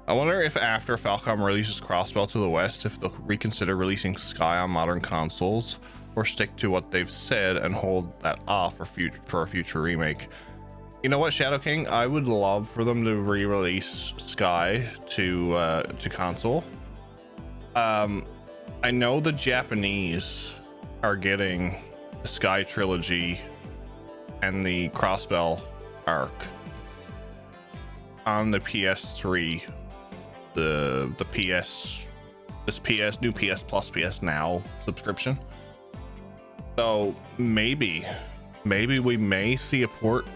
I wonder if after Falcom releases Crossbell to the West, if they'll reconsider releasing Sky on modern consoles, or stick to what they've said and hold that off for a future remake. You know what, Shadow King? I would love for them to re-release Sky to console. I know the Japanese are getting the Sky trilogy and the Crossbell arc on the PS3, the new PS Plus PS Now subscription. So maybe we may see a port.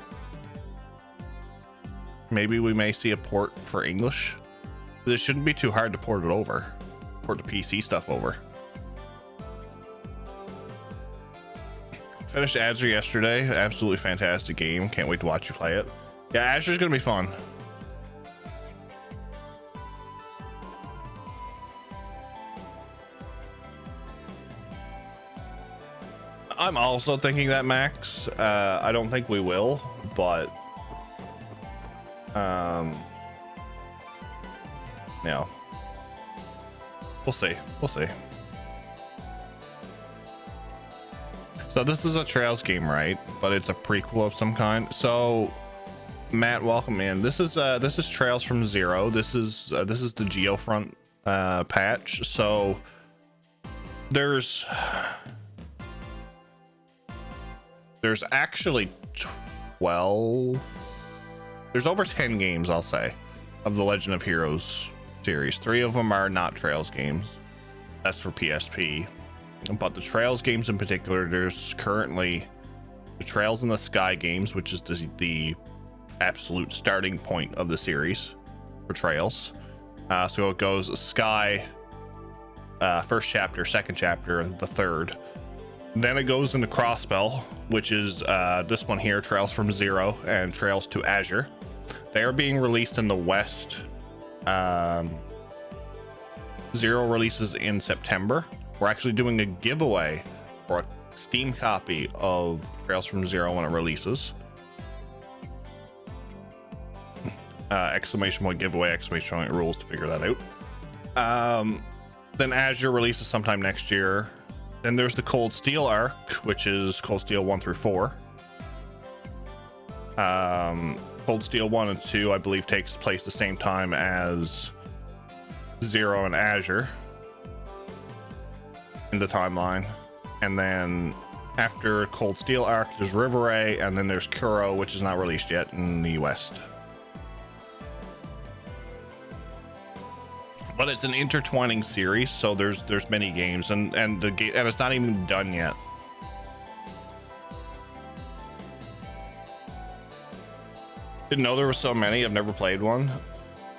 Maybe we may see a port for English. This shouldn't be too hard to port it over. Port the PC stuff over. Finished Azure yesterday. Absolutely fantastic game. Can't wait to watch you play it. Yeah, Azure's gonna be fun. I'm also thinking that, Max. I don't think we will, but yeah, we'll see. So this is a Trails game, right? But it's a prequel of some kind. So Matt, welcome in. This is Trails from Zero. This is the Geofront patch. So there's actually 12. There's over 10 games, I'll say, of the Legend of Heroes series. 3 of them are not Trails games. That's for PSP. But the Trails games in particular, there's currently the Trails in the Sky games, which is the absolute starting point of the series for Trails. So it goes Sky, first chapter, second chapter, the third. Then it goes into Crossbell, which is this one here, Trails from Zero and Trails to Azure. They are being released in the West. Zero releases in September. We're actually doing a giveaway for a Steam copy of Trails from Zero when it releases. Exclamation point giveaway, exclamation point rules to figure that out. Then Azure releases sometime next year. Then there's the Cold Steel arc, which is Cold Steel 1 through 4. Cold Steel 1 and 2, I believe, takes place the same time as Zero and Azure in the timeline. And then after Cold Steel arc, there's Revache, and then there's Kuro, which is not released yet in the West. But it's an intertwining series, so there's many games, and it's not even done yet. Didn't know there were so many. I've never played one.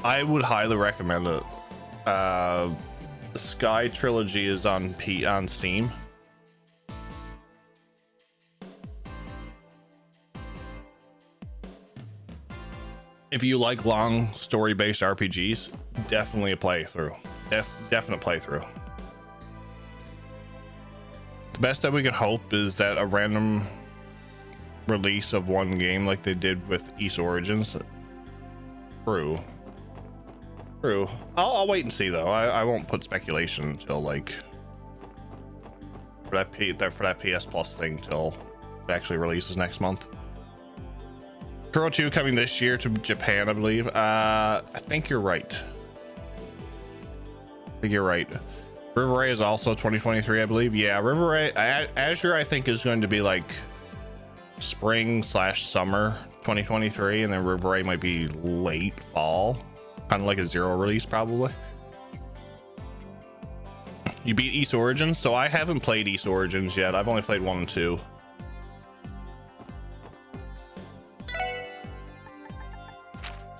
I would highly recommend it. The Sky trilogy is on Steam. If you like long story-based RPGs, definitely a playthrough. Definite playthrough. The best that we can hope is that a random release of one game like they did with East Origins. True. I'll wait and see though. I won't put speculation until like for that PS Plus thing till it actually releases next month. Kuro 2 coming this year to Japan, I believe. I think you're right. Revache is also 2023, I believe. Yeah, Revache, Azure, I think is going to be like spring/summer 2023, and then Revache might be late fall, kind of like a Zero release probably. You beat East Origins? So I haven't played East Origins yet. I've only played 1 and 2.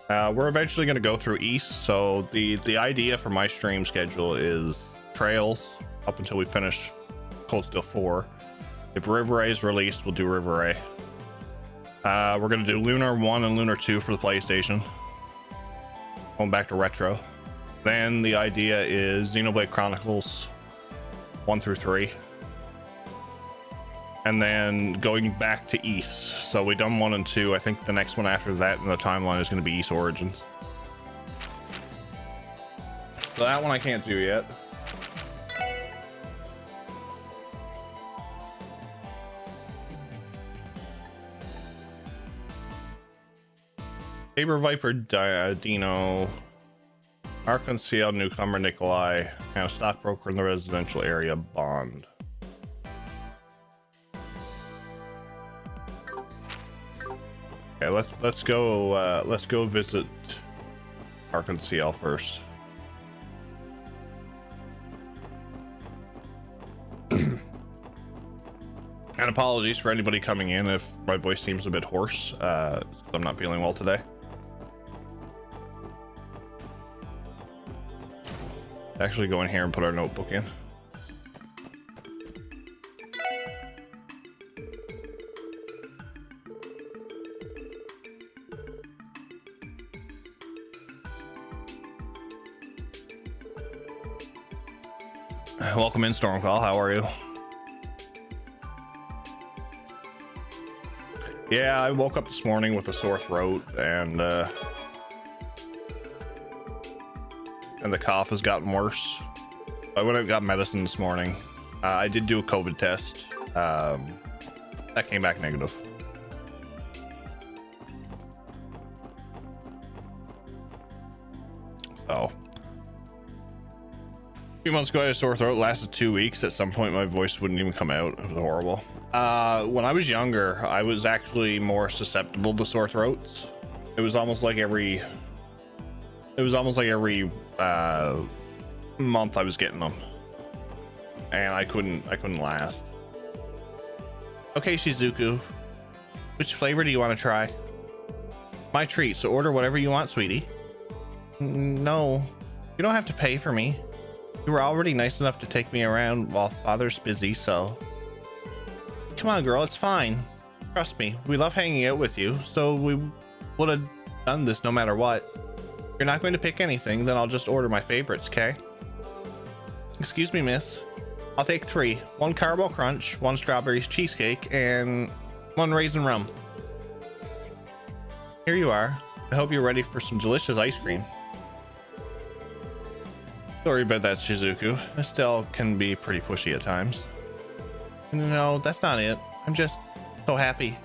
We're eventually going to go through East, so the idea for my stream schedule is Trails up until we finish Cold Steel 4. If Revache is released, we'll do Revache. We're going to do Lunar 1 and Lunar 2 for the PlayStation. Going back to retro. Then the idea is Xenoblade Chronicles 1 through 3. And then going back to East. So we done 1 and 2. I think the next one after that in the timeline is going to be East Origins. So that one I can't do yet. Saber Viper Dino, Arkansas newcomer Nikolai, and a stockbroker in the residential area Bond. Okay, let's go visit Arkansas first. And apologies for anybody coming in if my voice seems a bit hoarse. I'm not feeling well today. Actually go in here and put our notebook in. Welcome in, Stormcall. How are you? Yeah, I woke up this morning with a sore throat, and the cough has gotten worse. I went and got medicine this morning. I did do a COVID test. That came back negative. So, a few months ago, I had a sore throat. Lasted 2 weeks. At some point, my voice wouldn't even come out. It was horrible. When I was younger, I was actually more susceptible to sore throats. It was almost like every month I was getting them, and I couldn't last. Okay, Shizuku, which flavor do you want to try? My treat, so order whatever you want, sweetie. No, you don't have to pay for me. You were already nice enough to take me around while father's busy, so come on, girl, it's fine. Trust me, we love hanging out with you, so we would have done this no matter what. If you're not going to pick anything, then I'll just order my favorites, okay? Excuse me, miss. I'll take 3. 1 caramel crunch, 1 strawberry cheesecake, and 1 raisin rum. Here you are. I hope you're ready for some delicious ice cream. Sorry about that, Shizuku. Estelle can be pretty pushy at times. No, that's not it. I'm just so happy.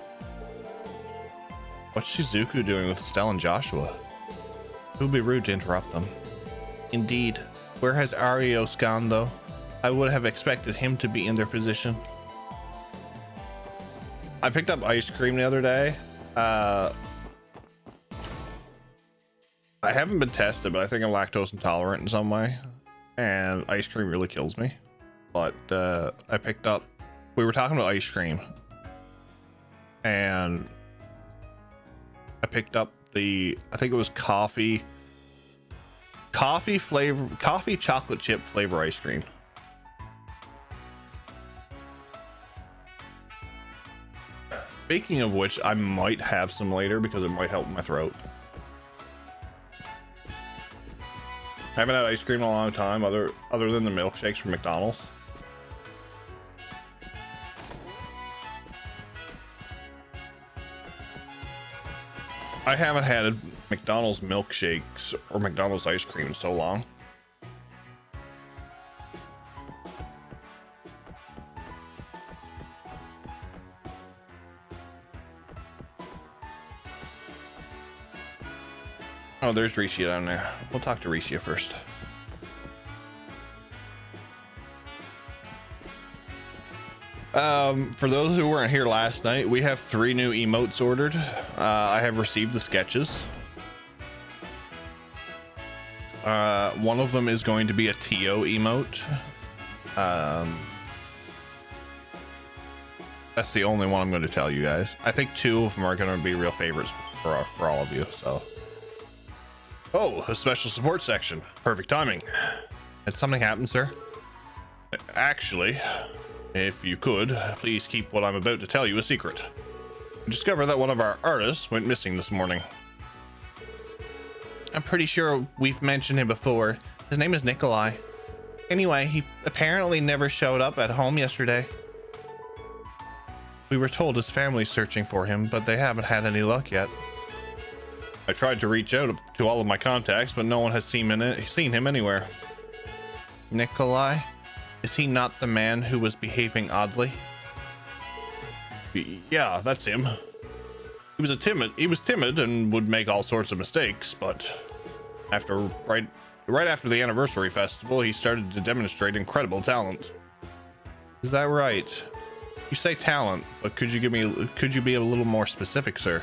What's Shizuku doing with Estelle and Joshua? It would be rude to interrupt them. Indeed. Where has Arios gone, though? I would have expected him to be in their position. I picked up ice cream the other day. I haven't been tested, but I think I'm lactose intolerant in some way, and ice cream really kills me. But I picked up, we were talking about ice cream, and I picked up I think it was coffee chocolate chip flavor ice cream. Speaking of which, I might have some later because it might help my throat. I haven't had ice cream in a long time, other than the milkshakes from McDonald's. I haven't had McDonald's milkshakes or McDonald's ice cream in so long. Oh, there's Risha down there. We'll talk to Risha first. For those who weren't here last night, we have 3 new emotes ordered. I have received the sketches. One of them is going to be a Tio emote. That's the only one I'm going to tell you guys. I think 2 of them are going to be real favorites for all of you. So, oh, a special support section. Perfect timing. Did something happen, sir? Actually, if you could, please keep what I'm about to tell you a secret. We discovered that one of our artists went missing this morning. I'm pretty sure we've mentioned him before. His name is Nikolai. Anyway, he apparently never showed up at home yesterday. We were told his family's searching for him, but they haven't had any luck yet. I tried to reach out to all of my contacts, but no one has seen him anywhere. Nikolai? Is he not the man who was behaving oddly? Yeah, that's him. He was timid and would make all sorts of mistakes, but right after the anniversary festival, he started to demonstrate incredible talent. Is that right? You say talent, but could you be a little more specific, sir?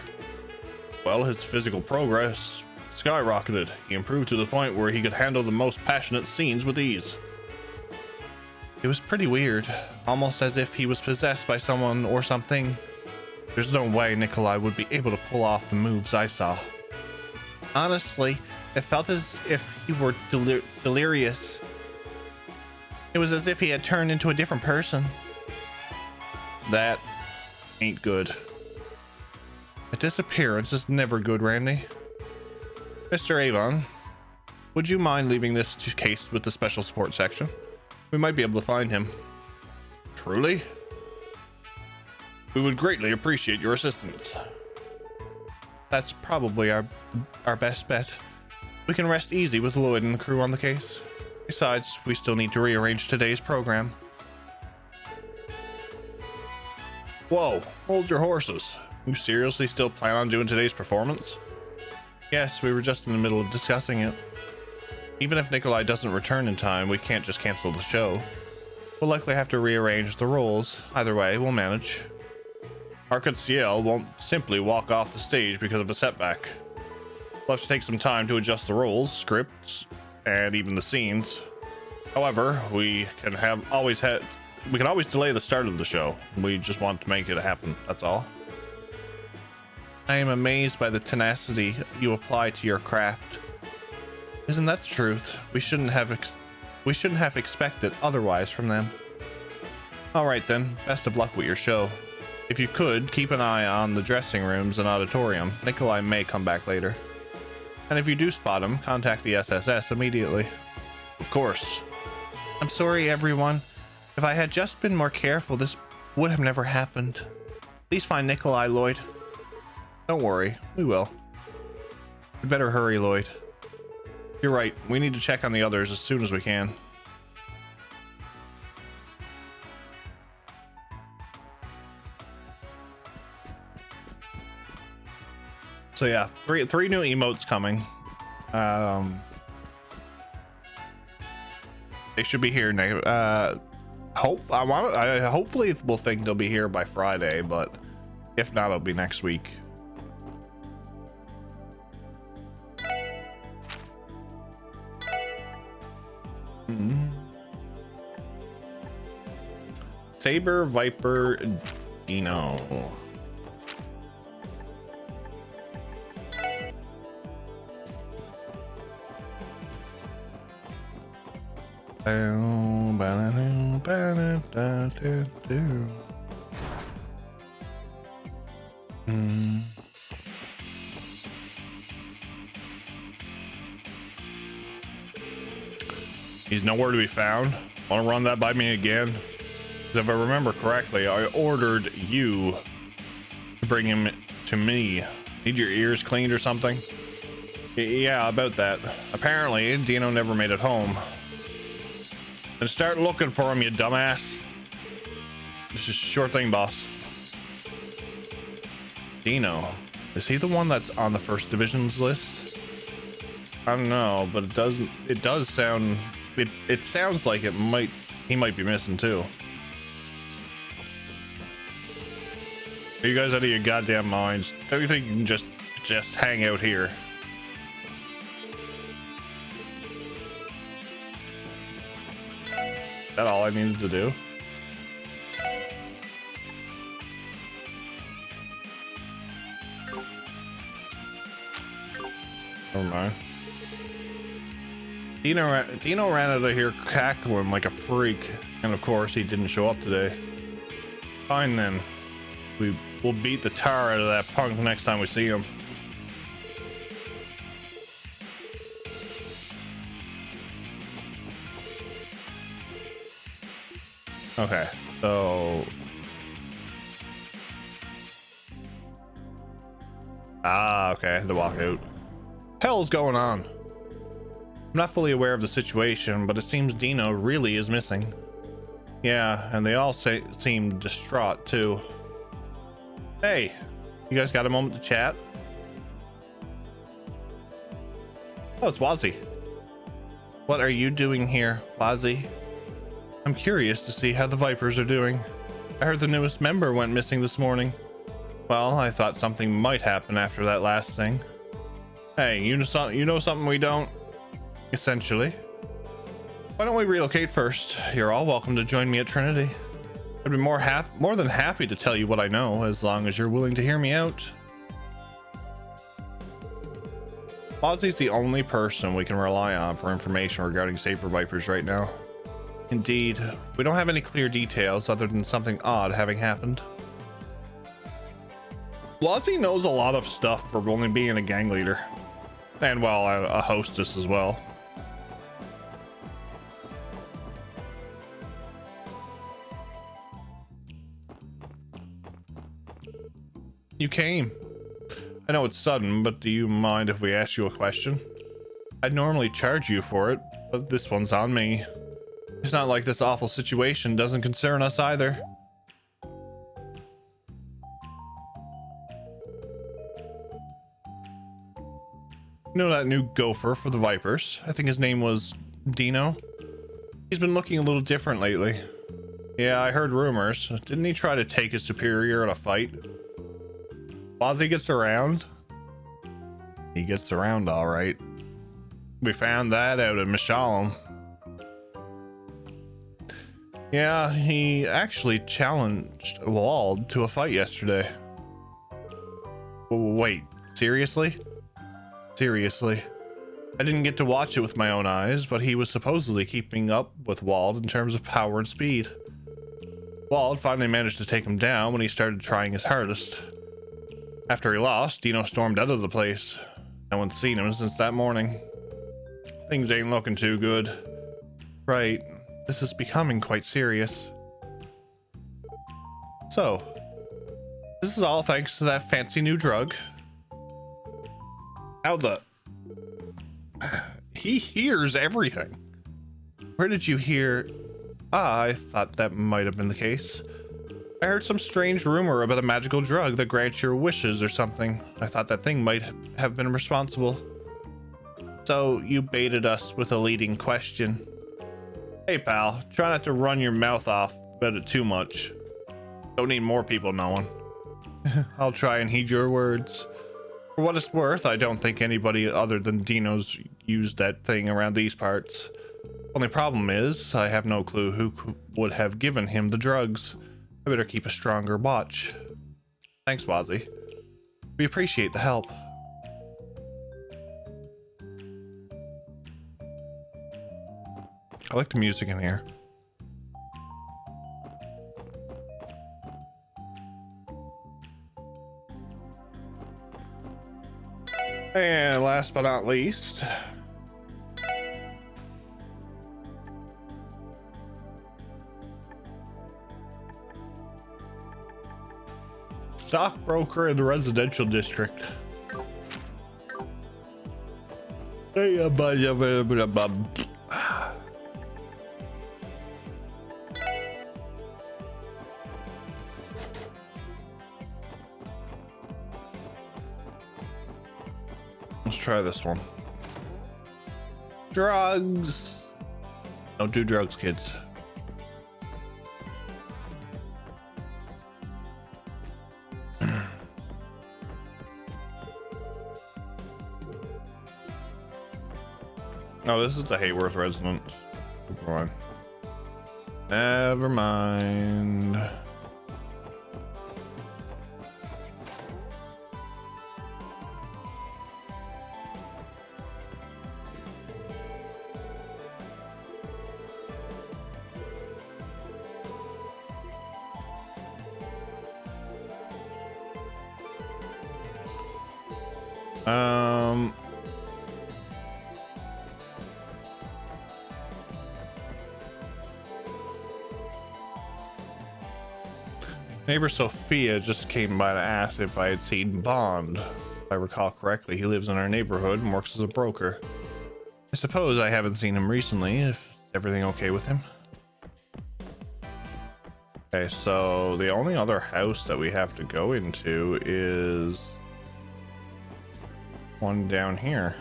Well, his physical progress skyrocketed. He improved to the point where he could handle the most passionate scenes with ease. It was pretty weird, almost as if he was possessed by someone or something. There's no way Nikolai would be able to pull off the moves I saw. Honestly, it felt as if he were delirious. It was as if he had turned into a different person. That ain't good. A disappearance is never good, Randy. Mr. Avon, would you mind leaving this case with the special support section? We might be able to find him. Truly? We would greatly appreciate your assistance. That's probably our best bet. We can rest easy with Lloyd and the crew on the case. Besides, we still need to rearrange today's program. Whoa, hold your horses. You seriously still plan on doing today's performance? Yes, we were just in the middle of discussing it. Even if Nikolai doesn't return in time, we can't just cancel the show. We'll likely have to rearrange the roles. Either way, we'll manage. Arcade Ciel won't simply walk off the stage because of a setback. We'll have to take some time to adjust the roles, scripts, and even the scenes. However, we can always delay the start of the show. We just want to make it happen, that's all. I am amazed by the tenacity you apply to your craft. Isn't that the truth? We shouldn't have expected otherwise from them. All right then, best of luck with your show. If you could, keep an eye on the dressing rooms and auditorium. Nikolai may come back later. And if you do spot him, contact the SSS immediately. Of course. I'm sorry, everyone. If I had just been more careful, this would have never happened. Please find Nikolai, Lloyd. Don't worry, we will. We better hurry, Lloyd. You're right, we need to check on the others as soon as we can. So yeah, three new emotes coming. They should be here now. Hopefully we'll think they'll be here by Friday, but if not, it'll be next week. Saber, Viper, Dino. He's nowhere to be found. Want to run that by me again? Because if I remember correctly, I ordered you to bring him to me. Need your ears cleaned or something? Yeah, about that. Apparently, Dino never made it home. Then start looking for him, you dumbass. This is sure thing, boss. Dino. Is he the one that's on the first division's list? I don't know, but it does sound it sounds like he might be missing too. Are you guys out of your goddamn minds? Don't you think you can just hang out here? Is that all I needed to do? Never mind. Dino ran out of here cackling like a freak, and of course he didn't show up today. Fine then. We'll beat the tar out of that punk next time we see him. Okay, so Ah, okay, I had to walk out. Hell's going on? I'm not fully aware of the situation, but it seems Dino really is missing. Yeah, and they all seem distraught too. Hey, you guys got a moment to chat? Oh, it's Wazzy. What are you doing here, Wazzy? I'm curious to see how the Vipers are doing. I heard the newest member went missing this morning. Well, I thought something might happen after that last thing. Hey, you know something we don't? Essentially. Why don't we relocate first? You're all welcome to join me at Trinity. I'd be more than happy to tell you what I know, as long as you're willing to hear me out. Ozzy's the only person we can rely on for information regarding Saber Vipers right now. Indeed, we don't have any clear details other than something odd having happened. Wazzy knows a lot of stuff for only being a gang leader. And, well, a hostess as well. You came. I know it's sudden, but do you mind if we ask you a question? I'd normally charge you for it, but this one's on me. It's not like this awful situation doesn't concern us either. You know that new gopher for the Vipers? I think his name was Dino. He's been looking a little different lately. Yeah, I heard rumors. Didn't he try to take his superior in a fight? Wazzy gets around. He gets around all right. We found that out at Mishalem. Yeah, he actually challenged Wald to a fight yesterday. Wait, seriously? Seriously. I didn't get to watch it with my own eyes, but he was supposedly keeping up with Wald in terms of power and speed. Wald finally managed to take him down when he started trying his hardest. After he lost, Dino stormed out of the place. No one's seen him since that morning. Things ain't looking too good. Right, this is becoming quite serious. So, this is all thanks to that fancy new drug. How the... He hears everything. Where did you hear... Ah, I thought that might have been the case. I heard some strange rumor about a magical drug that grants your wishes or something. I thought that thing might have been responsible. So you baited us with a leading question. Hey pal, try not to run your mouth off about it too much. Don't need more people knowing. I'll try and heed your words. For what it's worth, I don't think anybody other than Dino's used that thing around these parts. Only problem is, I have no clue who would have given him the drugs. I better keep a stronger watch. Thanks, Wazzy. We appreciate the help. I like the music in here. And last but not least, stockbroker in the residential district. Let's try this one. Drugs. Don't do drugs, kids. Oh, this is the Hayworth resident. Never mind. Never mind. Neighbor Sophia just came by to ask if I had seen Bond. If I recall correctly, he lives in our neighborhood and works as a broker. I suppose I haven't seen him recently. If everything okay with him? Okay, so the only other house that we have to go into is one down here.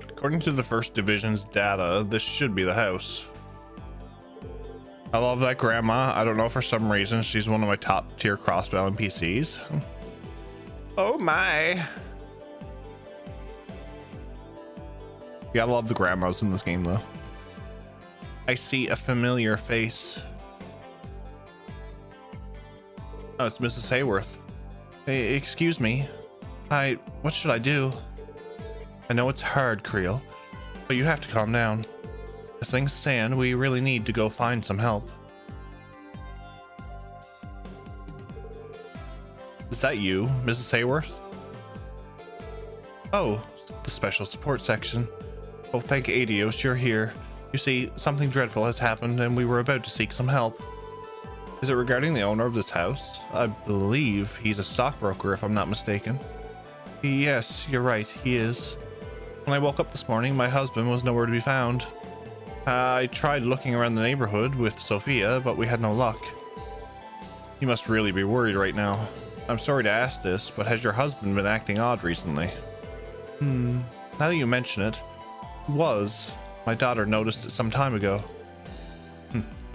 According to the First Division's data, this should be the house. I love that grandma. I don't know, for some reason she's one of my top tier crossbow NPCs. Oh my. You gotta love the grandmas in this game though. I see a familiar face. Oh, it's Mrs. Hayworth. Hey, excuse me. What should I do? I know it's hard, Creel, but you have to calm down. As things stand, we really need to go find some help. Is that you, Mrs. Hayworth? Oh, the special support section. Oh, thank Adios, you're here. You see, something dreadful has happened and we were about to seek some help. Is it regarding the owner of this house? I believe he's a stockbroker, if I'm not mistaken. Yes, you're right, he is. When I woke up this morning, my husband was nowhere to be found. I tried looking around the neighborhood with Sophia, but we had no luck. You must really be worried right now. I'm sorry to ask this, but has your husband been acting odd recently? Now that you mention it, he was. My daughter noticed it some time ago.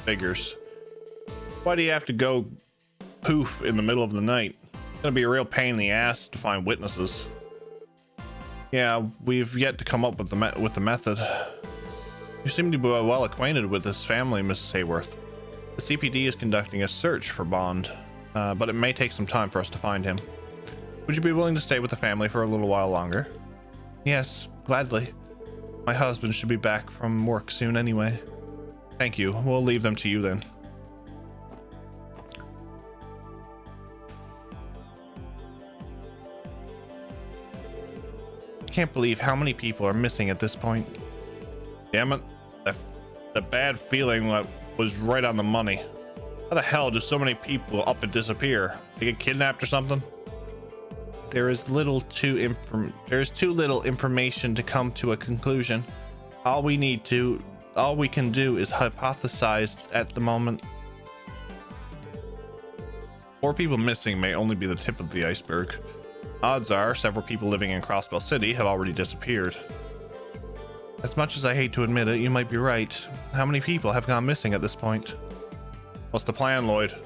Figures. Why do you have to go poof in the middle of the night? It's gonna be a real pain in the ass to find witnesses. Yeah, we've yet to come up with the method. You seem to be well acquainted with this family, Mrs. Hayworth. The CPD is conducting a search for Bond, but it may take some time for us to find him. Would you be willing to stay with the family for a little while longer? Yes, gladly. My husband should be back from work soon anyway. Thank you. We'll leave them to you then. Can't believe how many people are missing at this point. Damn it. The bad feeling that was right on the money. How the hell do so many people up and disappear? They get kidnapped or something? There is too little information to come to a conclusion. All we can do is hypothesize at the moment. 4 people missing may only be the tip of the iceberg. Odds are several people living in Crossbell City have already disappeared. As much as I hate to admit it, you might be right. How many people have gone missing at this point? What's the plan, Lloyd?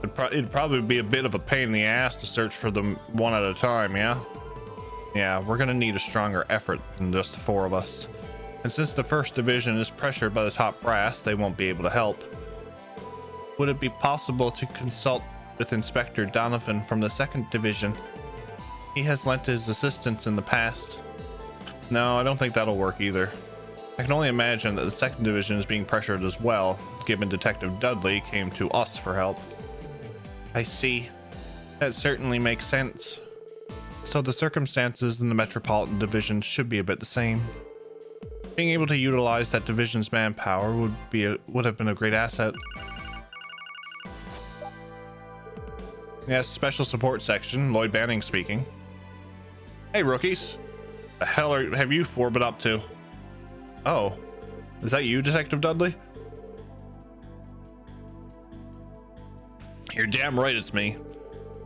It'd probably be a bit of a pain in the ass to search for them one at a time, yeah? Yeah, we're gonna need a stronger effort than just the 4 of us. And since the First Division is pressured by the top brass, they won't be able to help. Would it be possible to consult with Inspector Donovan from the 2nd Division? He has lent his assistance in the past. No, I don't think that'll work either. I can only imagine that the 2nd Division is being pressured as well, given Detective Dudley came to us for help. I see. That certainly makes sense. So the circumstances in the Metropolitan Division should be a bit the same. Being able to utilize that division's manpower would have been a great asset. Yes, special support section, Lloyd Banning speaking. Hey rookies, the hell have you 4 been up to? Oh, is that you, Detective Dudley? You're damn right it's me.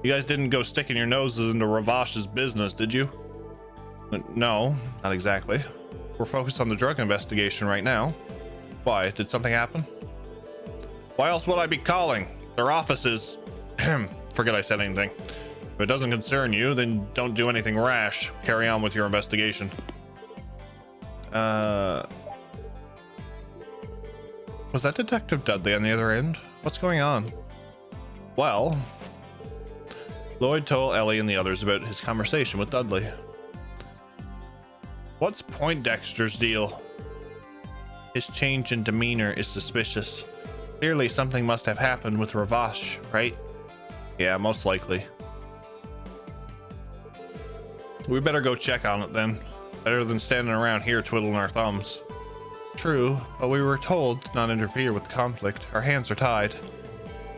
You guys didn't go sticking your noses into Revache's business, did you? No, not exactly. We're focused on the drug investigation right now. Why, did something happen? Why else would I be calling? Their office is... Forget I said anything. If it doesn't concern you, then don't do anything rash. Carry on with your investigation. Was that Detective Dudley on the other end? What's going on? Well, Lloyd told Ellie and the others about his conversation with Dudley. What's Poindexter's deal? His change in demeanor is suspicious. Clearly something must have happened with Revache, right? Yeah, most likely. We better go check on it then. Better than standing around here twiddling our thumbs. True, but we were told to not interfere with conflict. Our hands are tied.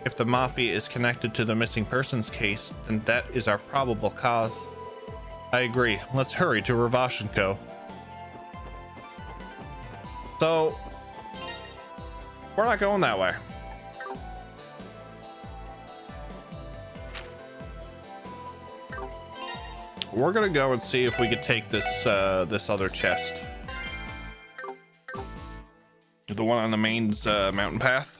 If the Mafia is connected to the missing persons case, then that is our probable cause. I agree. Let's hurry to Revache & Co. So, we're not going that way. We're gonna go and see if we could take this this other chest, the one on the mains mountain path.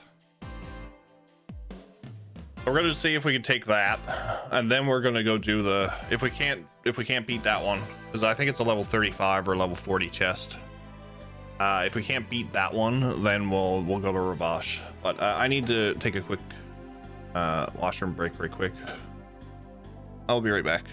We're gonna see if we can take that, and then we're gonna go do the if we can't beat that one, because I think it's a level 35 or level 40 chest. If we can't beat that one, then we'll go to Revache. But I need to take a quick washroom break right quick. I'll be right back.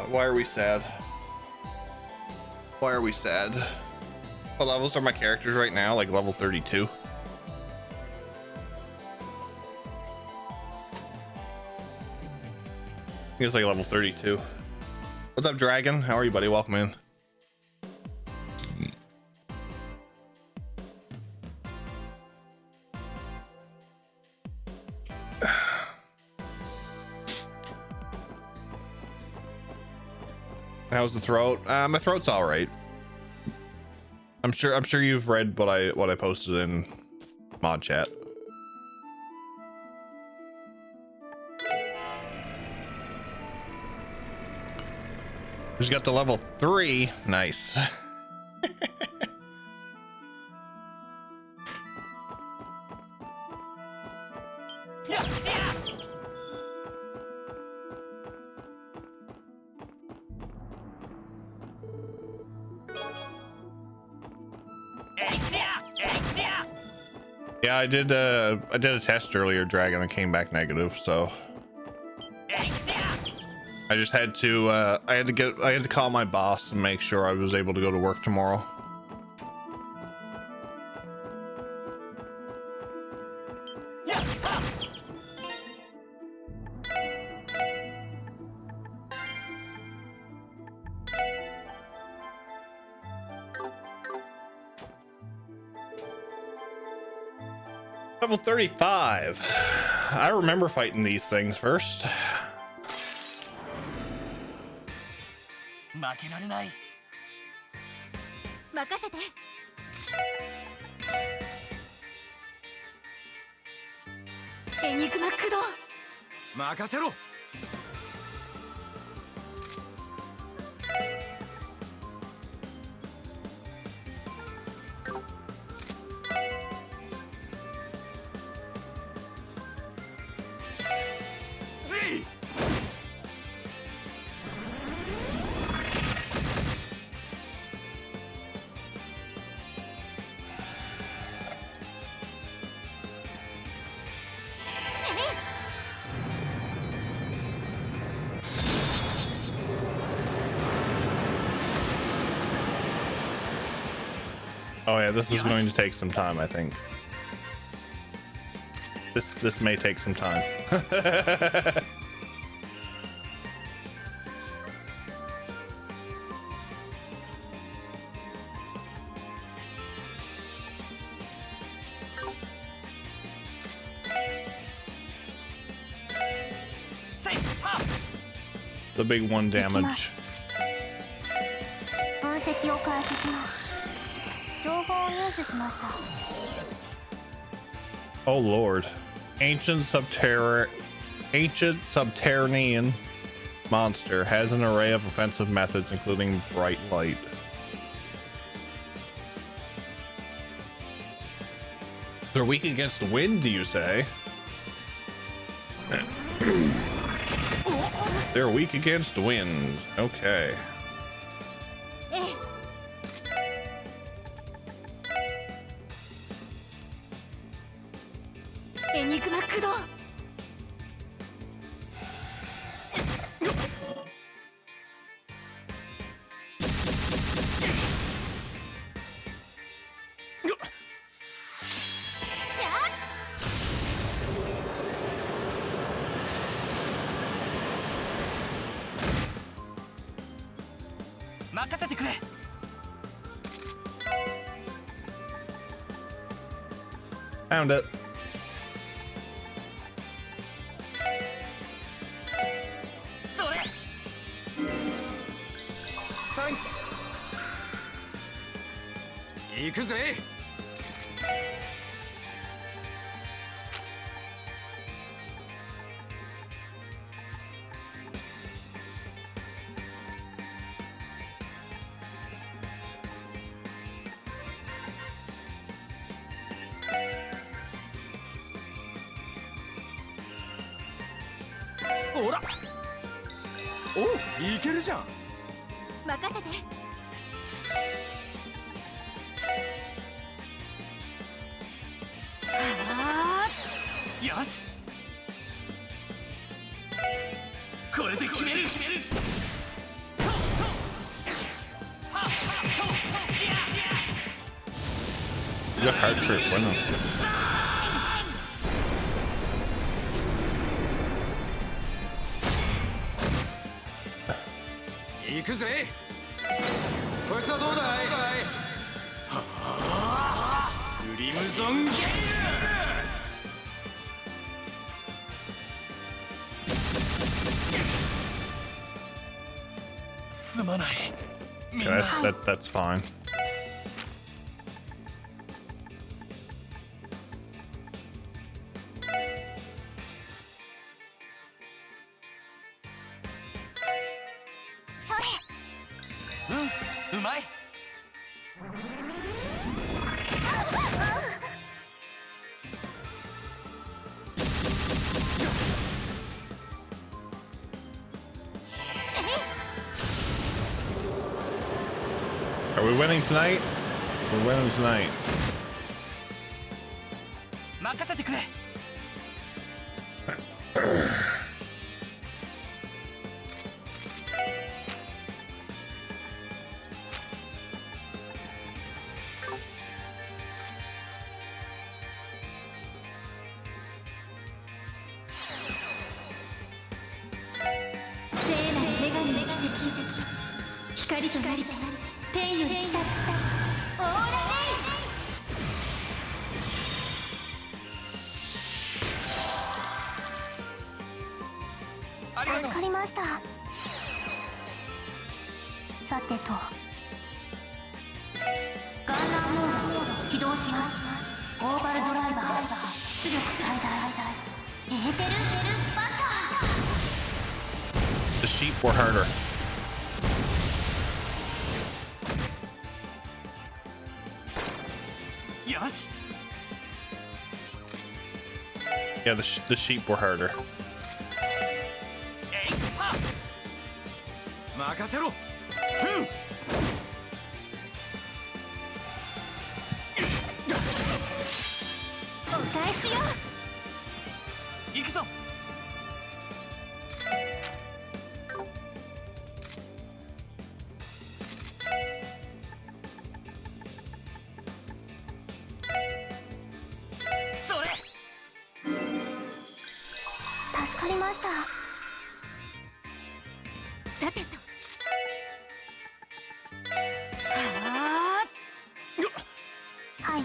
Why are we sad? Why are we sad? What levels are my characters right now? Like level 32? I think it's like level 32. What's up, Dragon? How are you, buddy? Welcome in. How's the throat? My throat's all right. I'm sure you've read what I posted in mod chat. Just got to level 3. Nice. Yeah, I did a test earlier, Dragon, and came back negative, so I just had to I had to call my boss and make sure I was able to go to work tomorrow. Level 35. I remember fighting these things first. Oh yeah, this is going to take some time, I think. This may take some time. The big one damage. 分析を開始します。情報を入手しました。 Oh lord. Ancient subterranean monster has an array of offensive methods including bright light. They're weak against wind, do you say? They're weak against wind. Okay. Enigma Kudo. 任せてくれ。Found it. それ。サンクス。行くぜ。ほら。お、いけるじゃん。任せて。よし。これで決める。He's a hard trip winner. 行くぜ。こいつはどうだい。はあ、クリムゾンゲイル。すまない。Okay, that's fine. うまい。Are we winning tonight? We're winning tonight. 任せてくれ。聖なる女神の奇跡。光となり天より来た。オーラレイ。助かりました。さてと、ガンラーモード起動します。オーバルドライバー出力最大。エーテルバスター。 The sheep were harder. Yes. Yeah, the sheep were harder. 任せろ。お返しよ。行くぞ。それ。助かりました。さてと。はい。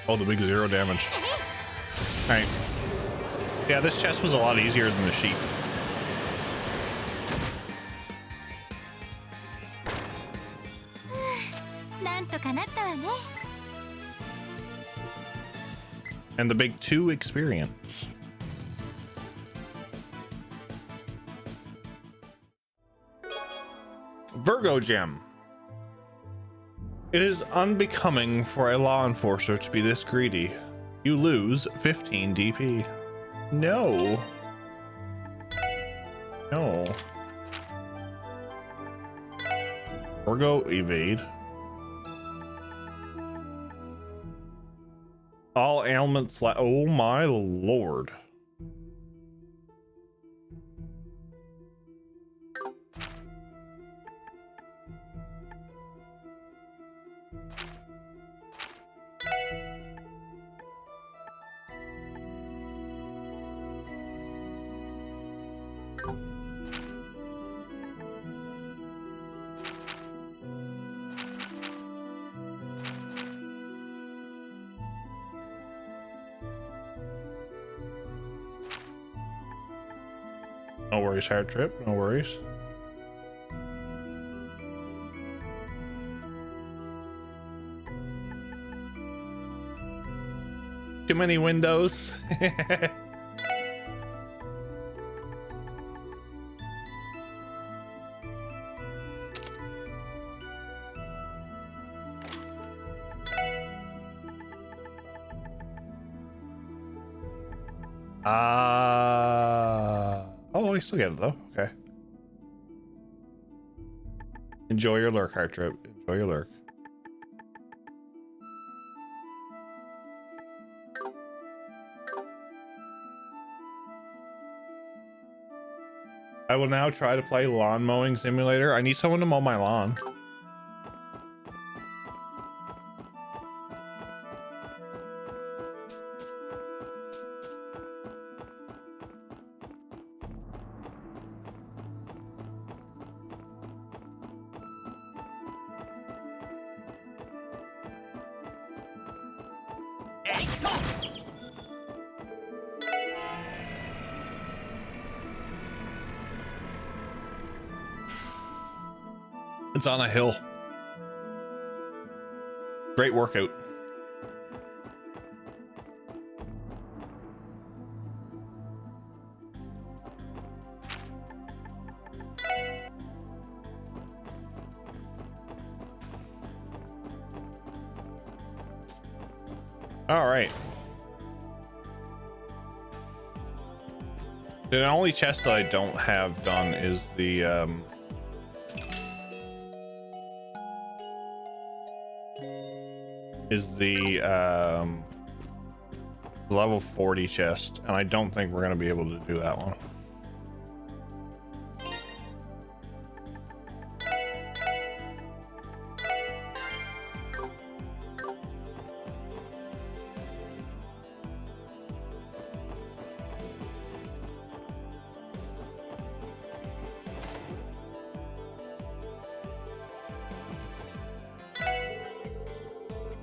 Oh, the big 0 damage. All right. Yeah, this chest was a lot easier than the sheep. And the big 2 experience. Virgo gem. It is unbecoming for a law enforcer to be this greedy. You lose 15 DP. No. No. Virgo evade. All ailments oh my lord. No worries, hard trip. No worries. Too many windows. Oh, I still get it though. Okay. Enjoy your lurk, hard trip. Enjoy your lurk. I will now try to play lawn mowing simulator. I need someone to mow my lawn. It's on a hill. Great workout. All right. The only chest that I don't have done is the level 40 chest, and I don't think we're gonna be able to do that one.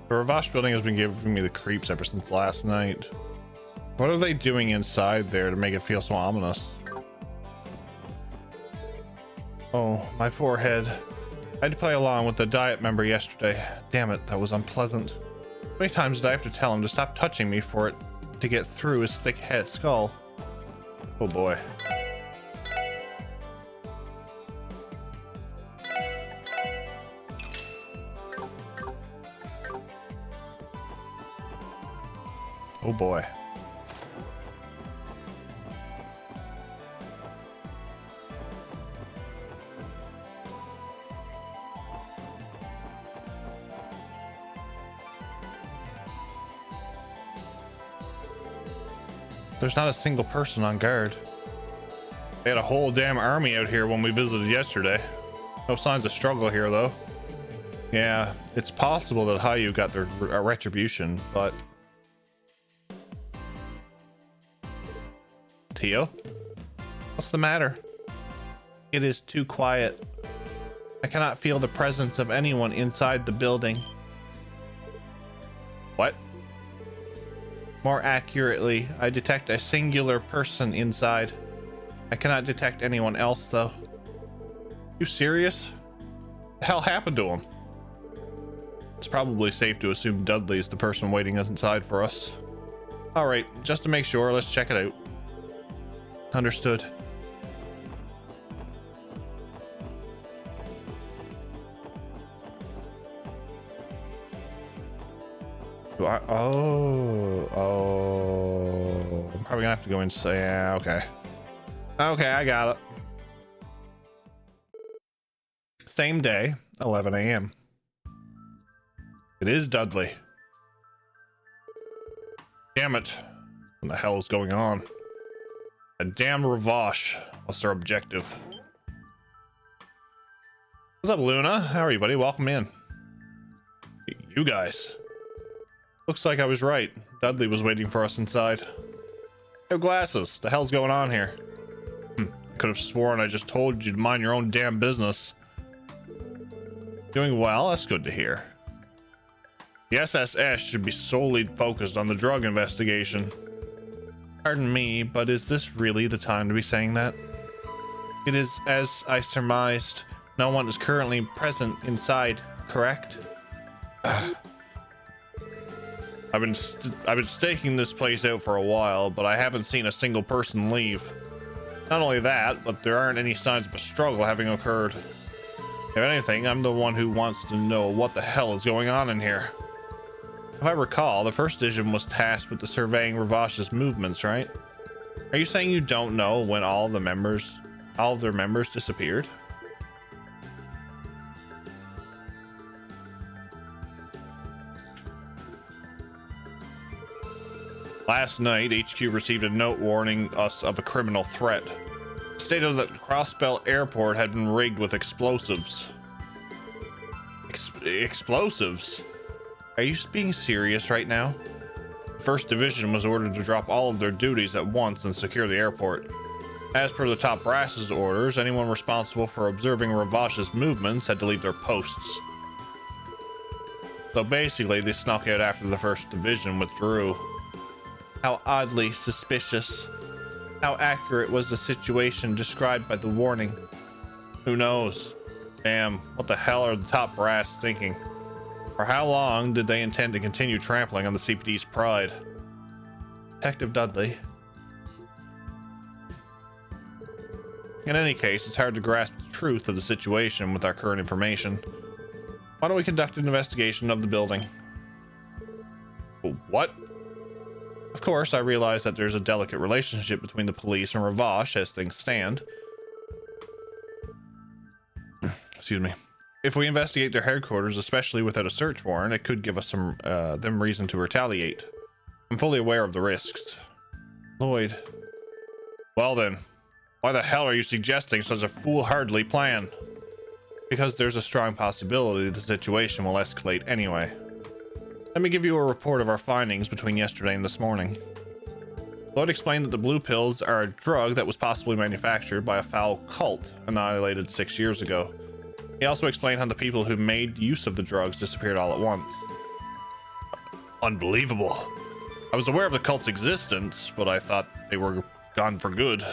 The Revache building has been giving me the creeps ever since last night. What are they doing inside there to make it feel so ominous? Oh, my forehead. I had to play along with the diet member yesterday. Damn it, that was unpleasant. How many times did I have to tell him to stop touching me for it to get through his thick head skull? Oh boy. Oh boy. There's not a single person on guard. They had a whole damn army out here when we visited yesterday. No signs of struggle here though. Yeah, it's possible that Hayu got their retribution, but Tio? What's the matter? It is too quiet. I cannot feel the presence of anyone inside the building. What? More accurately, I detect a singular person inside. I cannot detect anyone else, though. You serious? What the hell happened to him? It's probably safe to assume Dudley's the person waiting inside for us. All right, just to make sure, let's check it out. Understood. Oh, I'm probably gonna have to go inside. Yeah, okay. Okay, I got it. Same day, 11 a.m. It is Dudley. Damn it. What the hell is going on? A damn Revache. What's their objective? What's up, Luna? How are you, buddy? Welcome in. You guys. Looks like I was right. Dudley was waiting for us inside. No glasses. The hell's going on here? I could have sworn I just told you to mind your own damn business. Doing well? That's good to hear. The SSS should be solely focused on the drug investigation. Pardon me, but is this really the time to be saying that? It is, as I surmised, no one is currently present inside, correct? I've been staking this place out for a while, but I haven't seen a single person leave. Not only that, but there aren't any signs of a struggle having occurred. If anything, I'm the one who wants to know what the hell is going on in here. If I recall, the first division was tasked with the surveying Revache's movements, right? Are you saying you don't know when all of their members disappeared? Last night, HQ received a note warning us of a criminal threat. It stated that Crossbell Airport had been rigged with explosives. Explosives? Are you being serious right now? First Division was ordered to drop all of their duties at once and secure the airport. As per the top brass's orders, anyone responsible for observing Revache's movements had to leave their posts. So basically, they snuck out after the First Division withdrew. How oddly suspicious. How accurate was the situation described by the warning? Who knows? Damn, what the hell are the top brass thinking? For how long did they intend to continue trampling on the CPD's pride? Detective Dudley. In any case, it's hard to grasp the truth of the situation with our current information. Why don't we conduct an investigation of the building? What? Of course, I realize that there's a delicate relationship between the police and Revache as things stand. Excuse me. If we investigate their headquarters, especially without a search warrant, it could give us them reason to retaliate. I'm fully aware of the risks. Lloyd. Well then, why the hell are you suggesting such a foolhardy plan? Because there's a strong possibility the situation will escalate anyway. Let me give you a report of our findings between yesterday and this morning. Lloyd explained that the blue pills are a drug that was possibly manufactured by a foul cult annihilated 6 years ago. He also explained how the people who made use of the drugs disappeared all at once. Unbelievable. I was aware of the cult's existence, but I thought they were gone for good.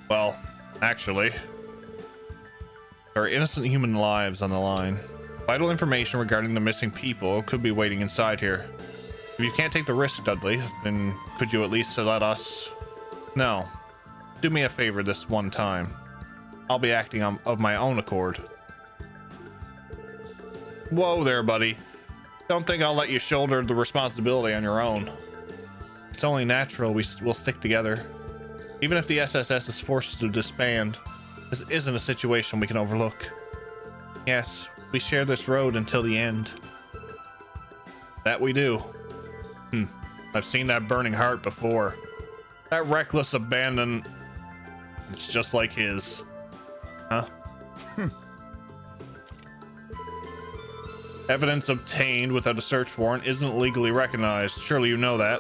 Well, actually, there are innocent human lives on the line. Vital information regarding the missing people could be waiting inside here. If you can't take the risk, Dudley, then could you at least let us... No. Do me a favor this one time. I'll be acting of my own accord. Whoa there, buddy. Don't think I'll let you shoulder the responsibility on your own. It's only natural we'll stick together. Even if the SSS is forced to disband, this isn't a situation we can overlook. Yes, we share this road until the end. That we do. I've seen that burning heart before. That reckless abandon. It's just like his. Huh? Evidence obtained without a search warrant isn't legally recognized. Surely you know that.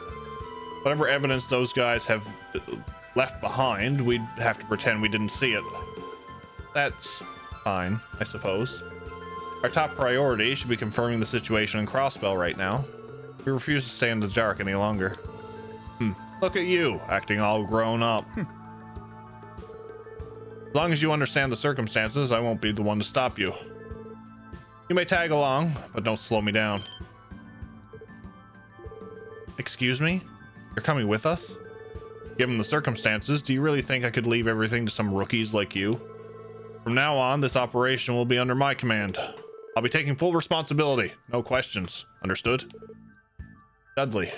Whatever evidence those guys have left behind, we'd have to pretend we didn't see it. that's fine, I suppose. Our top priority should be confirming the situation in Crossbell right now. We refuse to stay in the dark any longer. Look at you, acting all grown up. As long as you understand the circumstances, I won't be the one to stop you. You may tag along, but don't slow me down. Excuse me? You're coming with us? Given the circumstances, do you really think I could leave everything to some rookies like you? From now on, this operation will be under my command. I'll be taking full responsibility. No questions. Understood? Dudley.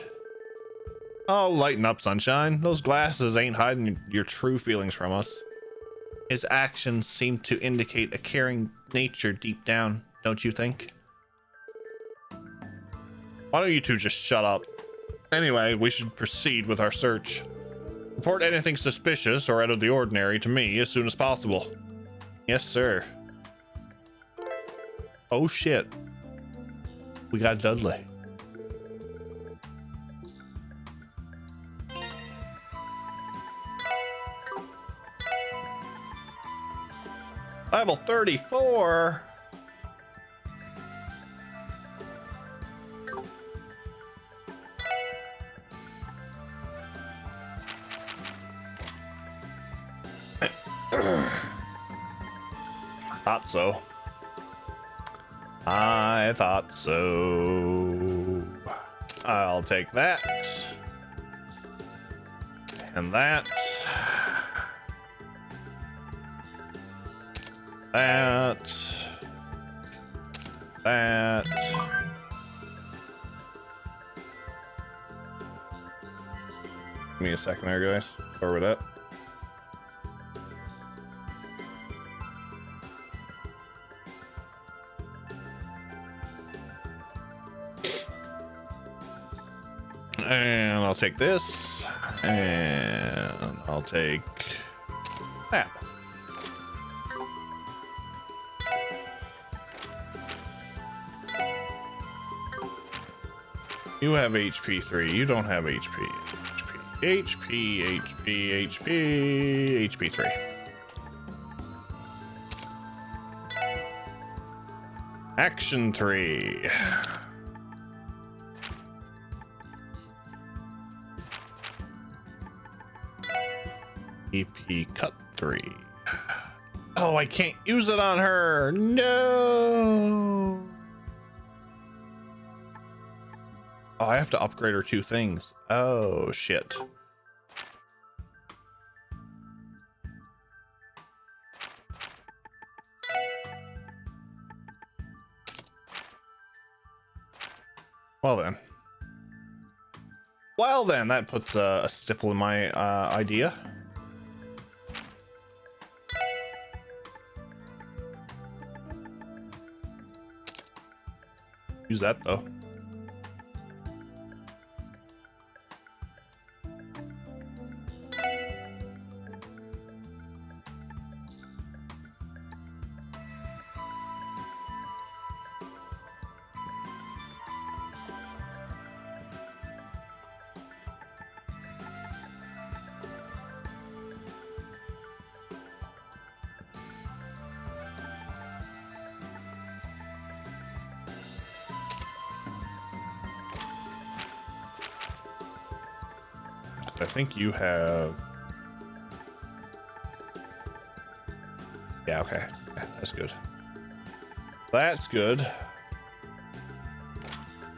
Oh, lighten up, sunshine. Those glasses ain't hiding your true feelings from us. His actions seem to indicate a caring nature deep down, don't you think? Why don't you two just shut up? Anyway, we should proceed with our search. Report anything suspicious or out of the ordinary to me as soon as possible. Yes, sir. Oh shit. We got Dudley. Level 34. Thought so. I thought so. I'll take that. And that. That. Give me a second there, guys. Over that. And I'll take this, and I'll take that. You have HP 3. You don't have HP. HP 3. Action 3. EP cut 3. Oh, I can't use it on her. No. Oh, I have to upgrade her 2 things. Oh, shit. Well then, that puts a stifle in my idea. Use that though. I think you have. Yeah, okay. Yeah, that's good. That's good.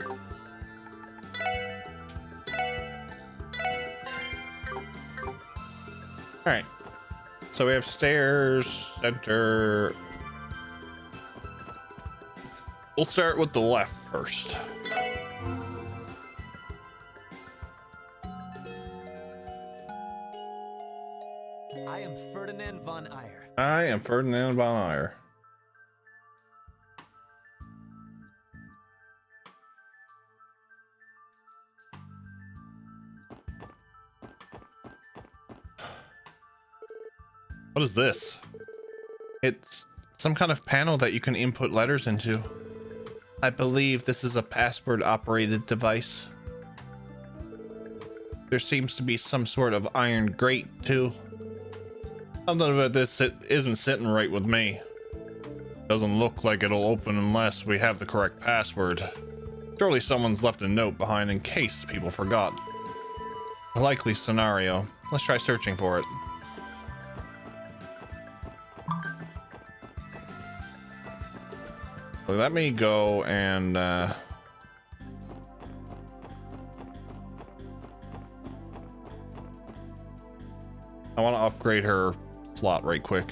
All right. So we have stairs, center. We'll start with the left first. I am Ferdinand von Eyre. I am Ferdinand von Eyre. What is this? It's some kind of panel that you can input letters into. I believe this is a password operated device. There seems to be some sort of iron grate too. Something about this isn't sitting right with me. Doesn't look like it'll open unless we have the correct password. Surely someone's left a note behind in case people forgot. A likely scenario. Let's try searching for it. Let me go and I want to upgrade her slot right quick.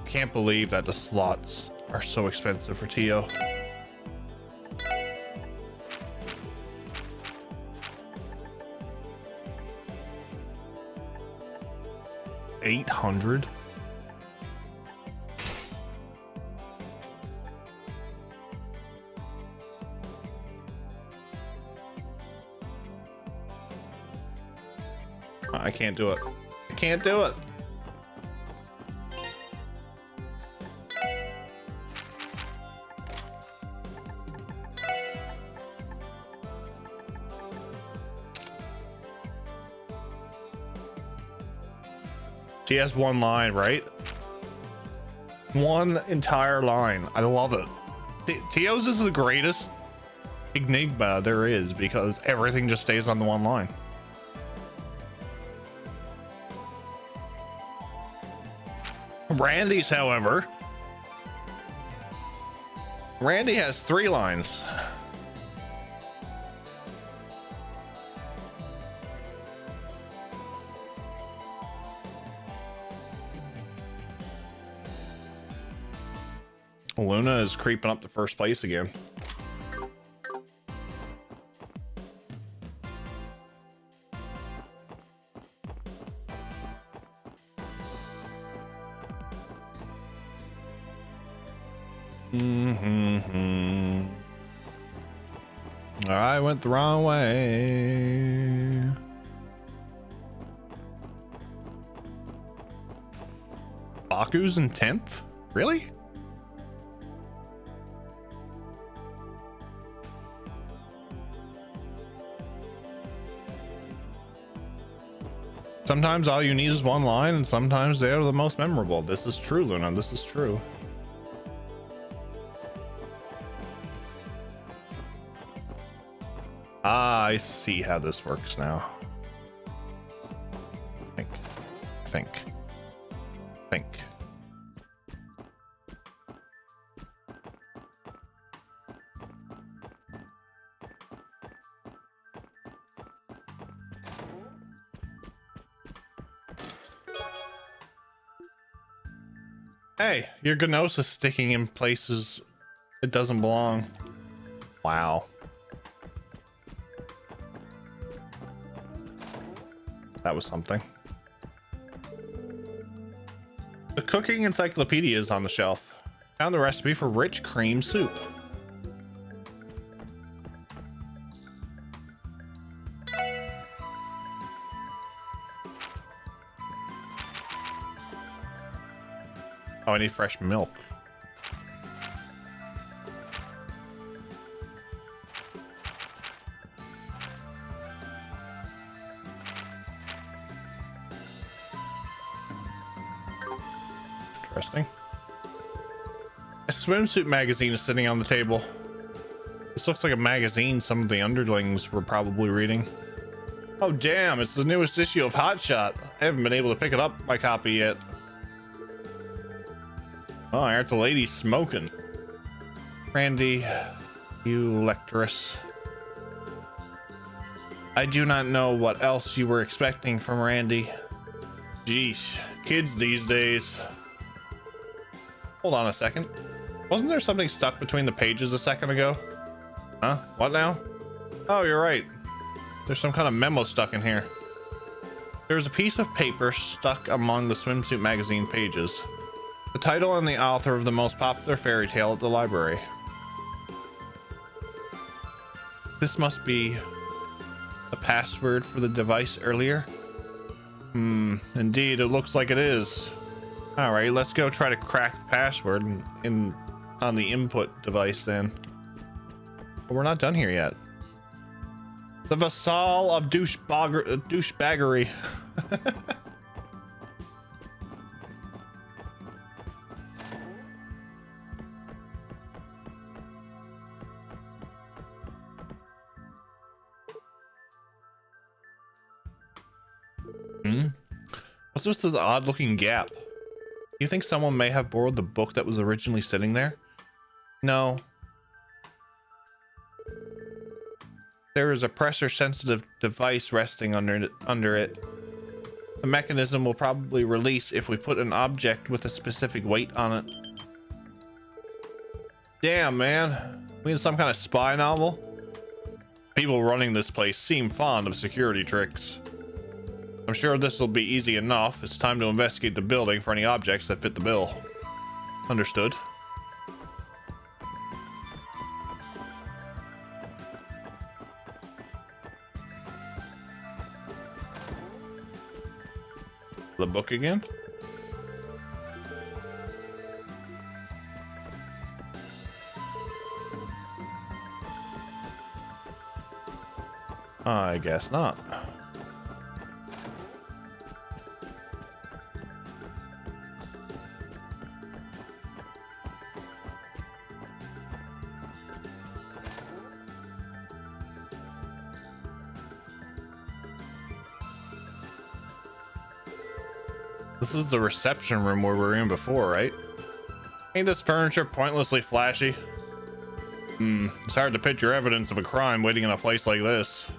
Can't believe that the slots are so expensive for Tio. $800. I can't do it. I can't do it. She has one line, right? One entire line. I love it. Tio's is the greatest enigma there is because everything just stays on the one line. Randy's, however, Randy has 3 lines. Luna is creeping up to first place again. I went the wrong way. Baku's in 10th? Really? Sometimes all you need is one line, and sometimes they are the most memorable. This is true, Luna. This is true. Ah, I see how this works now. Think. Hey, your Gnosis sticking in places it doesn't belong. Wow. That was something. The cooking encyclopedia is on the shelf. Found the recipe for rich cream soup. Oh, I need fresh milk. Interesting. A swimsuit magazine is sitting on the table. This looks like a magazine some of the underlings were probably reading. Oh damn, it's the newest issue of Hot Shot. I haven't been able to pick it up my copy yet. Oh, aren't the ladies smoking? Randy, you lecturess. I do not know what else you were expecting from Randy. Jeez, kids these days. Hold on a second. Wasn't there something stuck between the pages a second ago? Huh? What now? Oh, you're right. There's some kind of memo stuck in here. There's a piece of paper stuck among the swimsuit magazine pages. The title and the author of the most popular fairy tale at the library. This must be the password for the device earlier. Indeed, it looks like it is. All right, let's go try to crack the password on the input device then. But we're not done here yet. The vassal of douchebaggery. What's with the odd looking gap? Do you think someone may have borrowed the book that was originally sitting there? No. There is a pressure sensitive device resting under it. The mechanism will probably release if we put an object with a specific weight on it. Damn, man. We in some kind of spy novel? People running this place seem fond of security tricks. I'm sure this will be easy enough. It's time to investigate the building for any objects that fit the bill. Understood. The book again? I guess not. This is the reception room where we were in before, right? Ain't this furniture pointlessly flashy? It's hard to picture evidence of a crime waiting in a place like this.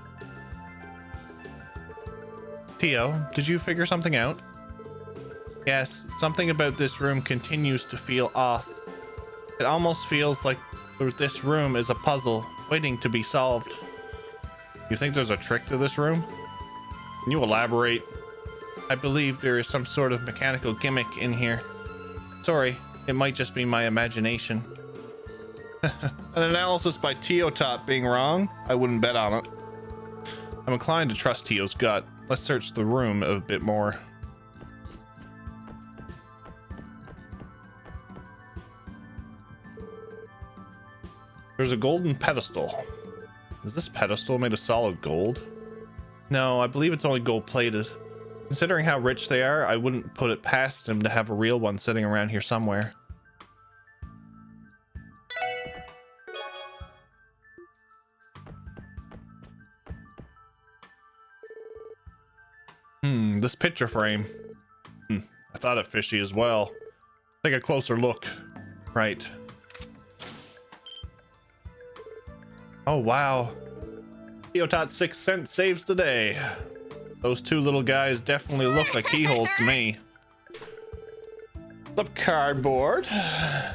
Tio, did you figure something out? Yes, something about this room continues to feel off. It almost feels like this room is a puzzle waiting to be solved. You think there's a trick to this room? Can you elaborate? I believe there is some sort of mechanical gimmick in here. Sorry, it might just be my imagination. An analysis by Tio Top being wrong? I wouldn't bet on it. I'm inclined to trust Tio's gut. Let's search the room a bit more. There's a golden pedestal. Is this pedestal made of solid gold? No, I believe it's only gold plated. Considering how rich they are, I wouldn't put it past him to have a real one sitting around here somewhere. This picture frame. I thought it fishy as well. Take a closer look. Right. Oh, wow. Theotot's 6 cent saves the day. Those two little guys definitely look like keyholes to me. What's up, cardboard? How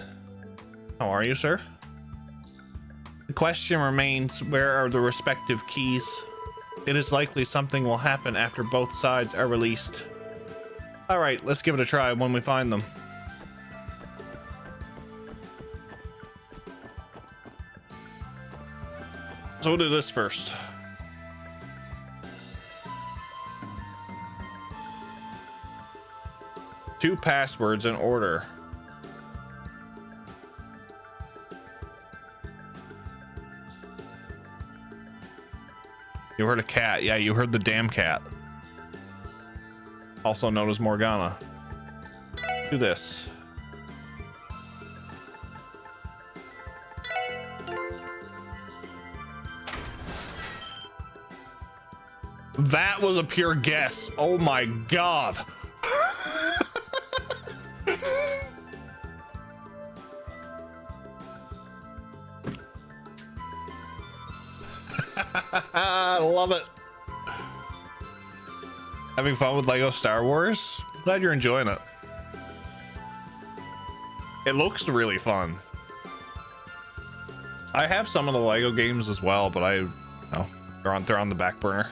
are you, sir? The question remains, where are the respective keys? It is likely something will happen after both sides are released. All right, let's give it a try when we find them. So we'll do this first. Two passwords in order. You heard a cat. Yeah, you heard the damn cat. Also known as Morgana. Do this. That was a pure guess. Oh my god. I love it. Having fun with Lego Star Wars? Glad you're enjoying it. It looks really fun. I have some of the Lego games as well, but they're on the back burner.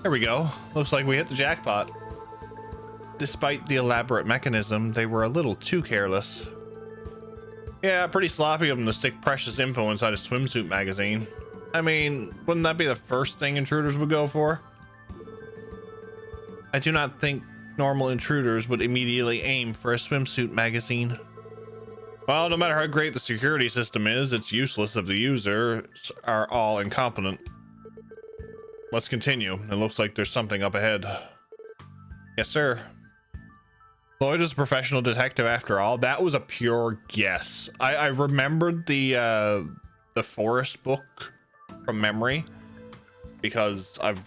There we go. Looks like we hit the jackpot. Despite the elaborate mechanism, they were a little too careless. Yeah, pretty sloppy of them to stick precious info inside a swimsuit magazine. I mean, wouldn't that be the first thing intruders would go for? I do not think normal intruders would immediately aim for a swimsuit magazine. Well, no matter how great the security system is, it's useless if the users are all incompetent. Let's continue. It looks like there's something up ahead. Yes, sir. Lloyd is a professional detective after all. That was a pure guess. I remembered the forest book from memory because I've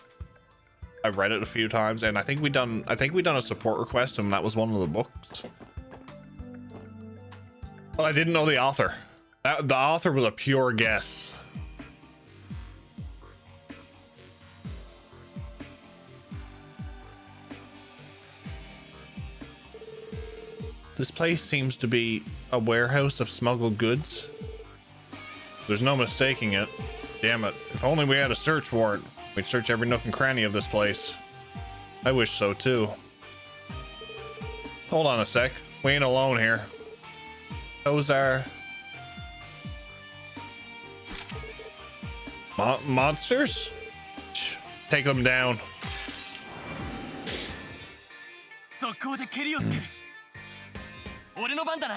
read it a few times, and I think we done a support request, and that was one of the books. But I didn't know the author. The author was a pure guess. This place seems to be a warehouse of smuggled goods. There's no mistaking it. Damn it. If only we had a search warrant, we'd search every nook and cranny of this place. I wish so too. Hold on a sec. We ain't alone here. Those are monsters? Take them down. 速攻で蹴りをつける。俺の番だな。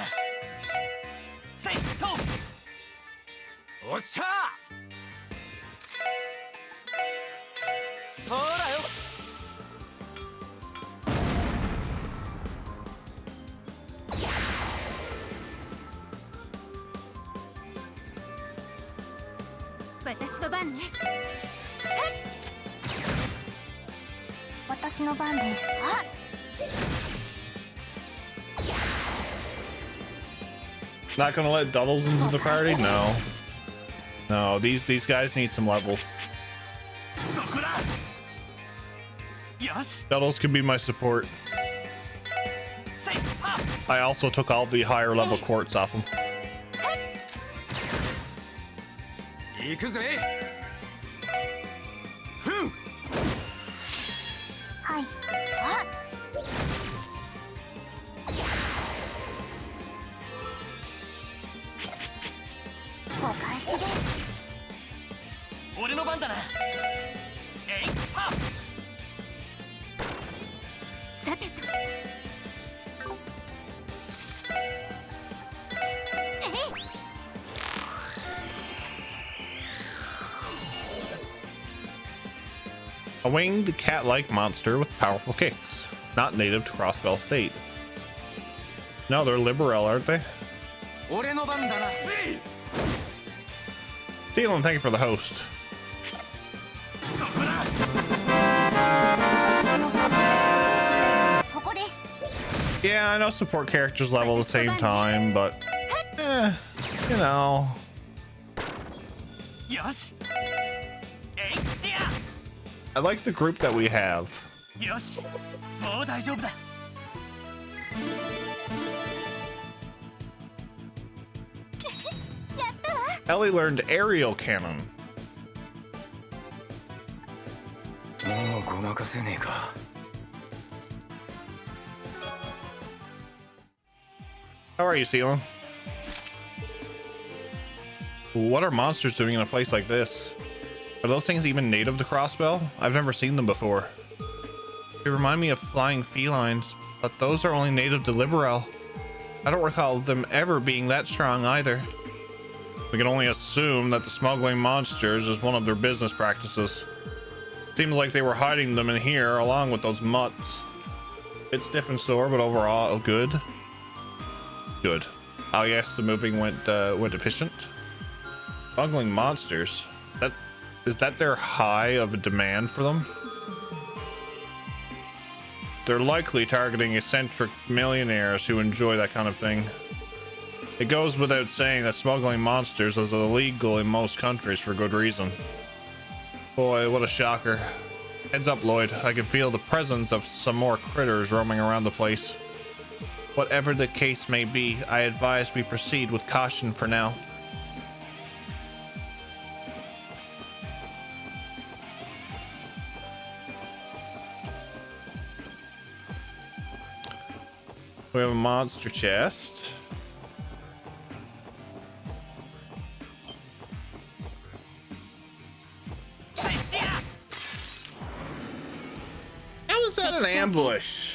セイト。おっしゃー。ほらよ。私の番ね。私の番です。あ。Not gonna let Duddles into the party? No. No, these guys need some levels. Duddles can be my support. I also took all the higher level quartz off him. 行くぜ。ふん。はい。あ。お返しです。俺の番だな。えいはっ。さてと。A winged cat-like monster with powerful kicks, not native to Crossbell State. No, they're liberal, aren't they? Steelen, thank you for the host. Yeah, I know support characters level at the same time, but you know. I like the group that we have. Ellie learned aerial cannon. How are you, Seelan? What are monsters doing in a place like this? Are those things even native to Crossbell? I've never seen them before. They remind me of flying felines, but those are only native to Liberal. I don't recall them ever being that strong either. We can only assume that the smuggling monsters is one of their business practices. Seems like they were hiding them in here along with those mutts. Bit stiff and sore, but overall good. Good. Oh yes, the moving went efficient. Smuggling monsters. Is that their high of a demand for them? They're likely targeting eccentric millionaires who enjoy that kind of thing. It goes without saying that smuggling monsters is illegal in most countries for good reason. Boy, what a shocker. Heads up, Lloyd. I can feel the presence of some more critters roaming around the place. Whatever the case may be, I advise we proceed with caution for now. We have a monster chest. How is that an ambush?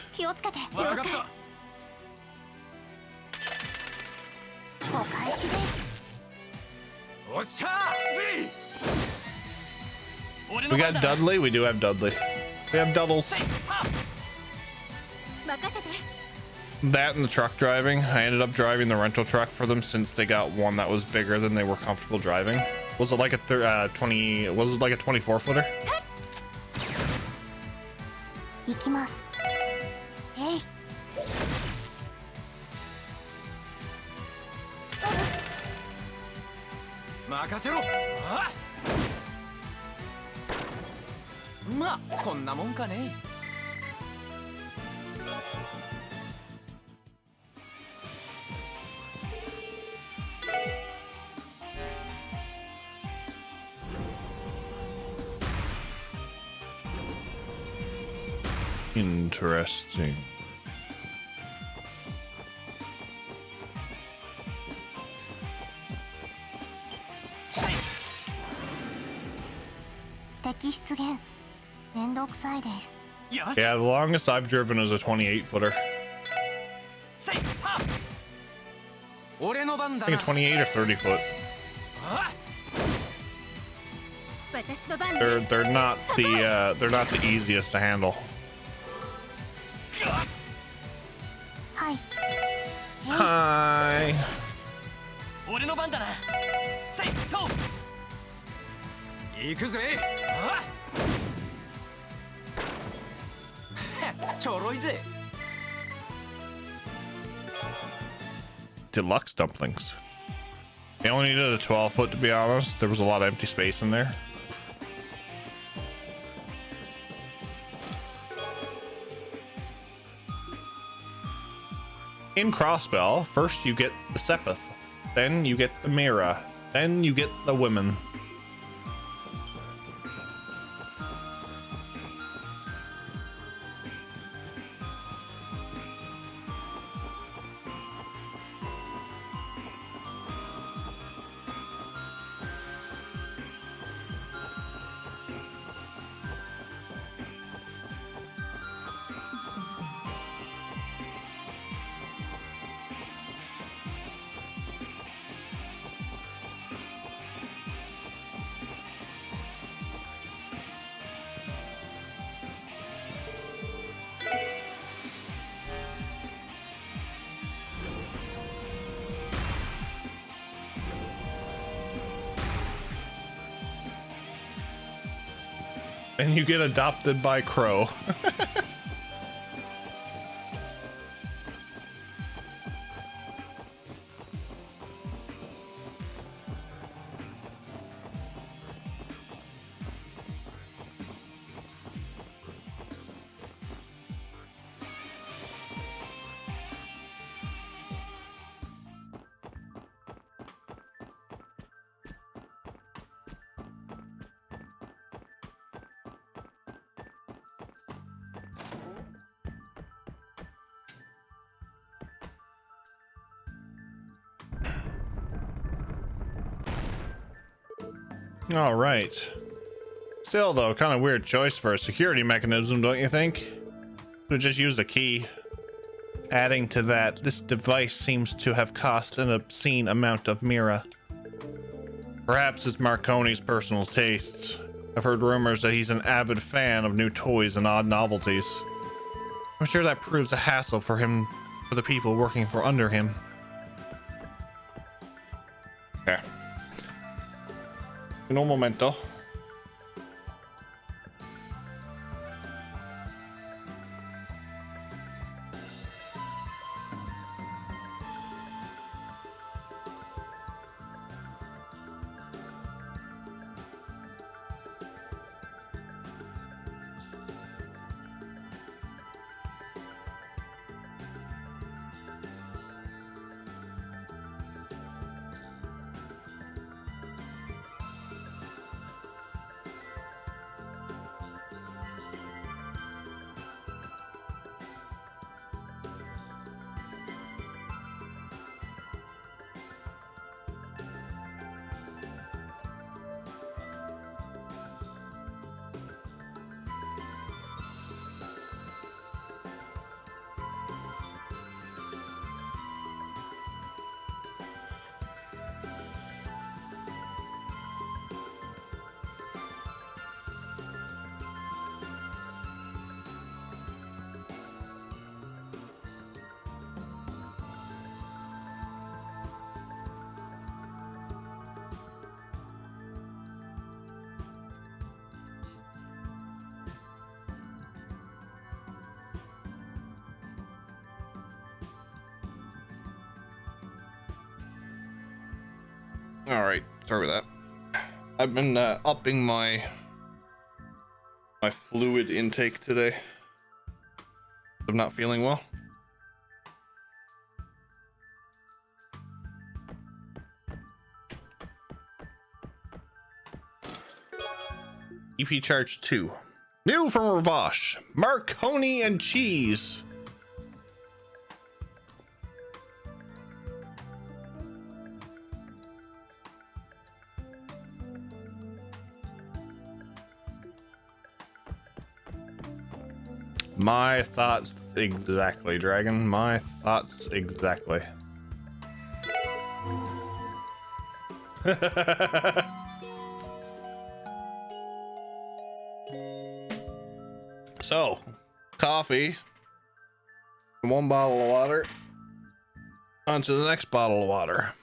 We got Dudley. We do have Dudley. We have Duddles. 任せて。 That and the truck driving. I ended up driving the rental truck for them since they got one that was bigger than they were comfortable driving. Was it like a 20? Was it like a 24 footer? 行きます。えい。任せろ。あまあこんなもんかね。Interesting. Yes. Yeah, the longest I've driven is a 28 footer. I think a 28 or 30 foot. They're not the easiest to handle. Hi. Hi. 俺の番だな。セイト。行くぜ。ちょろいぜ。Deluxe dumplings. They only needed a 12 foot to be honest. There was a lot of empty space in there. In Crossbell, first you get the Sepith, then you get the Mira, then you get the women. And you get adopted by Crow. All right. Still, though, kind of weird choice for a security mechanism, don't you think? Could just use the key. Adding to that, this device seems to have cost an obscene amount of Mira. Perhaps it's Marconi's personal tastes. I've heard rumors that he's an avid fan of new toys and odd novelties. I'm sure that proves a hassle for him, for the people working under him. Yeah. En un momento. All right, sorry with that. I've been upping my fluid intake today. I'm not feeling well. EP charge 2. New from Revache. Marconi and cheese. My thoughts exactly, Dragon. My thoughts exactly. So, coffee, one bottle of water, onto the next bottle of water.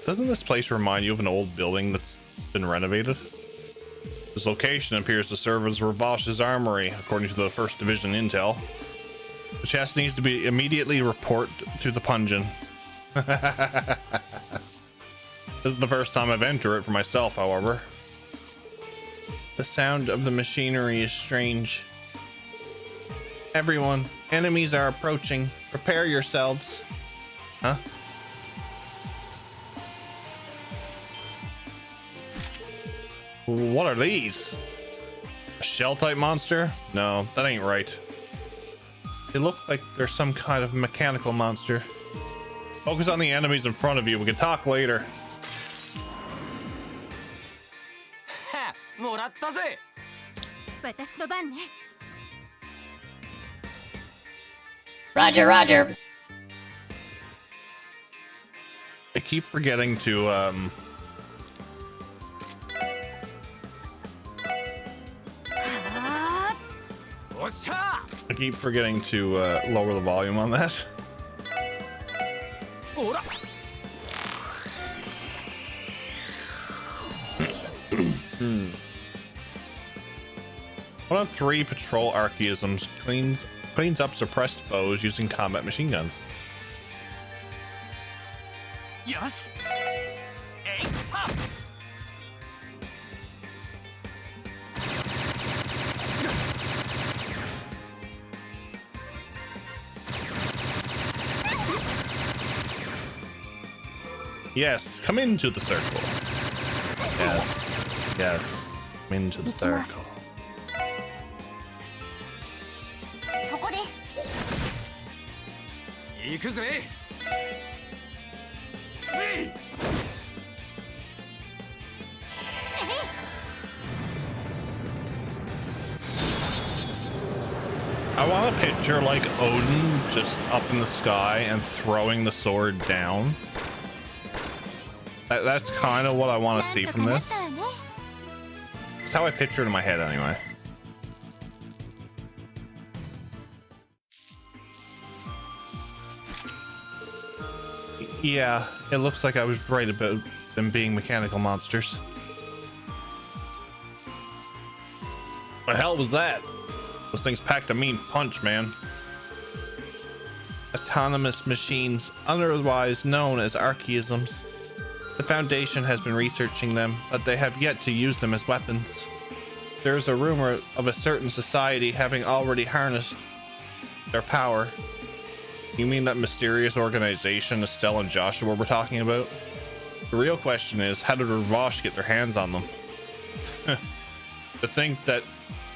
Doesn't this place remind you of an old building that's been renovated? This location appears to serve as Revache's armory, according to the 1st Division intel. The chest needs to be immediately report to the Punjin. This is the first time I've entered it for myself, however. The sound of the machinery is strange. Everyone, enemies are approaching. Prepare yourselves. Huh? What are these? A shell type monster? No, that ain't right. They look like they're some kind of mechanical monster. Focus on the enemies in front of you. We can talk later. Ha! もらったぜ。私の番ね。 Roger, Roger. I keep forgetting to I keep forgetting to lower the volume on that. ほら。 One of 3 patrol archaisms cleans up suppressed foes using combat machine guns. よし。えいはっ。 Yes, come into the circle. Yes, yes, come into the circle. そこです。行くぜ。ぜ。 I want to picture like Odin just up in the sky and throwing the sword down. That's kind of what I want to see from this. That's how I picture it in my head anyway. Yeah, it looks like I was right about them being mechanical monsters. What the hell was that? Those things packed a mean punch, man. Autonomous machines, otherwise known as archaisms. The Foundation has been researching them, but they have yet to use them as weapons. There is a rumor of a certain society having already harnessed their power. You mean that mysterious organization Estelle and Joshua were talking about? The real question is, how did Revache get their hands on them? To think that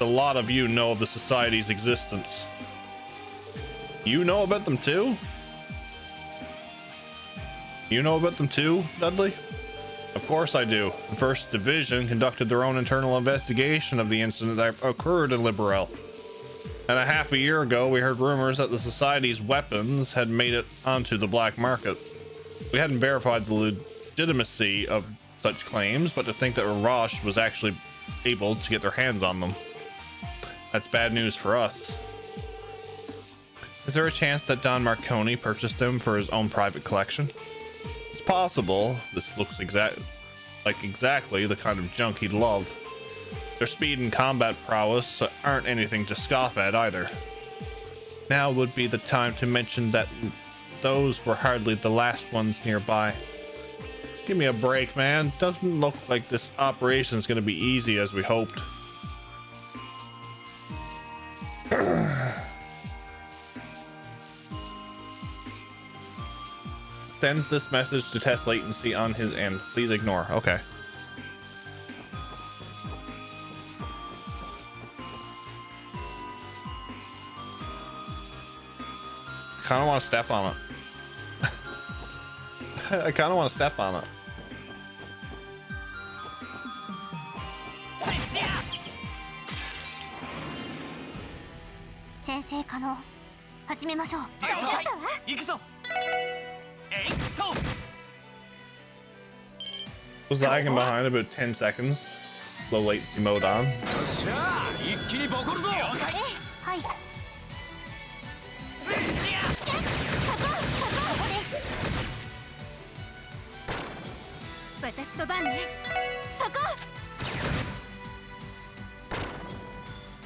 a lot of you know of the society's existence. You know about them too? You know about them too, Dudley? Of course I do. The 1st Division conducted their own internal investigation of the incident that occurred in Liberel. And a half a year ago, we heard rumors that the Society's weapons had made it onto the black market. We hadn't verified the legitimacy of such claims, but to think that Revache was actually able to get their hands on them. That's bad news for us. Is there a chance that Don Marconi purchased them for his own private collection? It's possible. This looks exactly the kind of junk he'd love. Their speed and combat prowess aren't anything to scoff at either. Now would be the time to mention that those were hardly the last ones nearby. Give me a break, man. Doesn't look like this operation is going to be easy as we hoped. Sends this message to test latency on his end. Please ignore. Okay. I kind of want to step on it. I kind of want to step on it. 先生可能始めましょう。了解。行くぞ。えいっと。 Was lagging behind about 10 seconds. Low latency mode on. よっしゃー、一気にボコるぞ。了解。はい。ここです。私の番ね。そこ。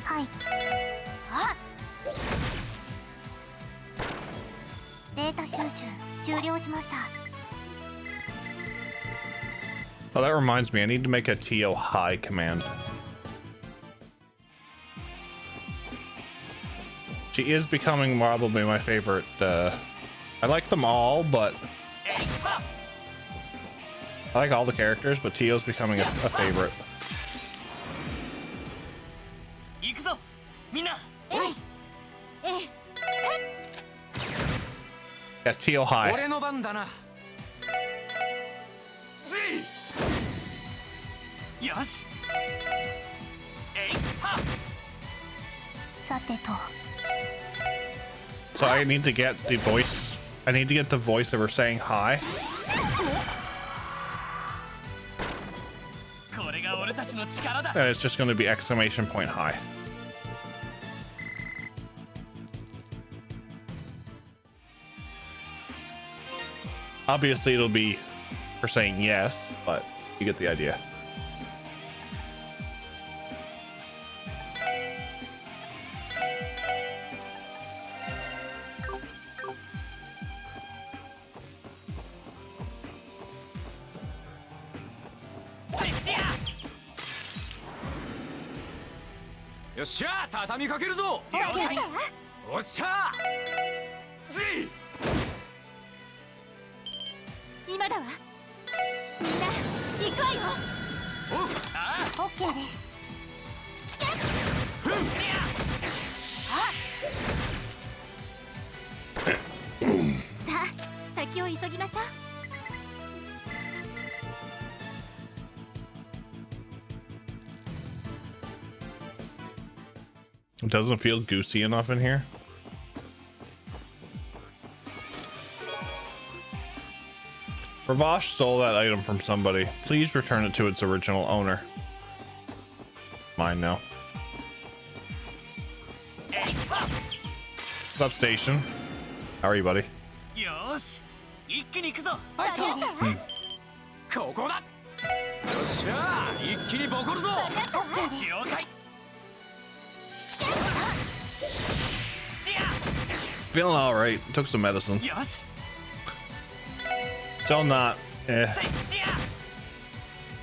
はい。あ。データ収集終了しました。 Oh, that reminds me, I need to make a TO high command. She is becoming probably my favorite. I like them all, but I like all the characters, but TO's becoming a favorite. 行くぞ、みんな。Yeah, TO high. 俺の番だな。よし。えいは。さてと。 So I need to get the voice. I need to get the voice of her saying hi. これが俺たちの力だ。 And it's just going to be exclamation point high. Obviously, it'll be her saying yes, but you get the idea. Yoっしゃー、畳みかけるぞ。了解。おっしゃー。ぜい。今だわ。みんな行くわよ。おう。ああ。オッケーです。ふん。さあ、先を急ぎましょう。 It doesn't feel goosey enough in here. Revache stole that item from somebody. Please return it to its original owner. Mine now. What's up, Station? How are you, buddy? よし、一気に行くぞ。はい、そうです。ここだ。よっしゃー、一気にボコるぞ。了解。 Feeling all right. Took some medicine. Still not.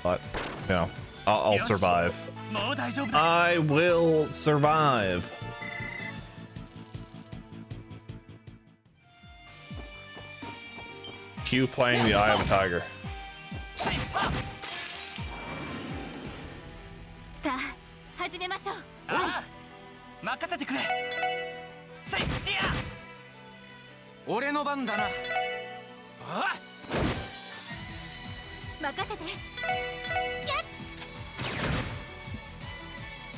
But you know, I'll survive. I will survive. Q playing the Eye of a Tiger. さあ、始めましょう。ああ、任せてくれ。俺の番だな。ああ、任せて。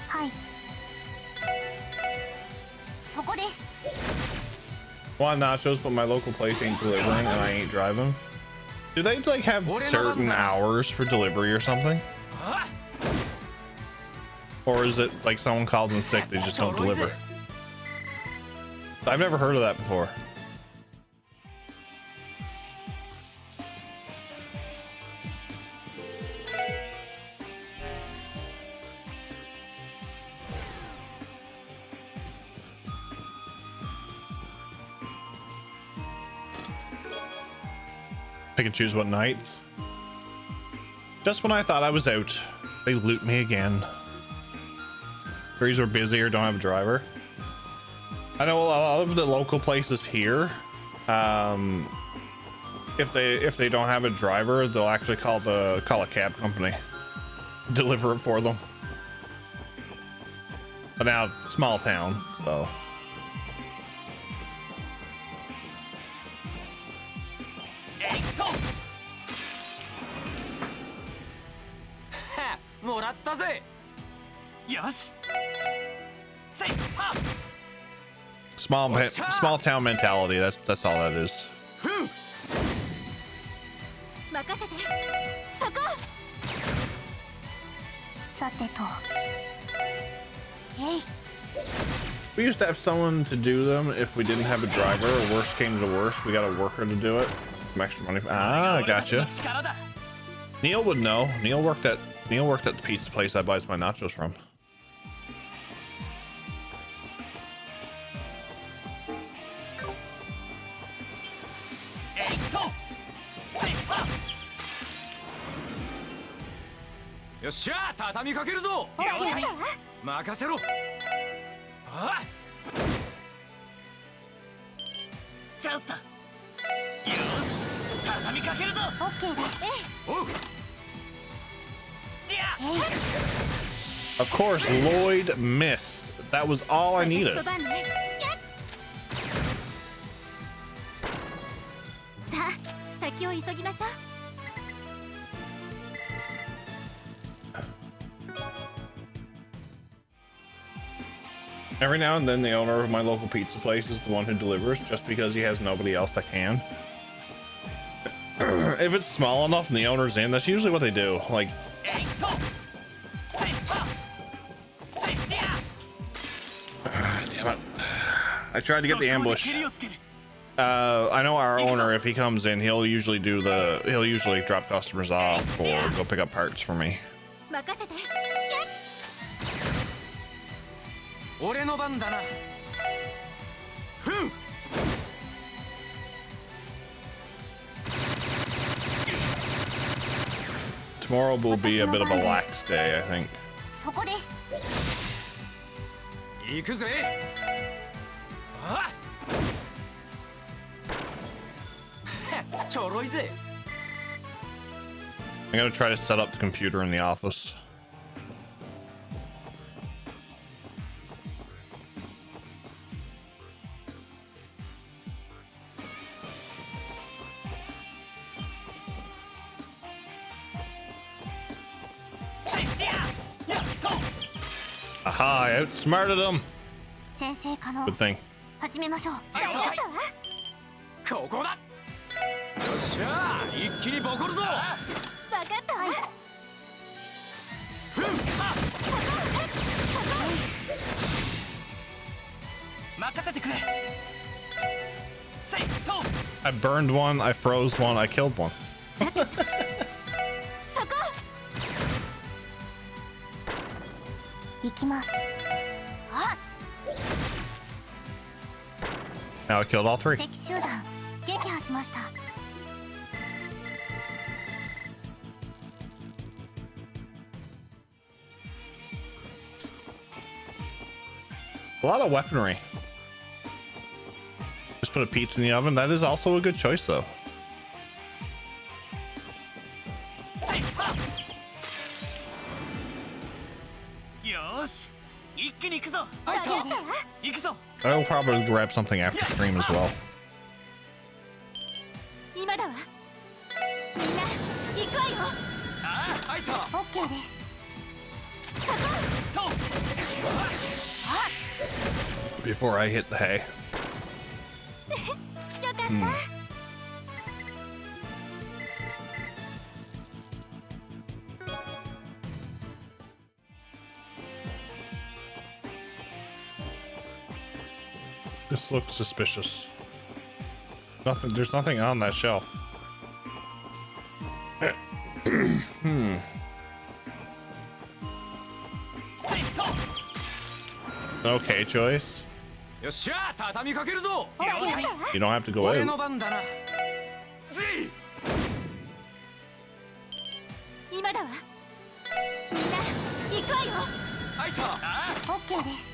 はい。そこです。 Want nachos, but my local place ain't delivering, and I ain't driving. Do they like have certain hours for delivery or something? Or is it like someone calls in sick, they just don't deliver? I've never heard of that before. Pick and choose what nights. Just when I thought I was out, they loot me again. Trees are busy or don't have a driver. I know a lot of the local places here, if they don't have a driver, they'll actually call a cab company, deliver it for them. But now, small town, so. Small town mentality. That's all that is. 任せてそこさてとえい We used to have someone to do them if we didn't have a driver, or worst came to worst, we got a worker to do it. Some extra money. Ah, gotcha. Neil would know. Neil worked at the pizza place I buys my nachos from. Of course, Lloyd missed. That was all I needed. さあ先を急ぎましょう Every now and then, the owner of my local pizza place is the one who delivers, just because he has nobody else that can. If it's small enough and the owner's in, that's usually what they do. Like, damn it! I tried to get the ambush. I know our owner. If he comes in, he'll usually drop customers off or go pick up parts for me. 任せて 俺の番だな。ふん。Tomorrow will be a bit of a lax day, I think. そこです 行くぜ。あっ。ちょろいぜ。I'm gonna try to set up the computer in the office. Aha, I outsmarted him. 先生可能 Good thing. 始めましょうはい分かったわここだ。よっしゃー、一気にボコるぞ。分かったわふん。はっ。任せてくれ。せいと。 I burned one, I froze one, I killed one. そこ 行きますあ Now I killed all three. 敵集団撃破しました A lot of weaponry. Just put a pizza in the oven. That is also a good choice, though. I'll probably grab something after stream as well. 今だわみんな行くわよああ、はいさ。オッケーですと。 Before I hit the hay. よかった、This looks suspicious. There's nothing on that shelf. Okay, choice. よっしゃー、畳みかけるぞ。 You don't have to go 俺 out. の番だな。ぜい。はいさあオッケーです。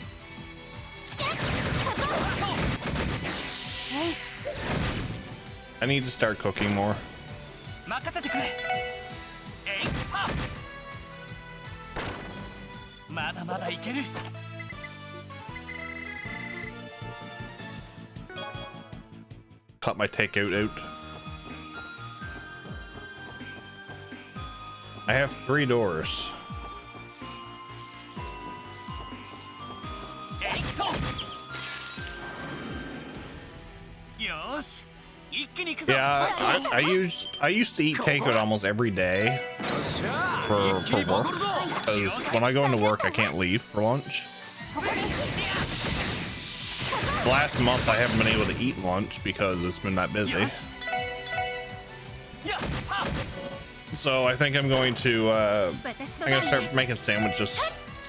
I need to start cooking more. 任せてくれ。えいはっ。まだまだいける。Cut my takeout out. I have 3 doors. えいっと。よーし、一気に行くぞ。 Yeah, I used to eat takeout almost every day しゃあ for 一気にボコ work るぞ。 because when I go into work I can't leave for lunch. The last month I haven't been able to eat lunch because it's been that busy. よし。やっはっ。 So I think I'm going to 私の I'm 番 gonna start making sandwiches.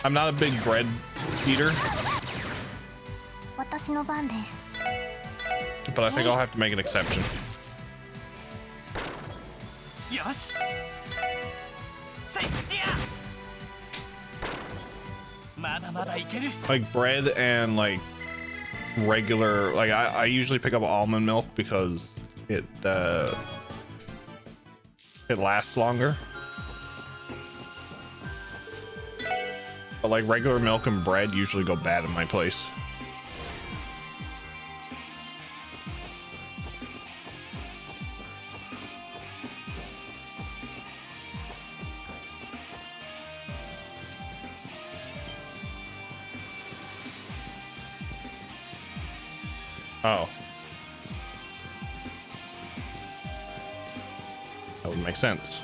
I'm not a big bread eater, 私の番です。 but I think I'll have to make an exception. よし。せいや。まだまだいける。 Like bread and like regular, like I usually pick up almond milk because it lasts longer. But like regular milk and bread usually go bad in my place. Oh. That would make sense.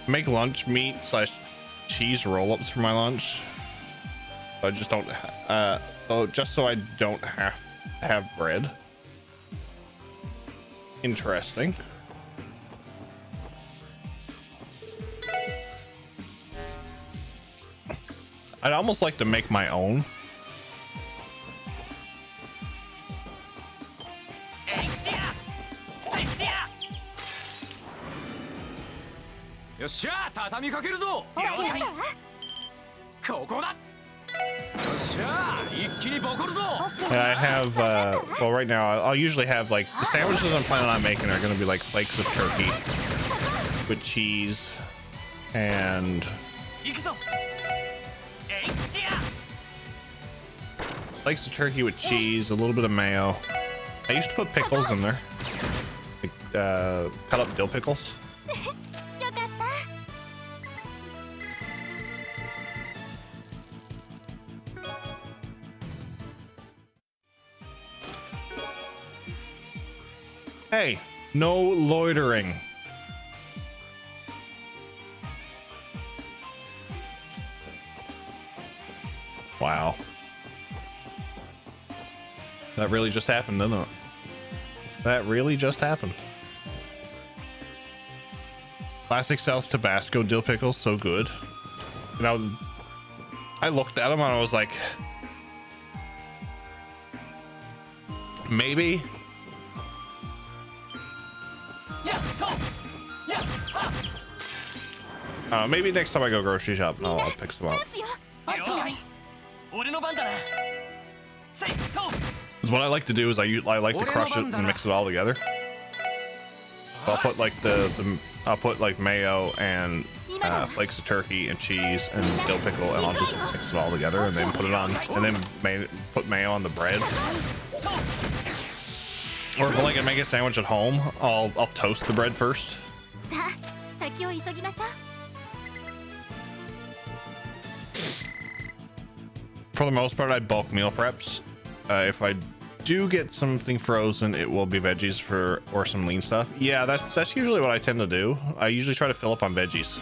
Make lunch meat / cheese roll-ups for my lunch. I just don't just so I don't have bread. Interesting. I'd almost like to make my own. よっしゃ、畳みかけるぞ。オッケーです。ここだ。よっしゃ、一気にボコるぞ。 And I have well right now I'll usually have like the sandwiches I'm planning on making are going to be like flakes of turkey with cheese and 行くぞ。えいや。 flakes of turkey with cheese, a little bit of mayo. I used to put pickles in there, like cut up dill pickles. よかった。 Hey, no loitering. Wow. That really just happened, didn't it? That really just happened. Classic sells Tabasco dill pickles, so good. You know, I looked at them and I was like, maybe. Maybe next time I go grocery shopping, I'll pick some up. オッケーです。 俺の番だな。せいと。 'Cause what I like to do is I like to crush it and mix it all together. So I'll put like I'll put like mayo and flakes of turkey and cheese and dill pickle, and I'll just mix it all together and then put it on, and then put mayo on the bread. Or if I like to make a sandwich at home, I'll toast the bread first. さあ、先を急ぎましょう。 For the most part, I bulk meal preps. If I do get something frozen, it will be veggies or some lean stuff. Yeah, that's usually what I tend to do. I usually try to fill up on veggies.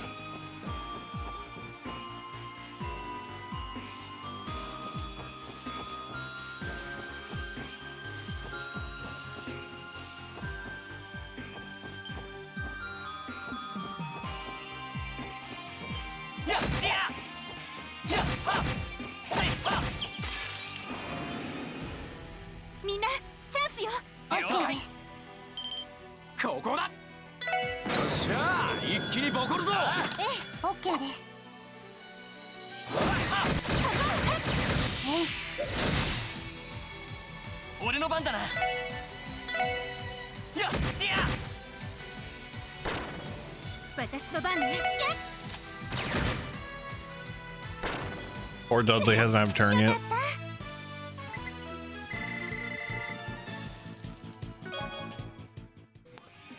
Yeah. みんなチャンスよ。オッケーです。ここだ。よっしゃ、一気にボコるぞ。ええ、オッケーです。えい俺の番だな。やっいや。私の番ね。 Or Dudley hasn't had a turn yet.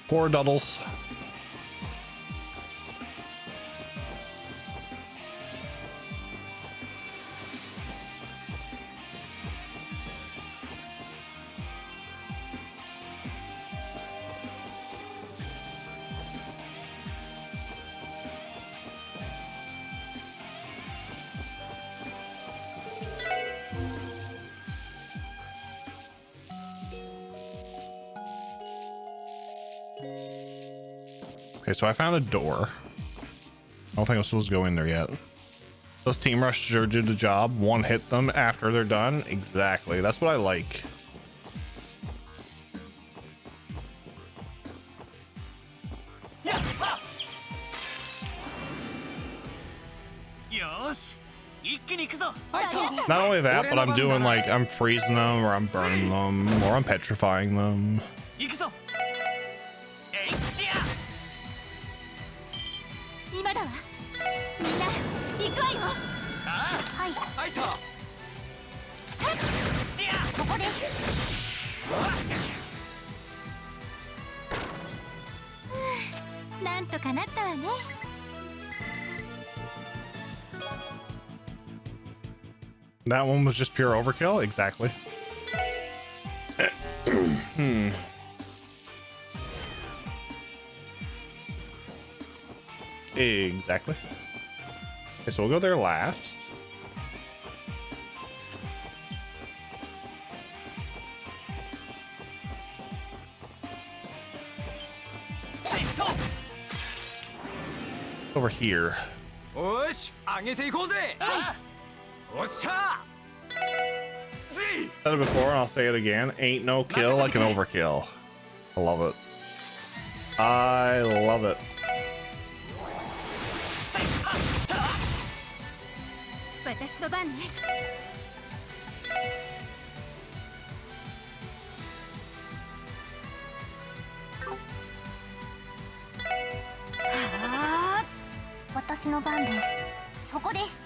Poor Duddles. Okay, so I found a door. I don't think I'm supposed to go in there yet. Those team rushers do the job. One hit them after they're done. Exactly. That's what I like. Not only that, but I'm doing like I'm freezing them, or I'm burning them, or I'm petrifying them. 今だわ。みんな行くわよ。はい。アイサー。ここです。なんとかなったわね。 That one was just pure overkill? Exactly. Exactly. Okay, so we'll go there last. Over here. よし、上げていこうぜ。おっしゃ。 Said it before and I'll say it again. Ain't no kill like an overkill. I love it. I love it. 私の番ね。はあ、私の番です。そこです。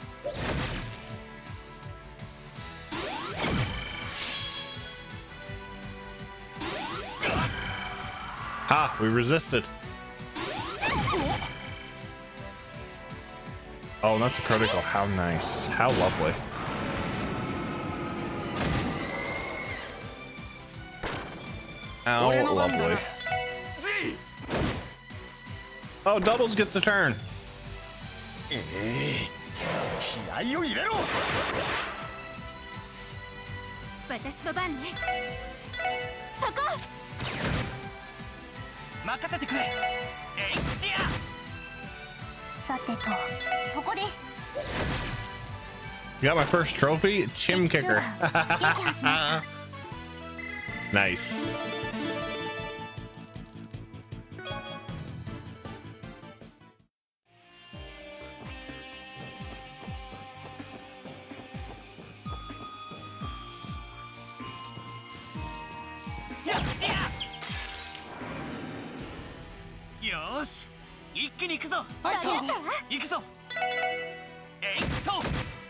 Ah, we resisted. Oh, that's a critical. How nice. How lovely. How lovely. Oh, Doubles gets a turn. 気合を入れろ。私の番ね。そこ。 任せてくれ。さてと、そこです。 You got my first trophy? Chim kicker. 撃破しました。 Nice.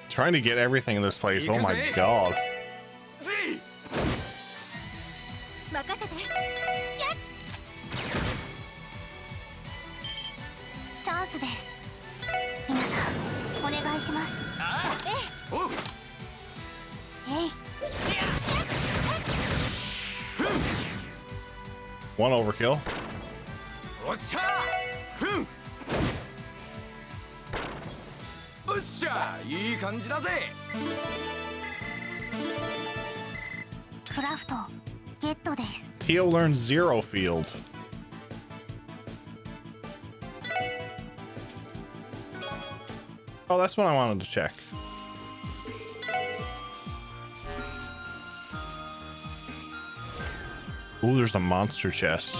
Trying to get everything in this place. Oh my god. 任せて。チャンスです。皆さん、お願いします。えい。 One overkill. おっしゃ。おっしゃ、いい感じだぜ。クラフトゲットです。 Teal learns Zero Field. Oh, that's what I wanted to check. Ooh, there's a monster chest.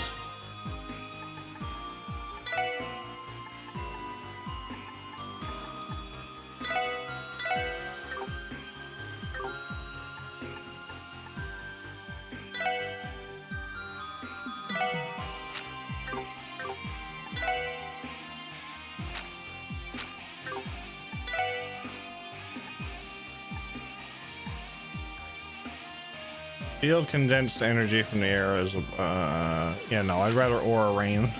Field condensed energy from the air is, yeah, no, I'd rather aura rain.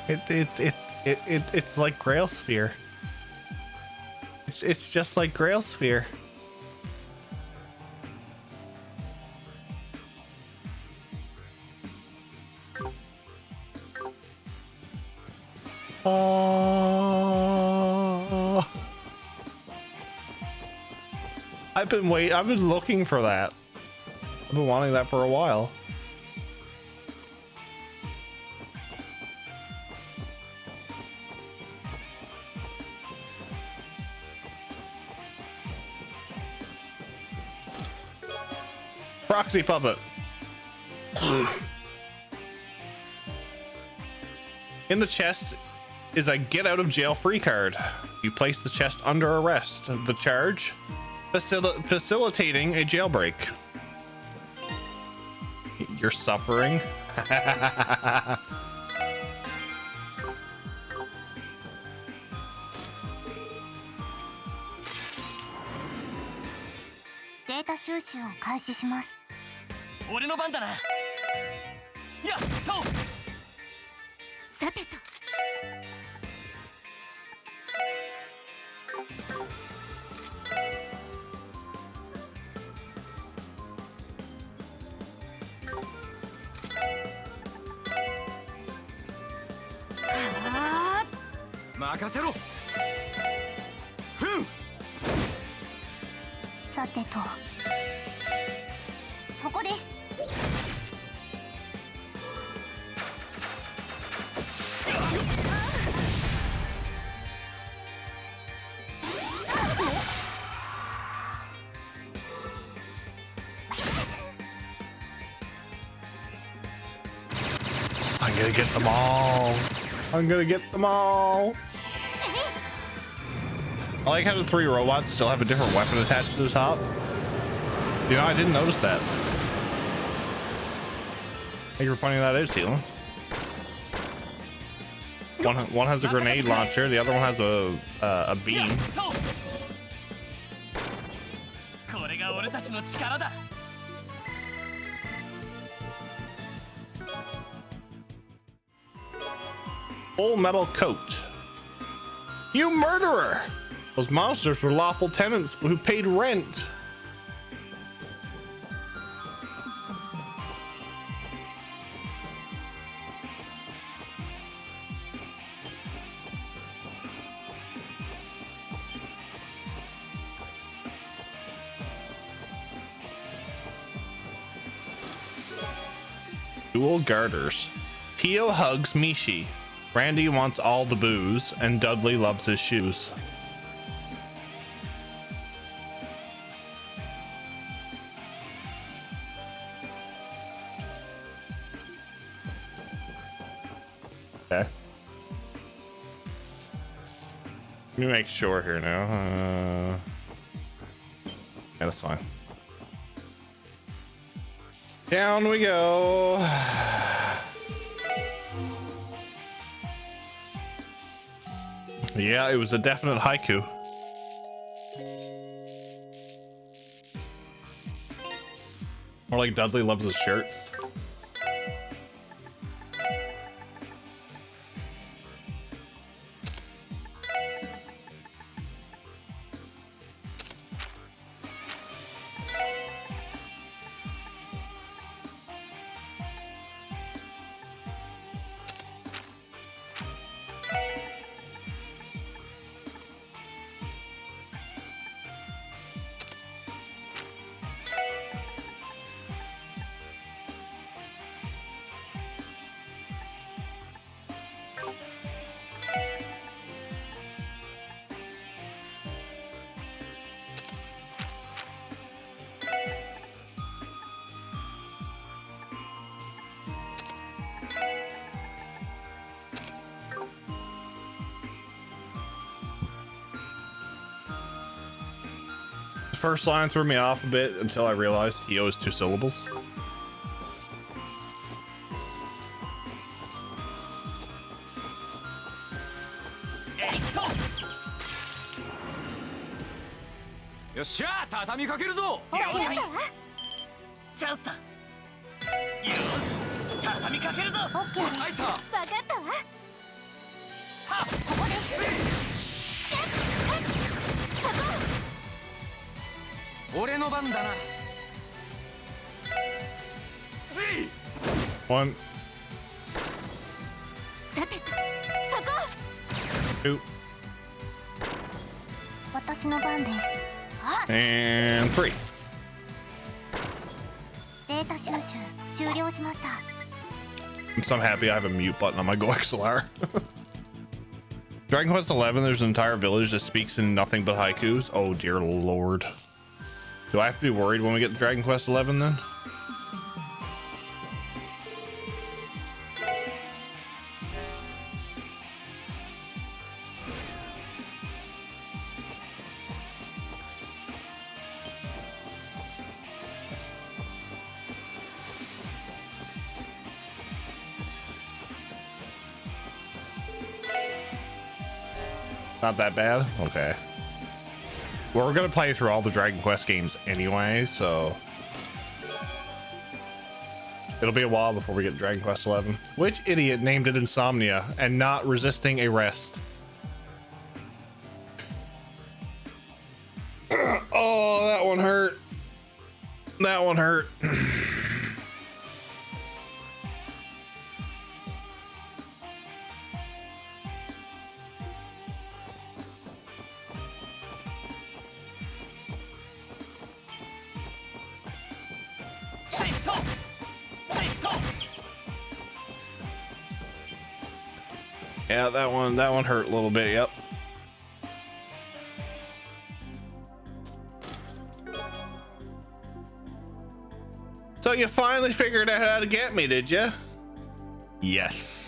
It's like Grail Sphere. It's just like Grail Sphere. Oh, I've been looking for that. I've been wanting that for a while. Proxy puppet. In the chest is a get out of jail free card. You place the chest under arrest. The charge, facilitating a jailbreak. You're suffering. Data 収集を開始します。俺の番だな。やっと。さてと。任せろ。ふん。さてと。そこです。I'm gonna get them all. I'm gonna get them all. I like how the 3 robots still have a different weapon attached to the top. You know, I didn't notice that. Thank you for pointing that out, Sealand. One has a grenade launcher, the other one has a beam. これが俺たちの力だ。Full metal coat. You murderer! Those monsters were lawful tenants who paid rent. Dual garters. Tio hugs Mishi. Randy wants all the booze, and Dudley loves his shoes. Okay. Let me make sure here now. Yeah, that's fine. Down we go. Yeah, it was a definite haiku. More like Dudley loves his shirts. First line threw me off a bit until I realized he owes 2 syllables. よっしゃ畳みかけるぞ。了解。チャンスだ。よし畳みかけるぞ。オッケーです。はいさ。わかったわ。はっそこです。俺の番だな。One, さてと、そこ。 2, 私の番です。あ、 and 3. データ収集終了しました。 I'm so happy I have a mute button on my Go XLR. Dragon Quest 11, there's an entire village that speaks in nothing but haikus. Oh dear lord. Do I have to be worried when we get to Dragon Quest 11 then? Not that bad? Okay. Well, we're gonna play through all the Dragon Quest games anyway, so it'll be a while before we get Dragon Quest 11. Which idiot named it Insomnia and not Resisting Arrest? Oh, that one hurt. That one hurt. Yeah, that one hurt a little bit. Yep. So you finally figured out how to get me, did you? Yes.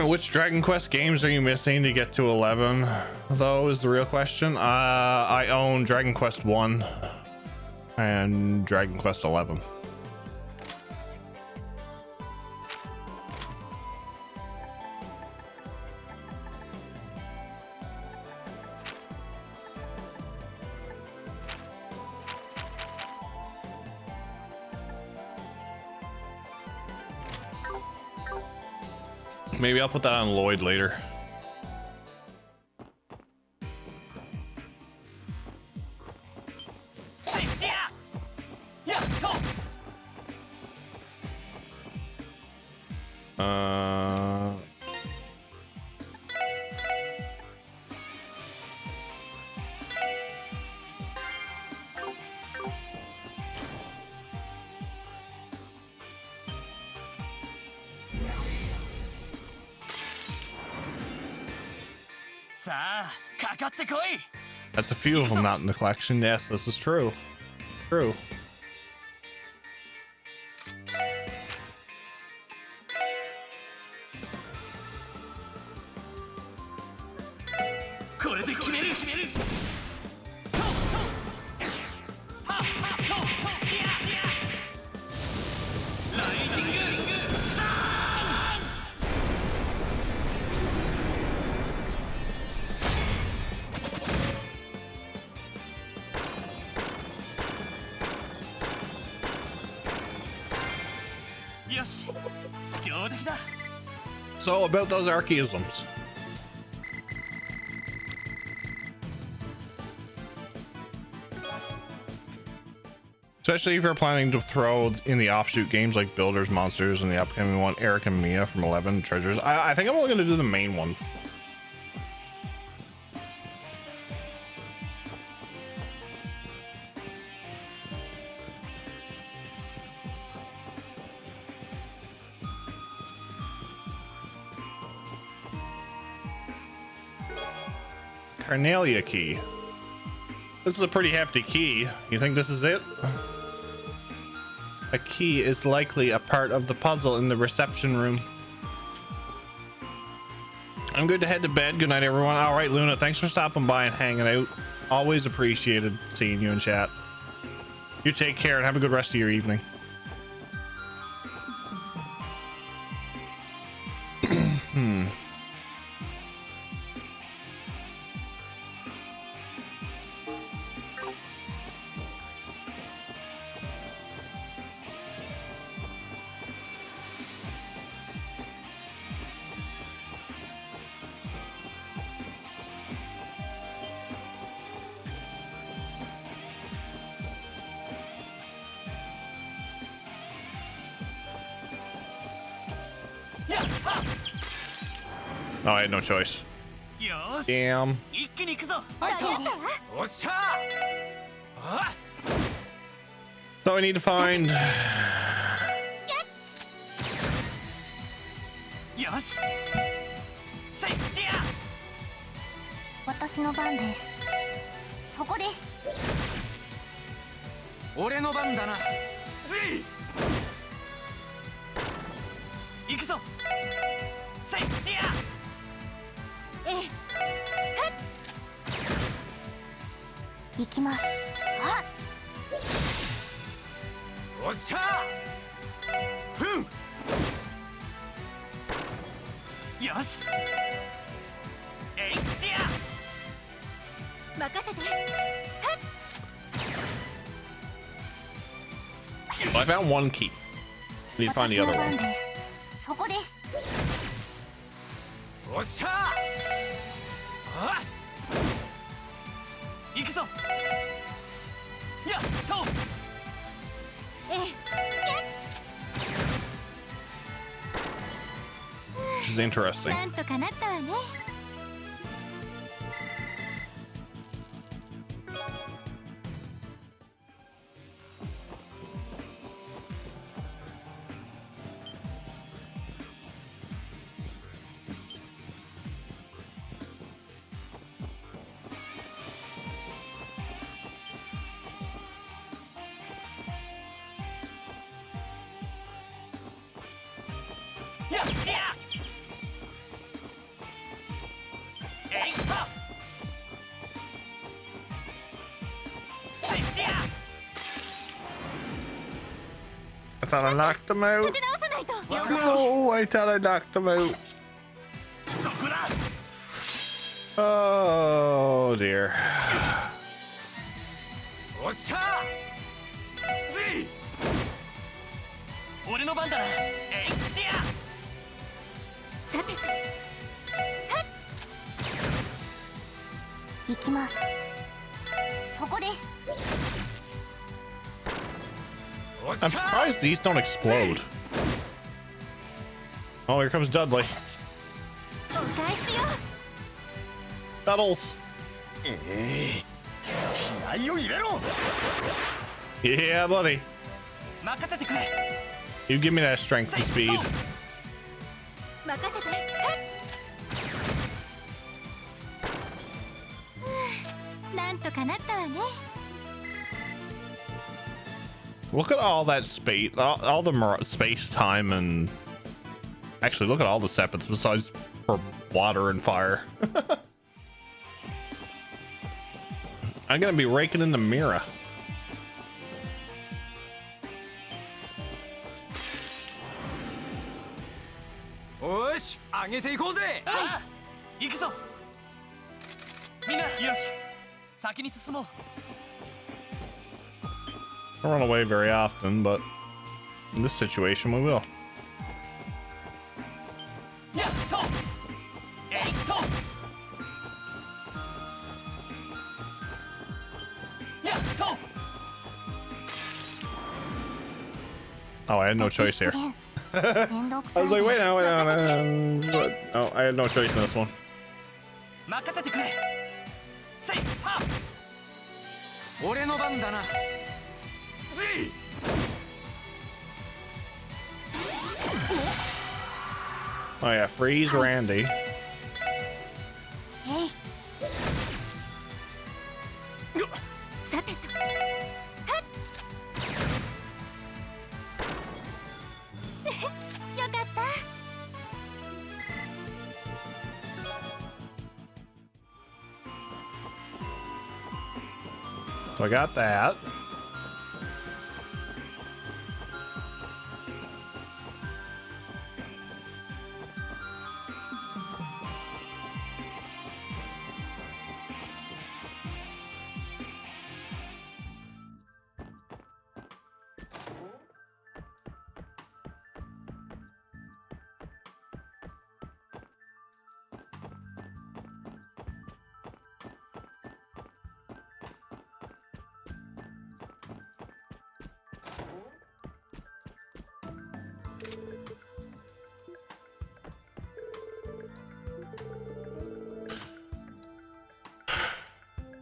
Which Dragon Quest games are you missing to get to 11 though is the real question. I own Dragon Quest 1 and Dragon Quest 11. Maybe I'll put that on Lloyd later. That's a few of them not in the collection. Yes, this is true. True. So about those archaisms. Especially if you're planning to throw in the offshoot games like Builders, Monsters, and the upcoming one, Eric and Mia from 11 Treasures. I think I'm only going to do the main one. Carnelia key. This is a pretty hefty key. You think this is it? A key is likely a part of the puzzle in the reception room. I'm good to head to bed. Good night, everyone. All right, Luna, thanks for stopping by and hanging out. Always appreciated seeing you in chat. You take care and have a good rest of your evening. Oh, I had no choice. よし Damn. 一気に行くぞ間に合ったわおっしゃあ So I need to find. よしせいディア私の番です。そこです。俺の番だなぜい行くぞせいディアええ。はっ。行きます。あ。おっしゃふんよしえいディア任せて。 Well, I found one key. I need to find the other 私の番 one. です。そこです。おっしゃあ行くぞやっとええ。 Which is interesting. なんとかなったわね。 やっやえいはせいディ I thought I knocked him out. 立て直さないと。 No, I thought I knocked him out. Oh dear. アおっしゃぜい俺の番だなえいディアさて。はっ。行きます。そこです。 おっし I'm ゃ surprised these don't explode. Oh, here comes Dudley. お返しよ。 Duddles. 気合を入れろ Yeah, buddy. 任せてくれ You give me that strength and speed. 任せて。はっ。なんとかなったわね。 Look at all that space, all the space, time, and actually look at all the separate besides for water and fire. I'm gonna be raking in the mirror. おーし上げていこうぜああ行くぞみんなよし先に進もう I don't run away very often, but in this situation we will. やっとえいっとやっと Oh, I had no choice here. めんどくさ I い was like, です。 wait, no, but no, I had no choice in this one. 任せてくれせいは俺の番だなぜい Oh yeah, freeze Randy. えい。So I got that.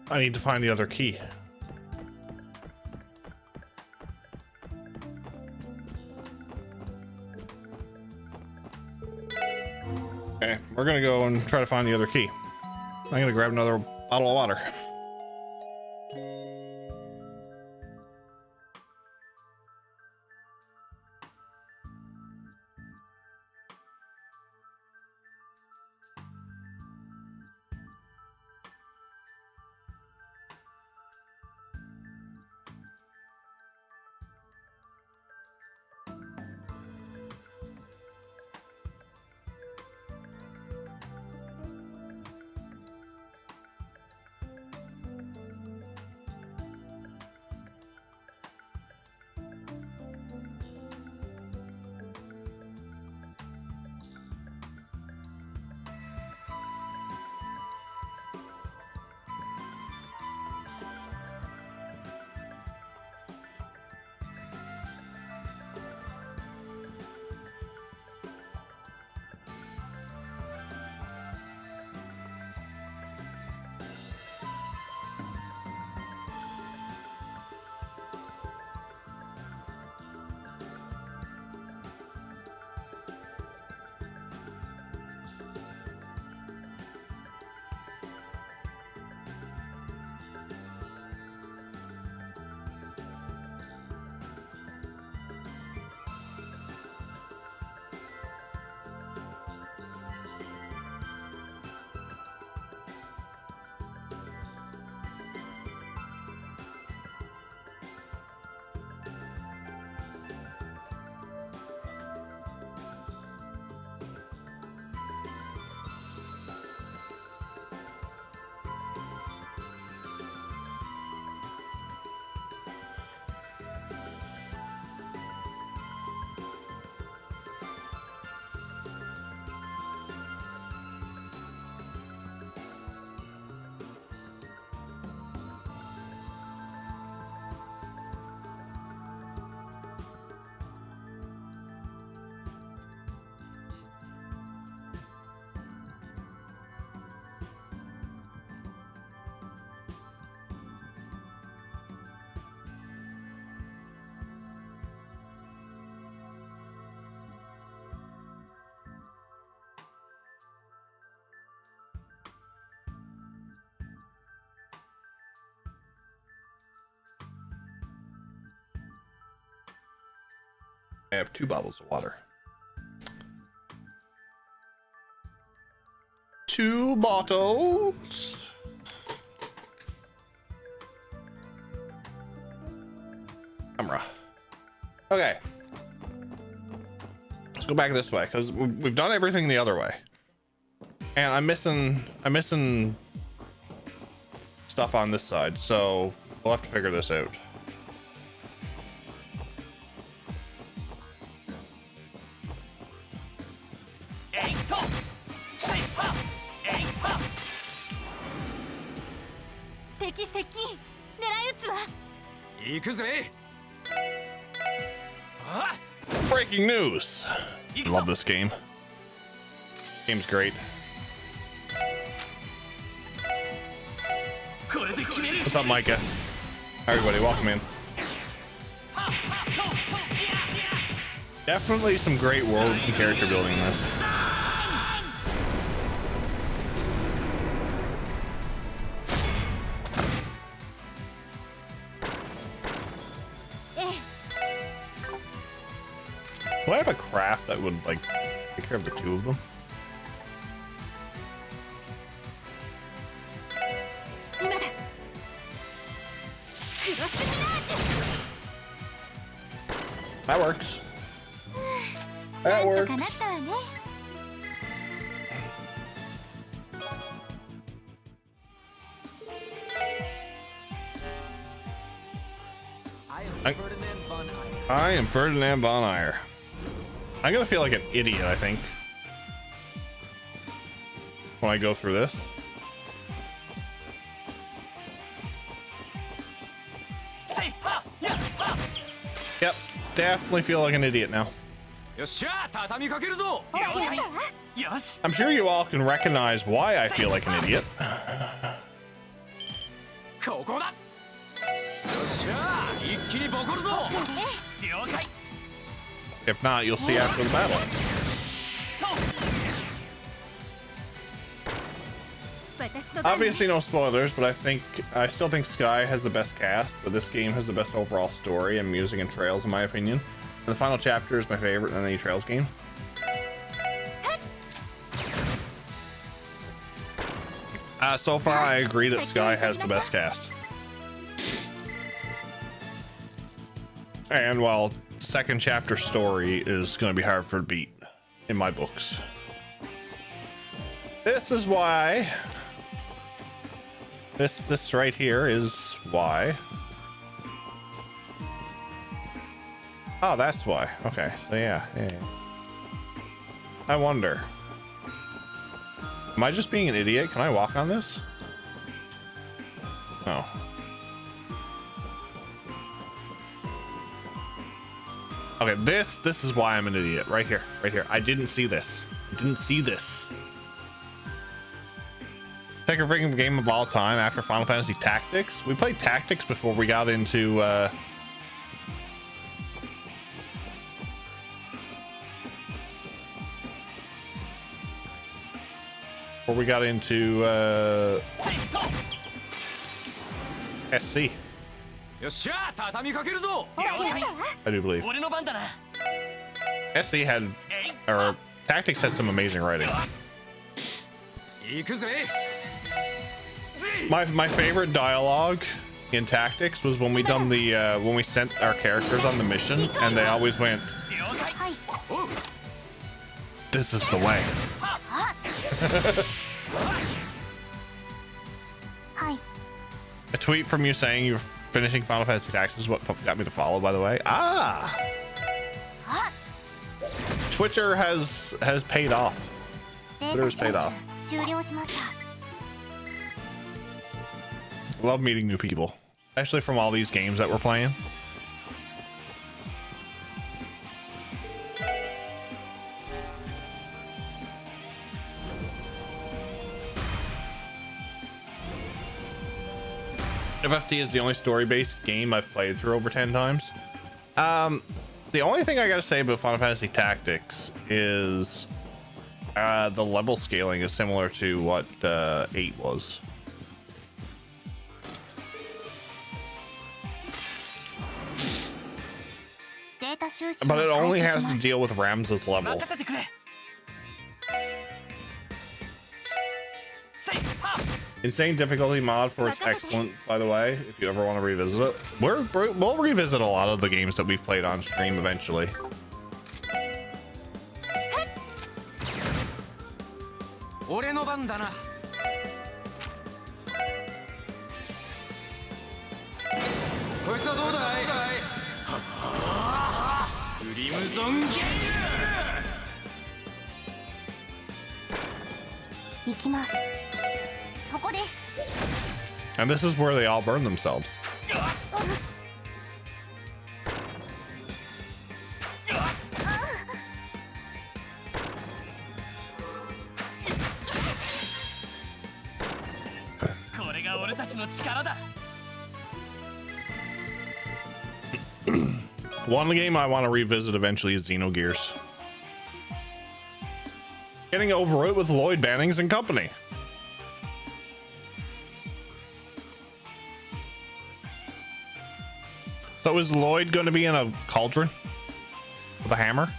I need to find the other key. Okay, we're gonna go and try to find the other key. I'm gonna grab another bottle of water. I have 2 bottles of water. 2 bottles. Camera. Okay. Let's go back this way because we've done everything the other way, and I'm missing stuff on this side, so we'll have to figure this out. Breaking news! I love this game. Game's great. What's up, Micah? Everybody, welcome in. Definitely some great world and character building in this. Do I have a craft that would like take care of the 2 of them? That works. な That んと works. かなったわね。 I am Ferdinand von Ayer. I'm gonna feel like an idiot, I think, when I go through this. Yep, definitely feel like an idiot now. よっしゃ畳みかけるぞ。了解。よし。 I'm sure you all can recognize why I feel like an idiot. ここだ。よっしゃ一気にボコるぞ。了解。 If not, you'll see after the battle. 私の番ね。 Obviously, no spoilers, but I still think Sky has the best cast, but this game has the best overall story and music and trails, in my opinion. And the final chapter is my favorite in any Trails game. So far, I agree that Sky has the best cast. And while second chapter story is going to be hard for to beat in my books. This is why. This right here is why. Oh, that's why. Okay, so yeah. I wonder. Am I just being an idiot? Can I walk on this? No. Okay, this is why I'm an idiot. Right here. Right here. I didn't see this. Didn't see this. Second freaking game of all time after Final Fantasy Tactics. We played Tactics before we got into SC. よっしゃ畳みかけるぞ。 I do believe 俺の番だな。 SC had, or Tactics had some amazing writing. 行くぜ。 My favorite dialogue in Tactics was when we done the when we sent our characters on the mission and they always went, はい。 "This is the way." はい。 A tweet from you saying you're finishing Final Fantasy Tactics is what got me to follow, by the way. Ah, Twitter has paid off. デー Twitter's タ paid 収 off. 集終了しました。 Love meeting new people, especially from all these games that we're playing. FFT is the only story-based game I've played through over 10 times. The only thing I gotta say about Final Fantasy Tactics is the level scaling is similar to what 8 was. But it only has to deal with Ramses' level. 任せてくれ。せいは。 Insane difficulty mod for its excellent, by the way, if you ever want to revisit it. We'll revisit a lot of the games that we've played on stream eventually. 俺の番だな。こいつはどうだい？ははクリムゾンゲイル。行きます。そこです。 And this is where they all burn themselves. これが俺たちの力だ。 One game I want to revisit eventually is Xenogears. Getting over it with Lloyd Bannings and company. So is Lloyd going to be in a cauldron with a hammer?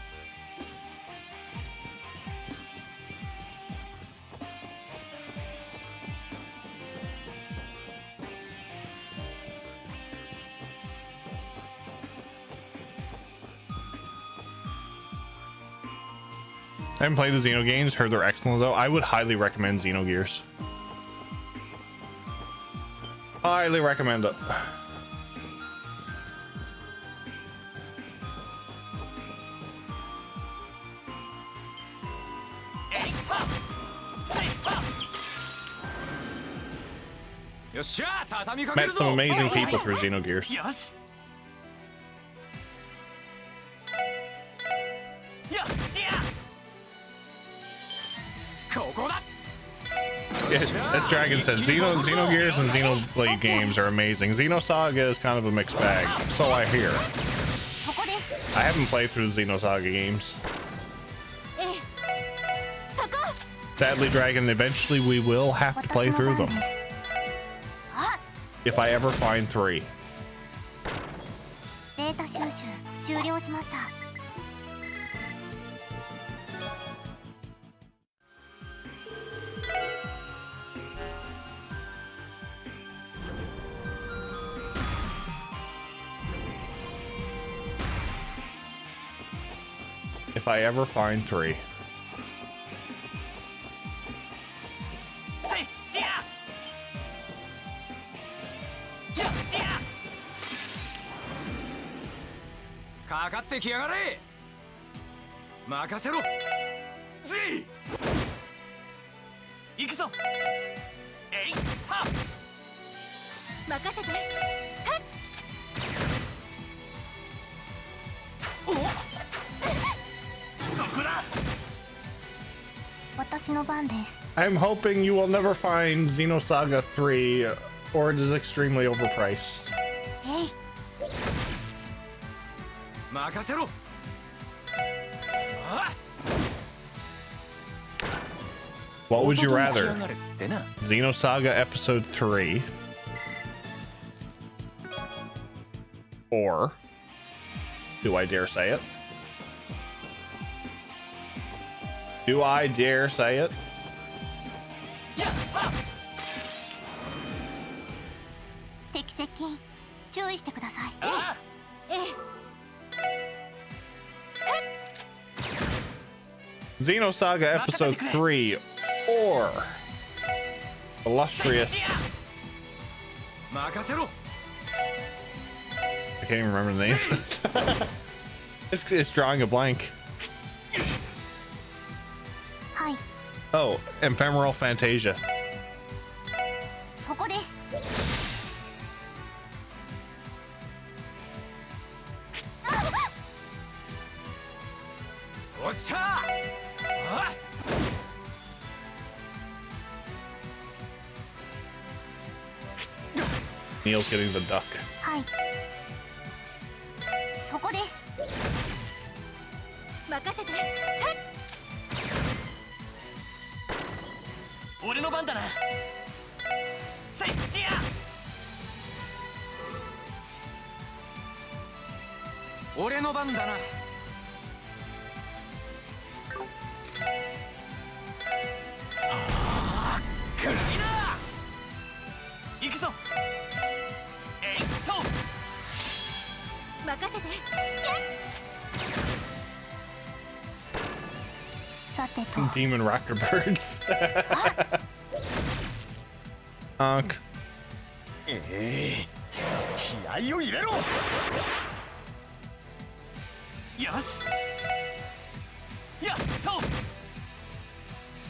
I haven't played the Xeno games. Heard they're excellent though. I would highly recommend Xenogears. Highly recommend it. Met some amazing people for Xenogears. よしやっやここだ As Dragon said, Xenogears and Xenoblade games are amazing. Xenosaga is kind of a mixed bag, so I hear. そこです I haven't played through the Xenosaga games. ええそこ Sadly, Dragon, eventually we will have to play 私の through 番 them. ですあ If I ever find 3. データ収集終了しました If I ever find 3. せいやややかかってきやがれ任せろぜい行くぞえいはっ任せておそこだ私の番です I'm hoping you will never find Xenosaga 3 or it is extremely overpriced. えい任せろあ What would you 来 rather? やがれってな Xenosaga Episode 3 or do I dare say it? Do I dare say it? やっはっ敵接近注意してくださいあええ Xenosaga Episode 3 or Illustrious. 任せろ I can't even remember the name. It's drawing a blank. はい Oh, Ephemeral Fantasia. そこですおっしゃあ Neil's getting the duck. はいそこです任せて俺の番だなせいや俺の番だなくらいな行くぞえいっと任せてさてと Demon Rocker Birds. Honk. 気合を入れろよしやっと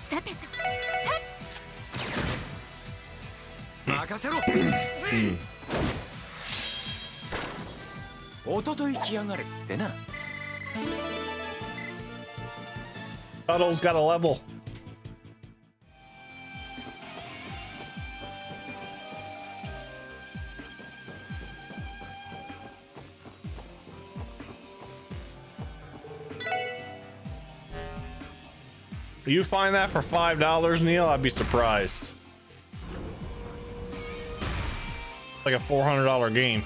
さてと任せろおととい来やがれってな Tuttle's got a level. You find that for $5, Neil? I'd be surprised. It's like a $400 game.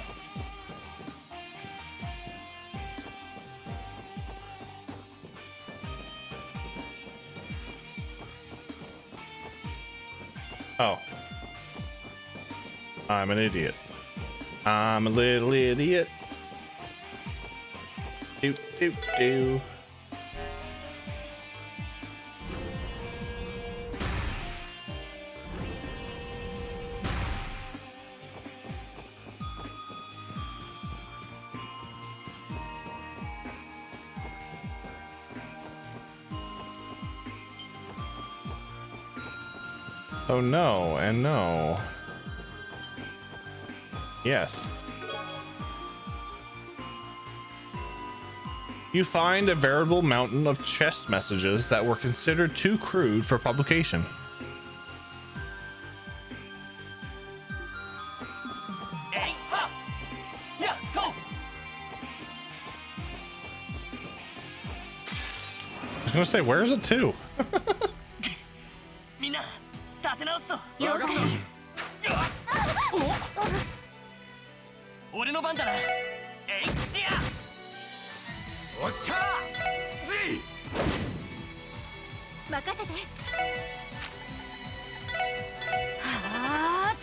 Oh. I'm an idiot. I'm a little idiot. Do, do, do. Oh no, and no. Yes. You find a veritable mountain of chest messages that were considered too crude for publication. I was gonna say, where is it to? みんな立て直すぞ。了解です。俺の番だな。えいってや。おっしゃー。ぜい。任せて。はあ。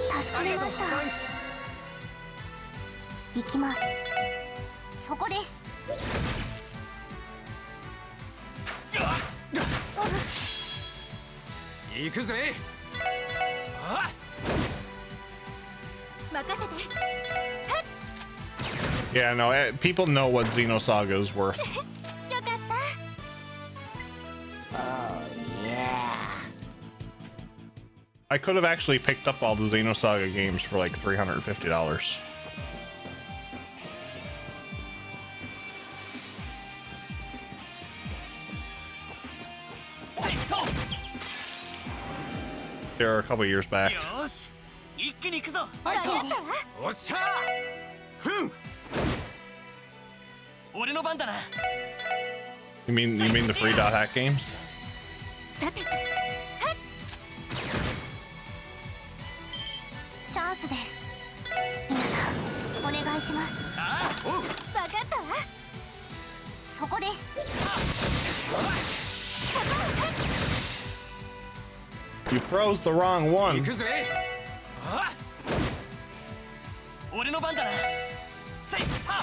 助かりました。行きます。そこです。行くぜ。あ。任せて。 Yeah, no, people know what Xenosaga is worth. よかった。Oh yeah. I could have actually picked up all the Xenosaga games for like $350. There are a couple years back. よし、一気に行くぞ。はい、そう。おっしゃー。ふん。俺の番だな。You mean the free dot hack games? さて。チャンスです。皆さん、お願いします。ああ、おう。わかったわ。そこです。 You froze the wrong 行 one. くぜ。ああ。俺の番だな。せいは。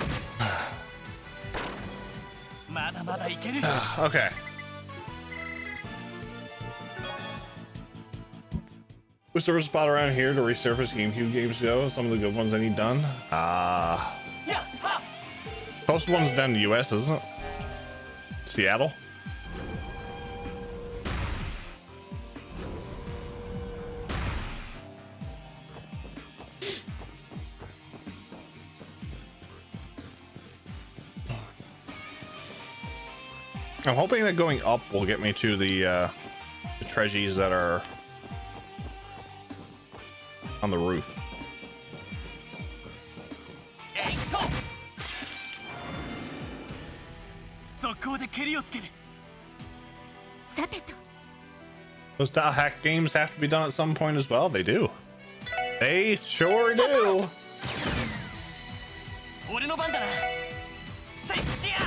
まだまだいける。 Okay. Was there a spot around here to resurface GameCube games go? Some of the good ones I need done. Yeah, ha. Most ones done in the US, isn't it? Seattle. I'm hoping that going up will get me to the treasures that are on the roof. えいと。速攻で蹴りをつける。さてと。 Those dot hack games have to be done at some point as well. They do. They sure do. 俺の番だな。せいや。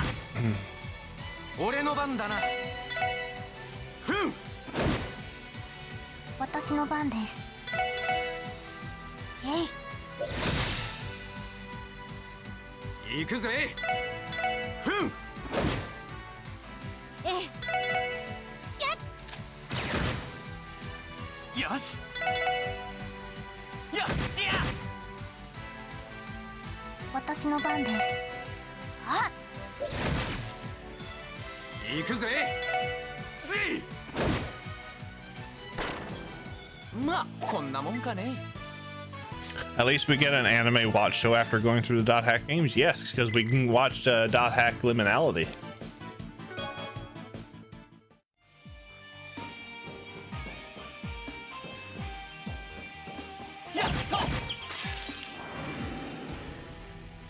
俺の番だな。ふん。私の番です。えい。行くぜ。ふん。えい。やっ。よし。やっ。私の番です。あ。 行くぜ。ぜい。まあこんなもんかね。 At least we get an anime watch show after going through the dot hack games. Yes, because we can watch dot hack liminality.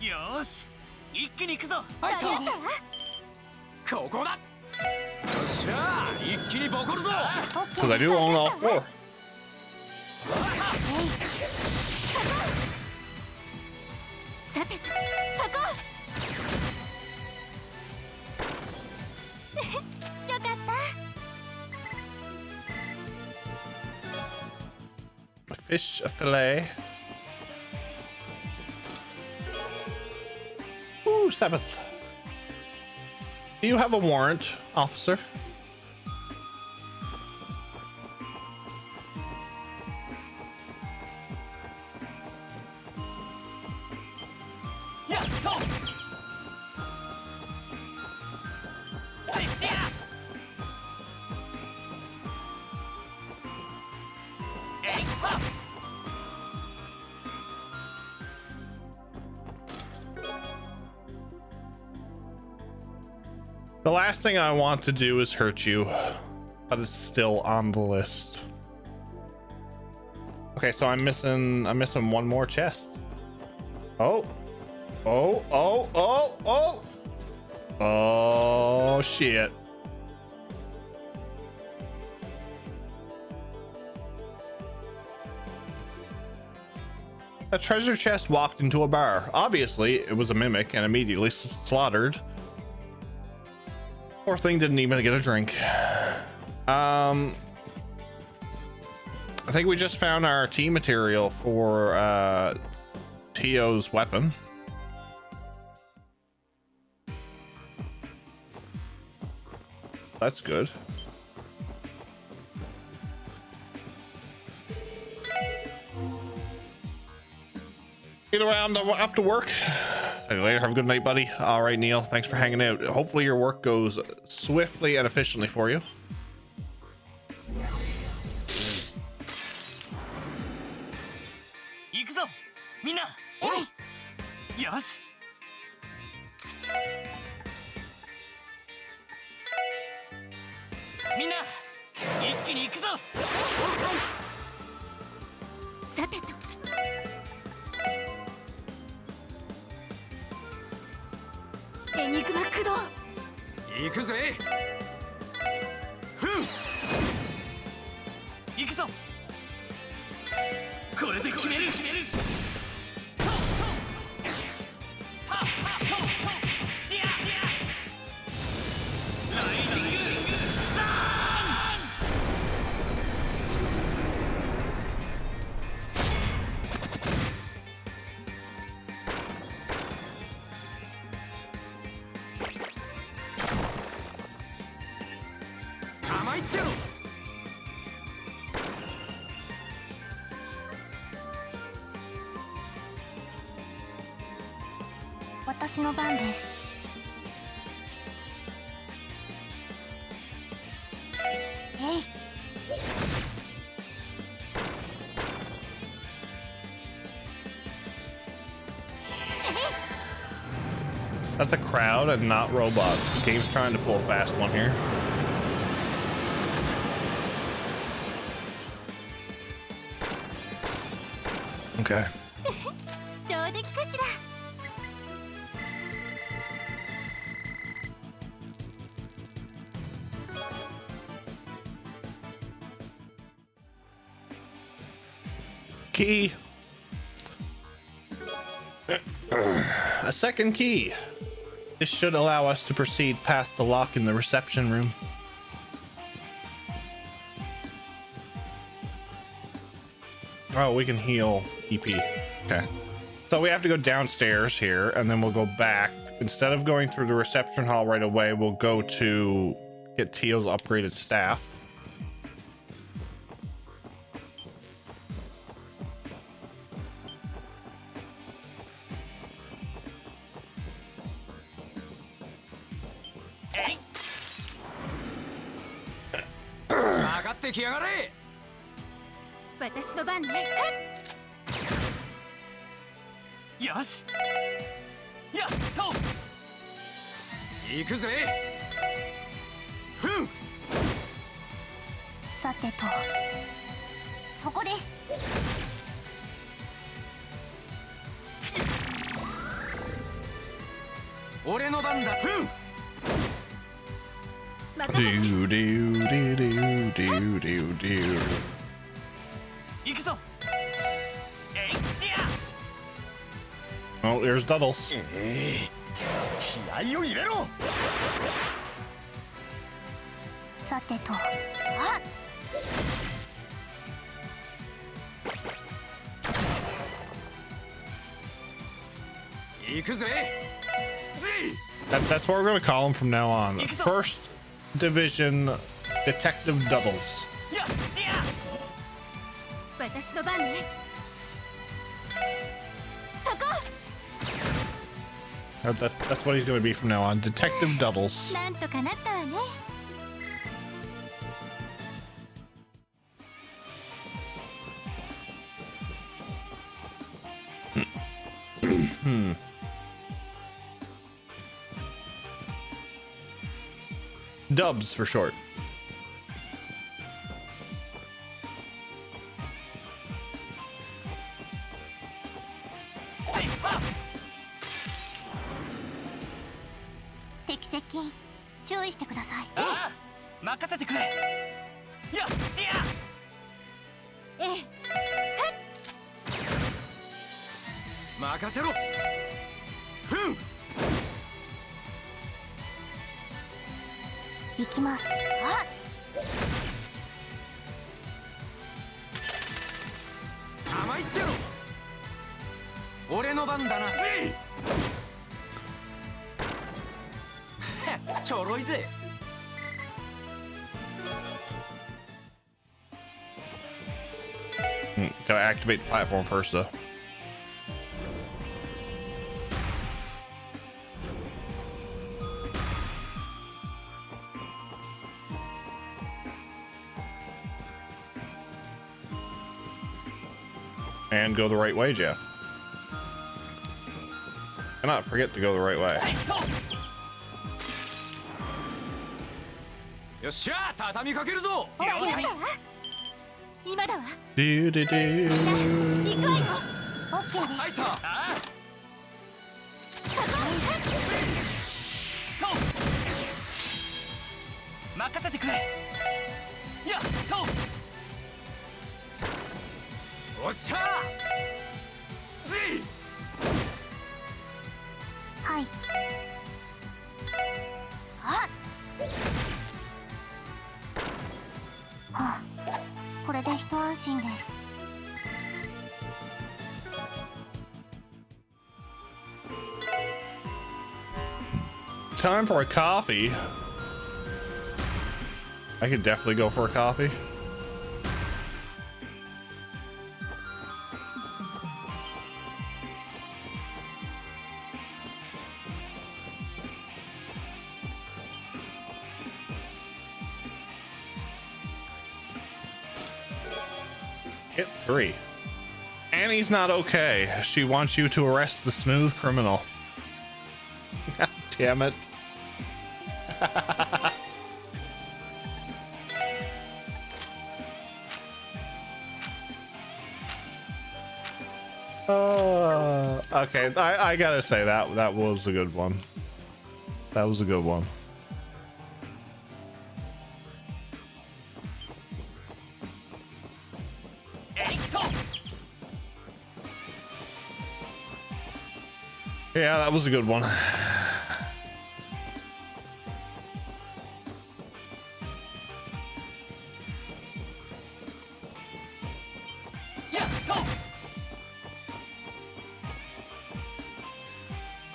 Yosh, 一気に行くぞ。はい、そう。ここだ。よっしゃー、一気にボコるぞ。 Because I do own all four. さてと、そこ。よかった。 A fish, a fillet. Ooh, Sabbath. Do you have a warrant, officer? The last thing I want to do is hurt you, but it's still on the list. Okay, so I'm missing one more chest. Oh. Oh shit. A treasure chest walked into a bar. Obviously, it was a mimic and immediately slaughtered. Poor thing didn't even get a drink. I think we just found our tea material for Tio's weapon. That's good. Either way, I'm after work. See you later. Have a good night, buddy. All right, Neil. Thanks for hanging out. Hopefully your work goes swiftly and efficiently for you. 行くぞみんな。よし。みんな一気に行くぞ。さてとエニグマ駆動行くぜ。ふん。行くぞ。これで決める。トントン。はっはっトントン。ディアディア。ライジングサーン。甘いってろ。私の番です。えい。 That's a crowd and not robots. The game's trying to pull a fast one here. Okay. 上出来かしら。 Key. A second key. This should allow us to proceed past the lock in the reception room. Oh, we can heal EP. Okay. So we have to go downstairs here, and then we'll go back. Instead of going through the reception hall right away, we'll go to get Tio's upgraded staff. Hey. 上がってきやがれ。私の番ね。よし。やっと。行くぜ。ふん。さてとそこです。俺の番だ。ふん。任せて。 Do do do do do do do. 行くぞ。えい、ディ Oh, there's Duddles. ア。気合を入れろ。さてとあ行くぜ。That's what we're going to call him from now on. First Division Detective Duddles. やっ、ディア。私の番ね。そこ。 That's what he's going to be from now on. Detective Duddles. なんとかなったわね。 Hmm. Dubs for short. Gotta activate the platform first, though. And go the right way, Jeff. Cannot forget to go the right way. よっしゃ畳みかけるぞ。今だわ。Do do do. 行くわよ。オッケーです。はいさ。任せてくれ。やっと。おっしゃ。ぜ。はい。あ。はあ、これで一安心です。Time for a coffee. I could definitely go for a coffee. Hit 3. Annie's not okay. She wants you to arrest the smooth criminal. God damn it. Okay, I gotta say that was a good one. That was a good one. Yeah, that was a good one.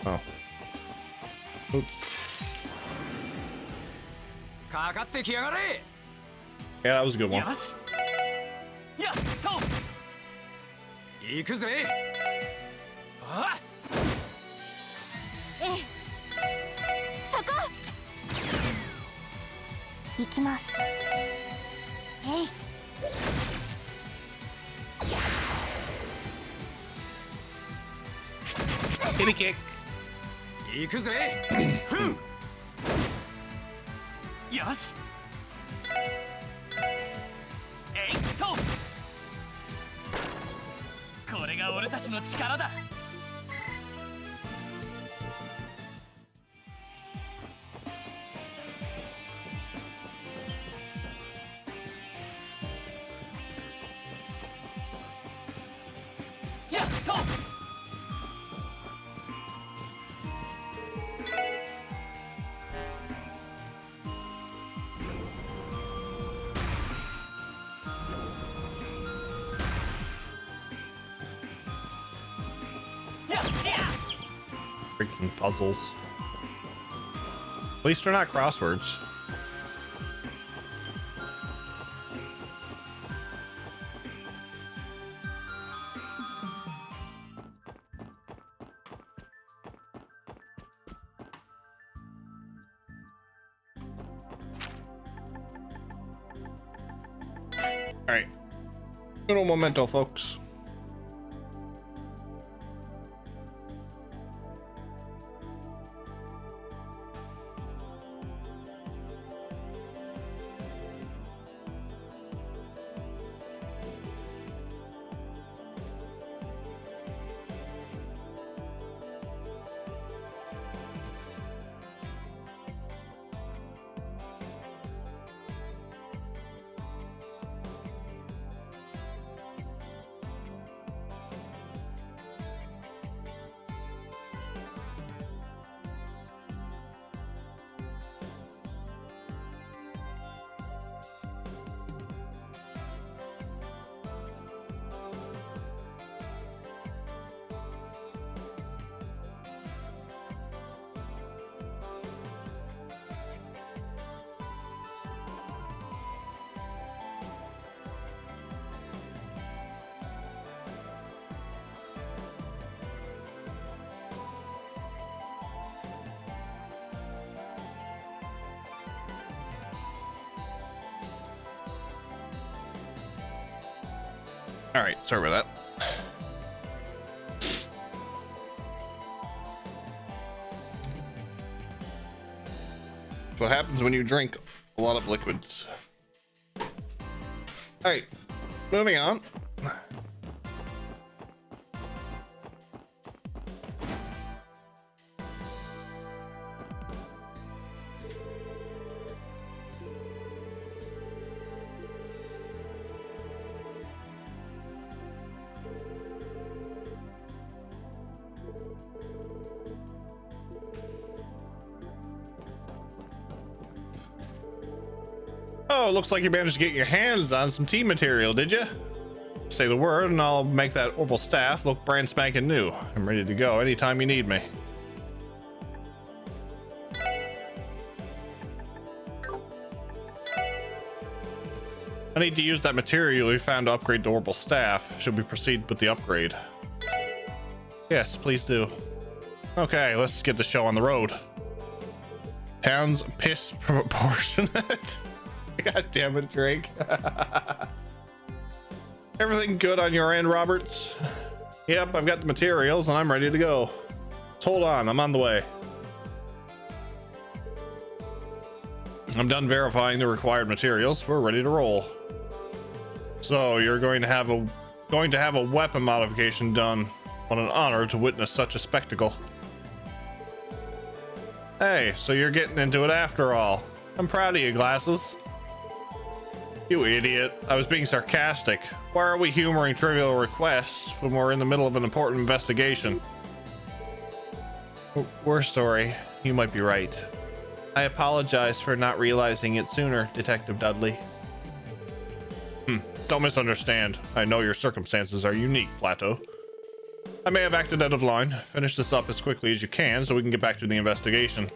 Oh. Oops. Yeah, that was a good one. やっと。行くぜ。あ。ええ。そこ。行きます。えい。Kitty kick. 行くぜ。ふん。よし。えいっと。これが俺たちの力だ。やっと。Freaking puzzles. At least they're not crosswords. All right. Uno momento, folks. All right, sorry about that. That's what happens when you drink a lot of liquids. All right, moving on. Oh, looks like you managed to get your hands on some tea material, did you? Say the word and I'll make that orbital staff look brand spanking new. I'm ready to go anytime you need me. I need to use that material we found to upgrade the orbital staff. Should we proceed with the upgrade? Yes, please do. Okay, let's get the show on the road. Town's piss proportionate. God damn it, Drake. Everything good on your end, Roberts? Yep, I've got the materials and I'm ready to go. Just hold on, I'm on the way. I'm done verifying the required materials. We're ready to roll. So you're going to have a weapon modification done. What an honor to witness such a spectacle. Hey, so you're getting into it after all. I'm proud of you, Glasses. You idiot. I was being sarcastic. Why are we humoring trivial requests when we're in the middle of an important investigation? We're sorry. You might be right. I apologize for not realizing it sooner, Detective Dudley. Don't misunderstand. I know your circumstances are unique, Plateau. I may have acted out of line. Finish this up as quickly as you can so we can get back to the investigation.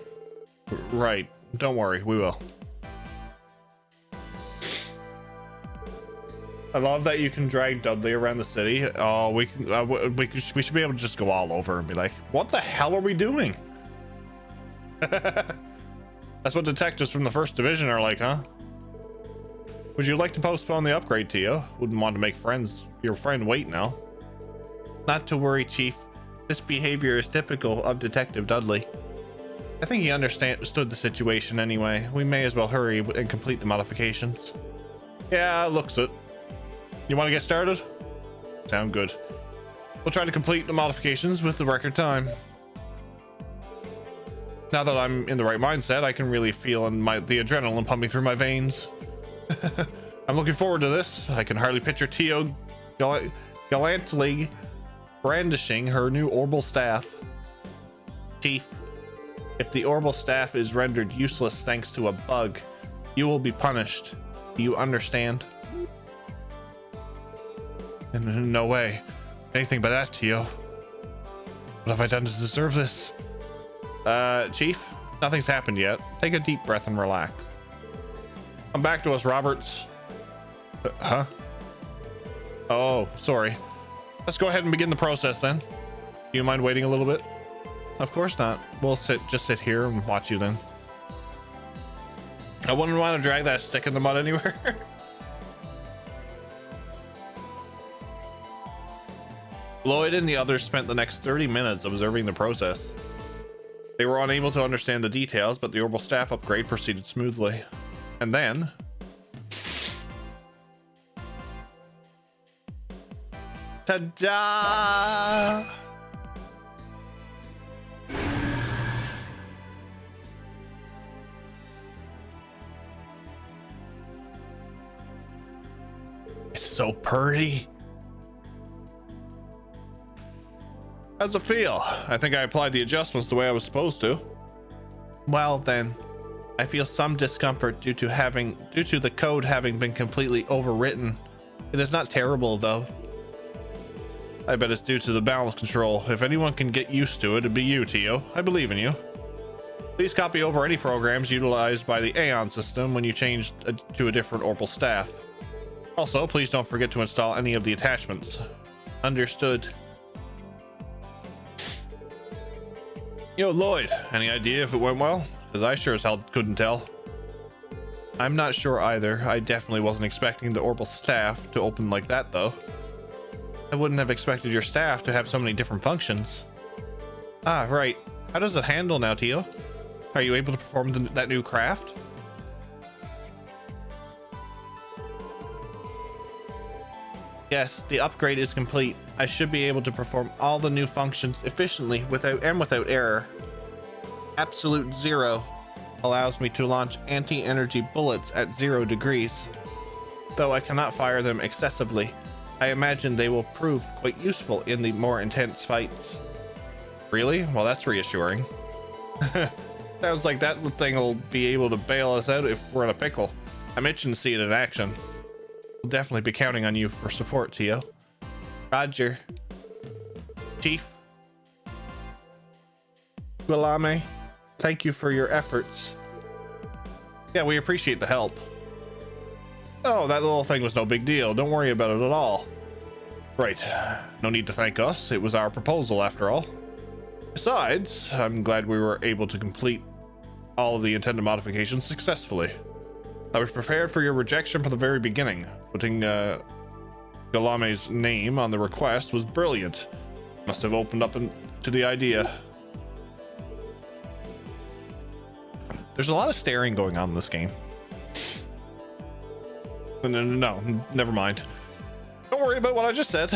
Right. Don't worry, we will. I love that you can drag Dudley around the city. Oh, we should be able to just go all over and be like, what the hell are we doing? That's what detectives from the 1st Division are like, huh? Would you like to postpone the upgrade, Tio? Wouldn't want to make your friend wait now. Not to worry, Chief. This behavior is typical of Detective Dudley. I think he understood the situation anyway. We may as well hurry and complete the modifications. Yeah, looks it. You want to get started? Sound good. We'll try to complete the modifications with the record time. Now that I'm in the right mindset, I can really feel the adrenaline pumping through my veins. I'm looking forward to this. I can hardly picture Tio gallantly brandishing her new orbital staff. Chief, if the orbital staff is rendered useless thanks to a bug, you will be punished. Do you understand? No way. Anything but that, Tio. What have I done to deserve this? Chief, nothing's happened yet. Take a deep breath and relax. Come back to us, Roberts. Huh? Oh, sorry. Let's go ahead and begin the process then. Do you mind waiting a little bit? Of course not. We'll just sit here and watch you then. I wouldn't want to drag that stick in the mud anywhere. Lloyd and the others spent the next 30 minutes observing the process. They were unable to understand the details, but the orbital staff upgrade proceeded smoothly. And then... ta-da! It's so pretty. How's it feel? I think I applied the adjustments the way I was supposed to. Well then, I feel some discomfort due to the code having been completely overwritten. It is not terrible though. I bet it's due to the balance control. If anyone can get used to it, it'd be you, Tio. I believe in you. Please copy over any programs utilized by the Aeon system when you change to a different orbital staff. Also, please don't forget to install any of the attachments. Understood. Yo, Lloyd, any idea if it went well? Because I sure as hell couldn't tell. I'm not sure either. I definitely wasn't expecting the orbital staff to open like that, though. I wouldn't have expected your staff to have so many different functions. Ah, right. How does it handle now, Tio? Are you able to perform that new craft? Yes, the upgrade is complete. I should be able to perform all the new functions efficiently without error. Absolute Zero allows me to launch anti-energy bullets at 0 degrees. Though I cannot fire them excessively, I imagine they will prove quite useful in the more intense fights. Really? Well, that's reassuring. Sounds like that thing will be able to bail us out if we're in a pickle. I'm itching to see it in action. We'll definitely be counting on you for support, Tio. Roger. Chief. Guillaume, thank you for your efforts. Yeah, we appreciate the help. Oh, that little thing was no big deal. Don't worry about it at all. Right. No need to thank us. It was our proposal after all. Besides, I'm glad we were able to complete all of the intended modifications successfully. I was prepared for your rejection from the very beginning. Putting Guillaume's name on the request was brilliant. Must have opened up to the idea. There's a lot of staring going on in this game. No, never mind. Don't worry about what I just said.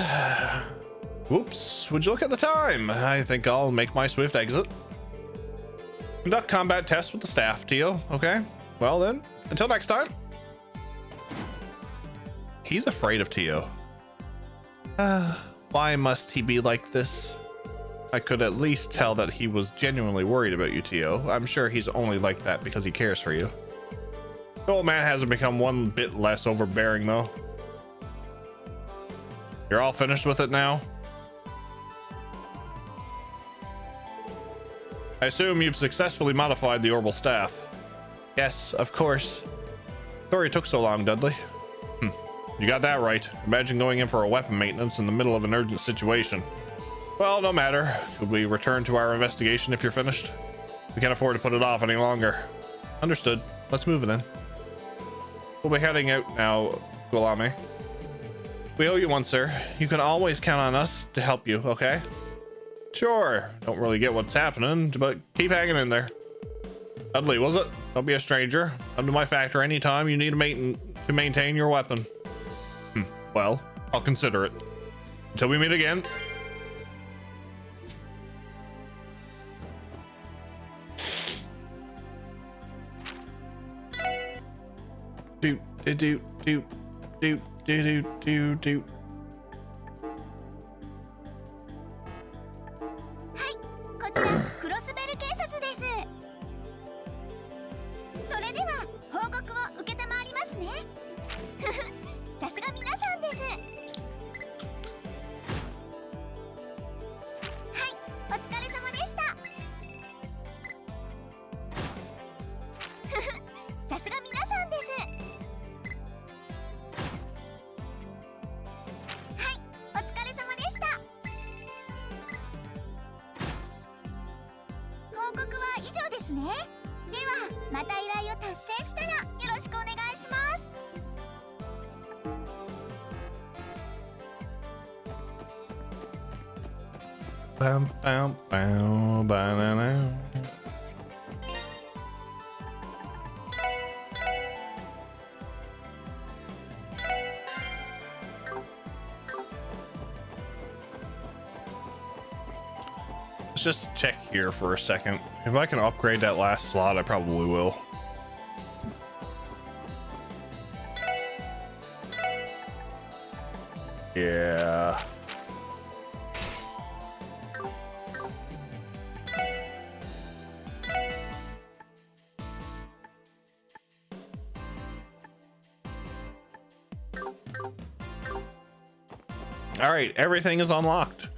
Whoops, would you look at the time? I think I'll make my swift exit. Conduct combat tests with the staff, Tio, okay? Well then, until next time. He's afraid of Tio. Why must he be like this? I could at least tell that he was genuinely worried about you, Tio. I'm sure he's only like that because he cares for you. The old man hasn't become one bit less overbearing, though. You're all finished with it now? I assume you've successfully modified the orbital staff. Yes, of course. Sorry it took so long, Dudley. You got that right. Imagine going in for a weapon maintenance in the middle of an urgent situation. Well, no matter. Could we return to our investigation if you're finished? We can't afford to put it off any longer. Understood. Let's move it in. We'll be heading out now, Guillaume. We owe you one, sir. You can always count on us to help you, okay? Sure. Don't really get what's happening, but keep hanging in there. Dudley, was it? Don't be a stranger. Come to my factory anytime you need to maintain your weapon. Well, I'll consider it. Until we meet again. Do do do do do do do do. はい、こちらクロスベル警察です。それでは報告を承りますね。ふふ、さすが皆さんです。はい、お疲れ様でした。ふふ、さすが皆さんです。はい、お疲れ様でした。報告は以上ですね。ではまた依頼を達成したらよろしくお願いします。Bam, bam, bam, banana. Let's just check here for a second. If I can upgrade that last slot, I probably will. Yeah. All right, everything is unlocked.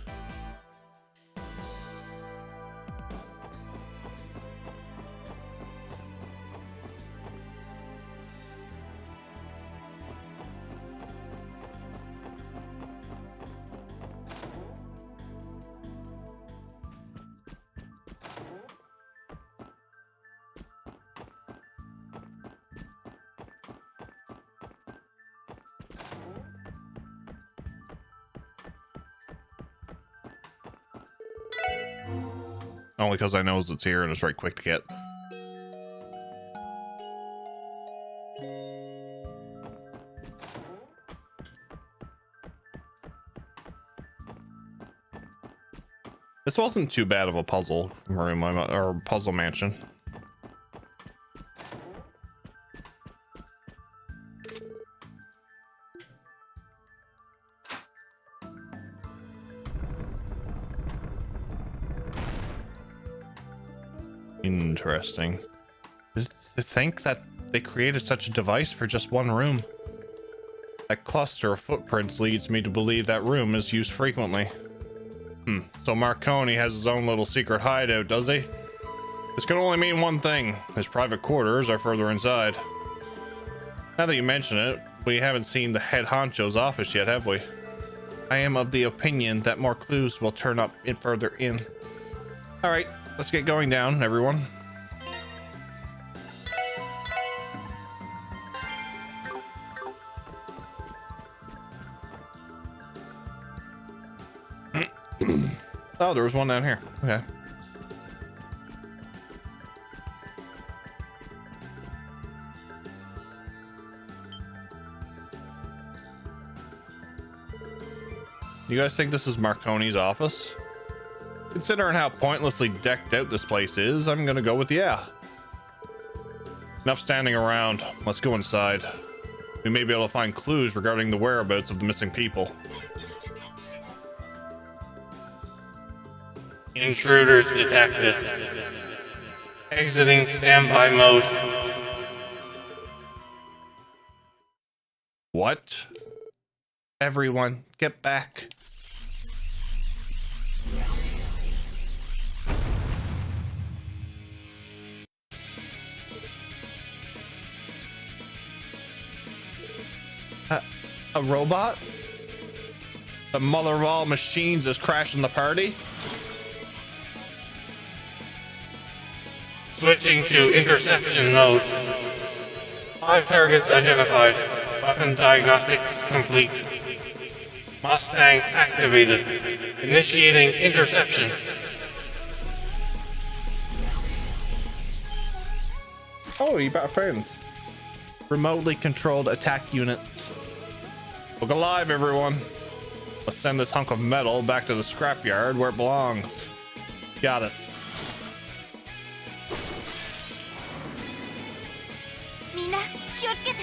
Only because I know it's here and it's right quick to get. This wasn't too bad of a puzzle room or puzzle mansion. Interesting. To think that they created such a device for just one room. That cluster of footprints leads me to believe that room is used frequently. So Marconi has his own little secret hideout, does he? This can only mean one thing. His private quarters are further inside. Now that you mention it, we haven't seen the head honcho's office yet, have we? I am of the opinion that more clues will turn up further in. All right, let's get going down, everyone. Oh, there was one down here. Okay. You guys think this is Marconi's office? Considering how pointlessly decked out this place is, I'm gonna go with yeah. Enough standing around. Let's go inside. We may be able to find clues regarding the whereabouts of the missing people. Intruders detected. Exiting standby mode. What? Everyone, get back. A robot? The mother of all machines is crashing the party? Switching to interception mode. 5 targets identified. Weapon diagnostics complete. Mustang activated. Initiating interception. Oh, you got friends. Remotely controlled attack units. Look alive, everyone. Let's send this hunk of metal back to the scrapyard where it belongs. Got it. みんな気をつけて。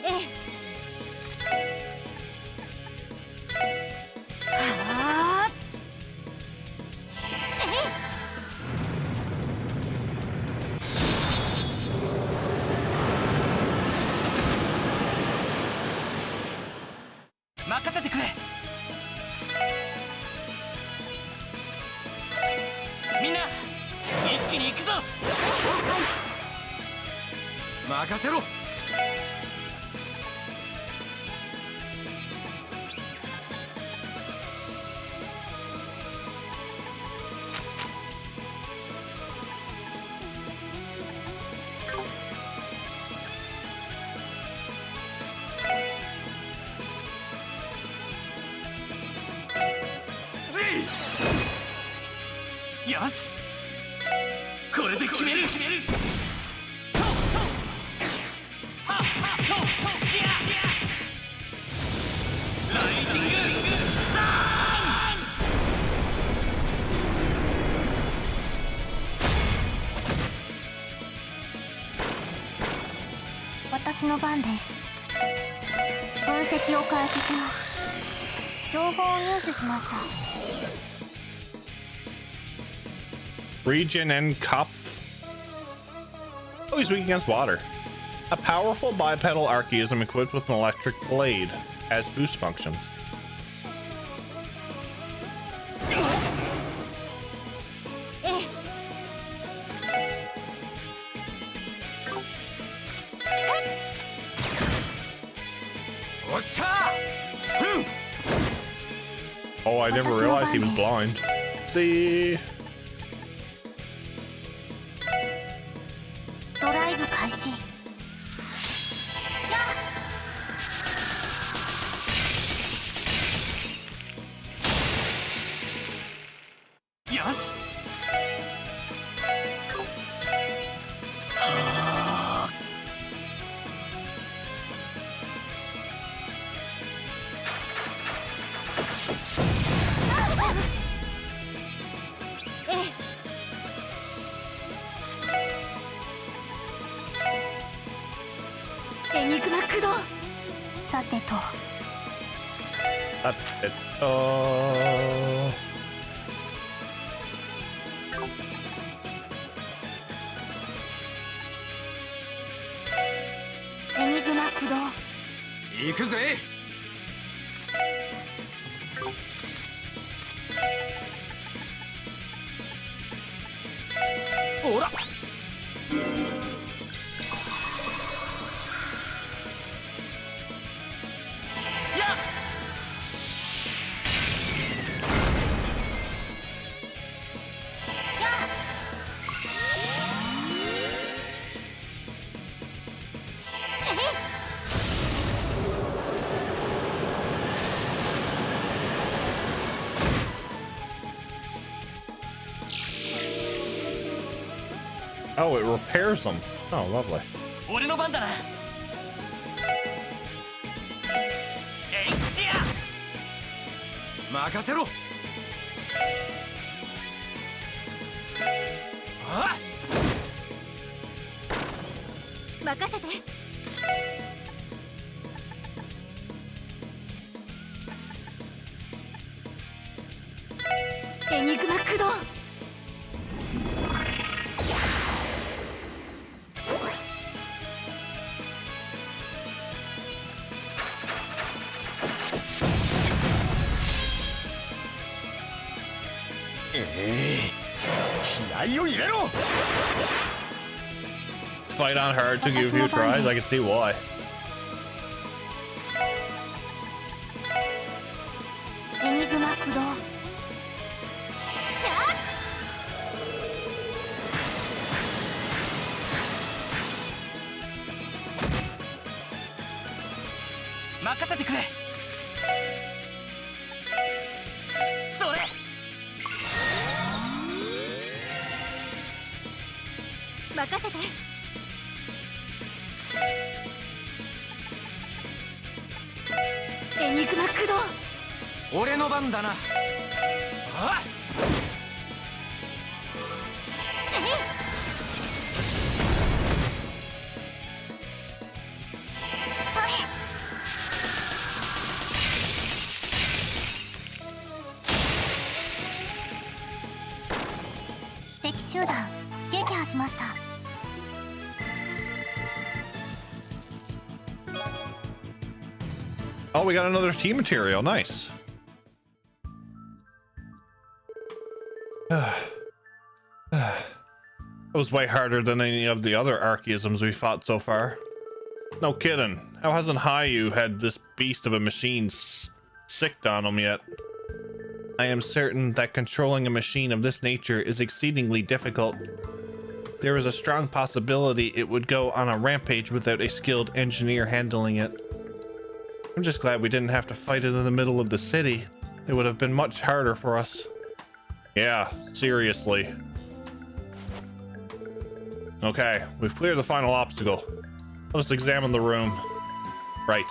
ええ。はあ。任せてくれ。みんな一気に行くぞ。任せろ。よし、これで決める。私の番です。分析を開始します。情報を入手しました。Regen and Cup. Oh, he's weak against water. A powerful bipedal archaism equipped with an electric blade has boost function. Oh, I never realized he was blind. See. ドライブ開始。よし、と。さてと。エニグマ駆動。行くぜ。ほら。やっ。Oh, it repairs them. Oh, lovely. 俺の番だな。えいってや。任せろ。あっ。任せて。エニグマ駆動。気合を入れろ。 Fight on hard, took you a few tries. I can see why. エニグマ駆動。任せてくれ。それ。任せて。エニグマ駆動。俺の番だな。あっ。それ。敵集団撃破しました。Oh, we got another team material. Nice. That was way harder than any of the other archaisms we fought so far. No kidding. How hasn't Hayu had this beast of a machine sicked on him yet? I am certain that controlling a machine of this nature is exceedingly difficult. There is a strong possibility it would go on a rampage without a skilled engineer handling it. I'm just glad we didn't have to fight it in the middle of the city. It would have been much harder for us. Yeah, seriously. Okay, we've cleared the final obstacle. Let us examine the room. Right.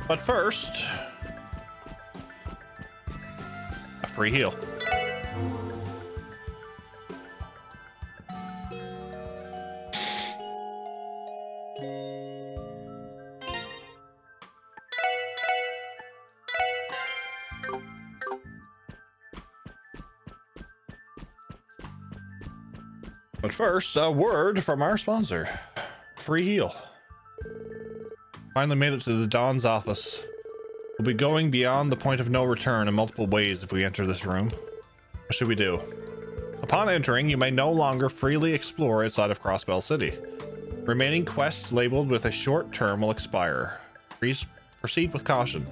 But first, a free heal. But first, a word from our sponsor. Free heal. Finally made it to the Don's office. We'll be going beyond the point of no return in multiple ways if we enter this room. What should we do? Upon entering, you may no longer freely explore outside of Crossbell City. Remaining quests labeled with a short term will expire. Please proceed with caution.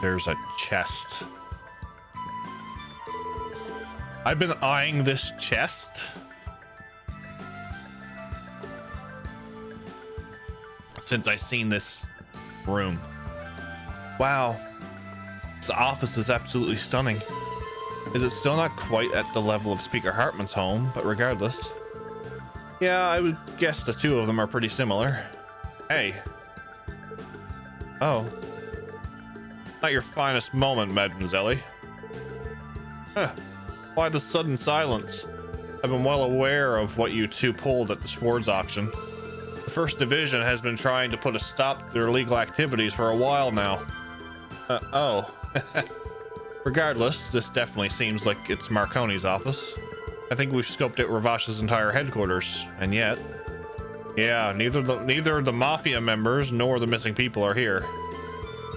There's a chest. I've been eyeing this chest since I seen this room. Wow. This office is absolutely stunning. Is it still not quite at the level of Speaker Hartman's home, but regardless. Yeah, I would guess the two of them are pretty similar. Hey. Oh. Not your finest moment, Mademoiselle. Huh. Why the sudden silence? I've been well aware of what you two pulled at the sports auction. The First Division has been trying to put a stop to their illegal activities for a while now. Oh. Regardless, this definitely seems like it's Marconi's office. I think we've scoped out Revache's entire headquarters, and yet... Yeah, neither the Mafia members nor the missing people are here.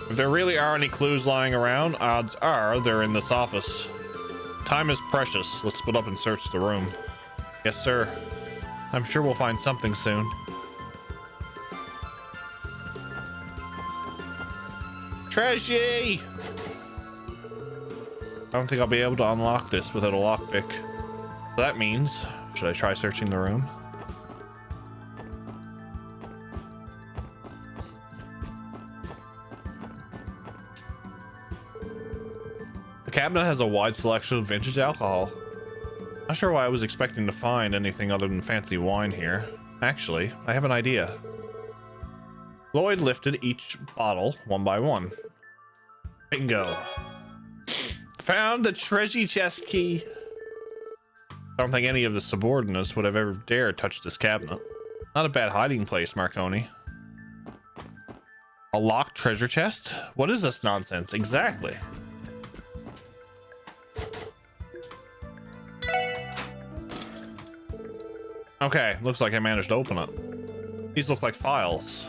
If there really are any clues lying around, odds are they're in this office. Time is precious. Let's split up and search the room. Yes, sir. I'm sure we'll find something soon. Trashy! I don't think I'll be able to unlock this without a lockpick. So that means, should I try searching the room? The cabinet has a wide selection of vintage alcohol. Not sure why I was expecting to find anything other than fancy wine here. Actually, I have an idea. Lloyd lifted each bottle one by one. Bingo. Found the treasure chest key. I don't think any of the subordinates would have ever dared touch this cabinet. Not a bad hiding place, Marconi. A locked treasure chest? What is this nonsense? Exactly. Okay, looks like I managed to open it. These look like files.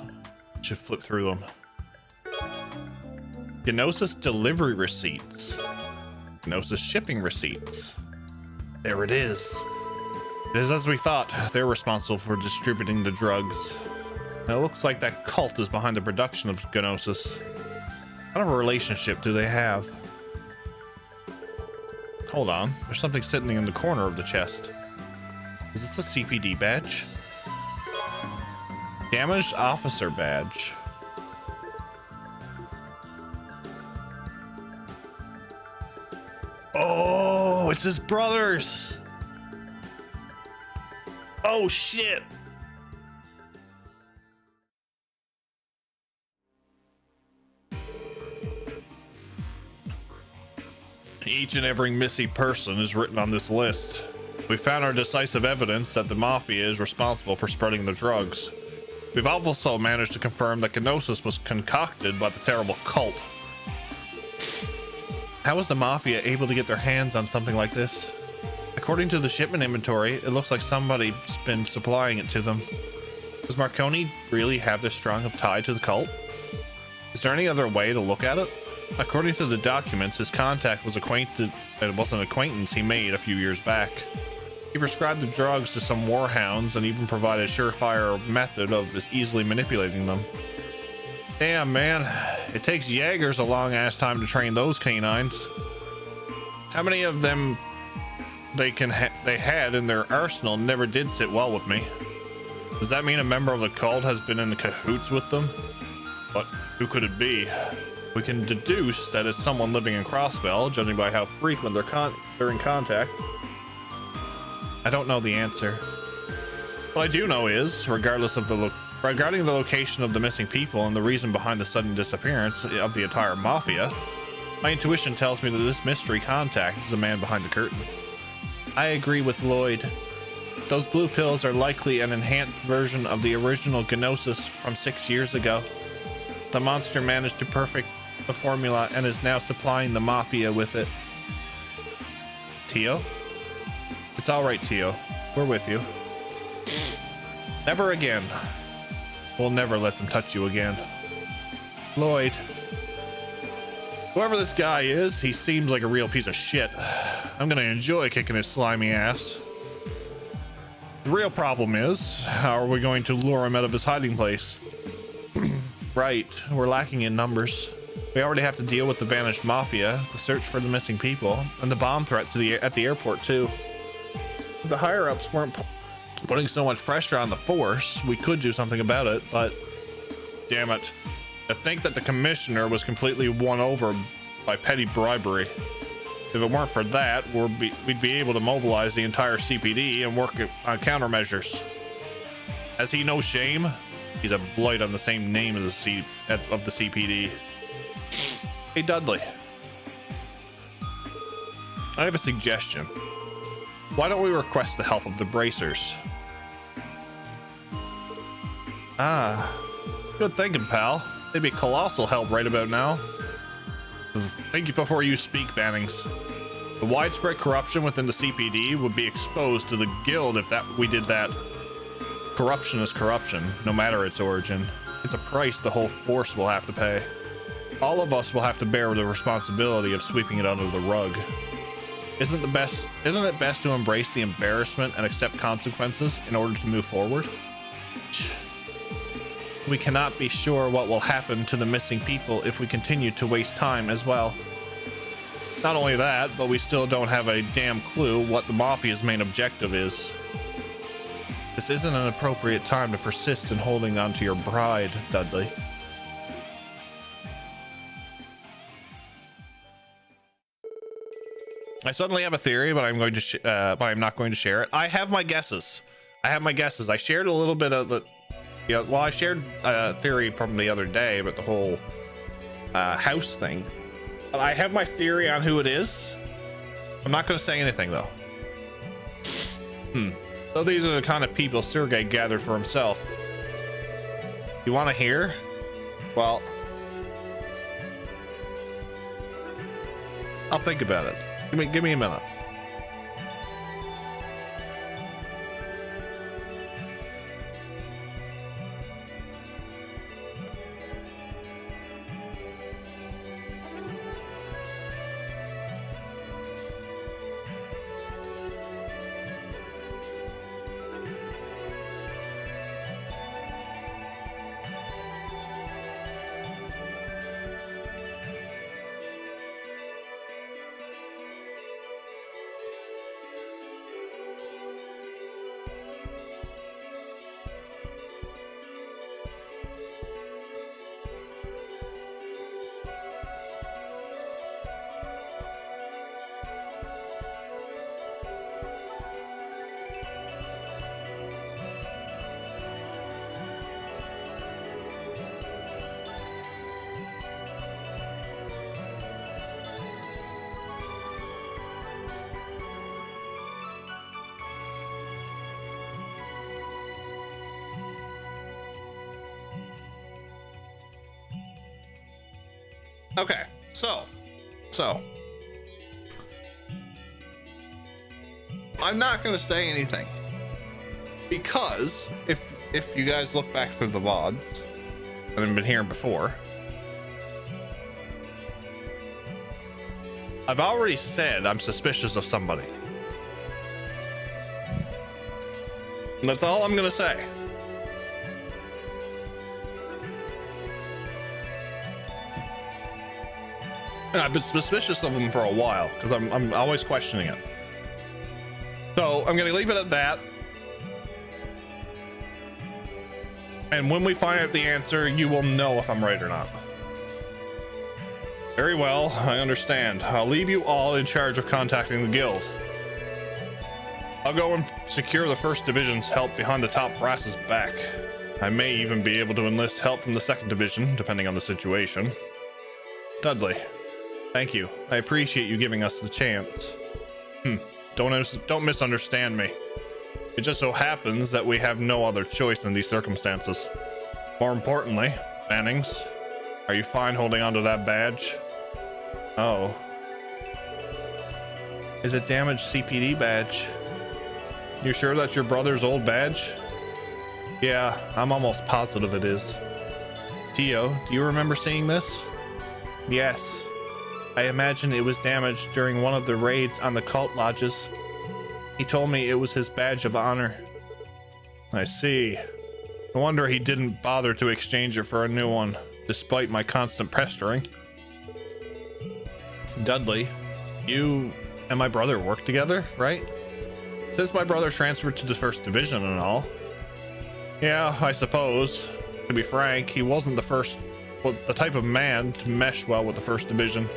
Should flip through them. Gnosis delivery receipts. Gnosis shipping receipts. There it is. It is as we thought. They're responsible for distributing the drugs. Now it looks like that cult is behind the production of Gnosis. What kind of a relationship do they have? Hold on. There's something sitting in the corner of the chest. Is this a CPD badge? Damaged officer badge. Oh, it's his brothers. Oh, shit. Each and every missing person is written on this list. We found our decisive evidence that the Mafia is responsible for spreading the drugs. We've also managed to confirm that Gnosis was concocted by the terrible cult. How was the Mafia able to get their hands on something like this? According to the shipment inventory, it looks like somebody's been supplying it to them. Does Marconi really have this strong of tie to the cult? Is there any other way to look at it? According to the documents, his contact was an acquaintance he made a few years back. He prescribed the drugs to some warhounds and even provided a surefire method of easily manipulating them. Damn, man. It takes Jaegers a long-ass time to train those canines. How many of them they had in their arsenal never did sit well with me? Does that mean a member of the cult has been in cahoots with them? But who could it be? We can deduce that it's someone living in Crossbell, judging by how frequent they're in contact. I don't know the answer. What I do know is, regarding the location of the missing people and the reason behind the sudden disappearance of the entire Mafia, my intuition tells me that this mystery contact is the man behind the curtain. I agree with Lloyd. Those blue pills are likely an enhanced version of the original Gnosis from 6 years ago. The monster managed to perfect the formula and is now supplying the Mafia with it. Tio? It's all right, Tio. We're with you. Never again. We'll never let them touch you again. Lloyd. Whoever this guy is, he seems like a real piece of shit. I'm gonna enjoy kicking his slimy ass. The real problem is, how are we going to lure him out of his hiding place? Right, we're lacking in numbers. We already have to deal with the vanished Mafia, the search for the missing people, and the bomb threat at the airport too. If the higher-ups weren't putting so much pressure on the force, we could do something about it, but damn it. To think that the commissioner was completely won over by petty bribery. If it weren't for that, we'd be able to mobilize the entire CPD and work on countermeasures. Has he no shame? He's a blight on the same name as the CPD. Hey, Dudley. I have a suggestion. Why don't we request the help of the bracers? Ah, good thinking, pal. They'd be colossal help right about now. Think before you speak, Bannings. The widespread corruption within the CPD would be exposed to the guild if we did that. Corruption is corruption, no matter its origin. It's a price the whole force will have to pay. All of us will have to bear the responsibility of sweeping it under the rug. Isn't it best to embrace the embarrassment and accept consequences in order to move forward? We cannot be sure what will happen to the missing people if we continue to waste time as well. Not only that, but we still don't have a damn clue what the Mafia's main objective is. This isn't an appropriate time to persist in holding on to your bride, Dudley. I suddenly have a theory, but I'm not going to share it. I have my guesses. I shared a little bit of the, well, I shared a theory from the other day about the whole house thing. But I have my theory on who it is. I'm not going to say anything though. So these are the kind of people Sergei gathered for himself. You want to hear? Well, I'll think about it. Give me a minute. Okay, so I'm not gonna say anything because if you guys look back through the VODs that I've been hearing before, I've already said I'm suspicious of somebody. And that's all I'm gonna say. And I've been suspicious of him for a while because I'm always questioning it. So I'm gonna leave it at that. And when we find out the answer, you will know if I'm right or not. Very well, I understand. I'll leave you all in charge of contacting the guild. I'll go and secure the 1st Division's help behind the top brass's back. I may even be able to enlist help from the 2nd Division, depending on the situation. Dudley, thank you. I appreciate you giving us the chance. Don't misunderstand me. It just so happens that we have no other choice in these circumstances. More importantly, Bannings, are you fine holding onto that badge? Oh. Is it damaged CPD badge? You sure that's your brother's old badge? Yeah, I'm almost positive it is. Tio, do you remember seeing this? Yes. I imagine it was damaged during one of the raids on the cult lodges. He told me it was his badge of honor. I see. No wonder he didn't bother to exchange it for a new one, despite my constant pestering. Dudley, you and my brother work together, right? Since my brother transferred to the 1st Division and all. Yeah, I suppose. To be frank, he wasn't the type of man to mesh well with the 1st Division.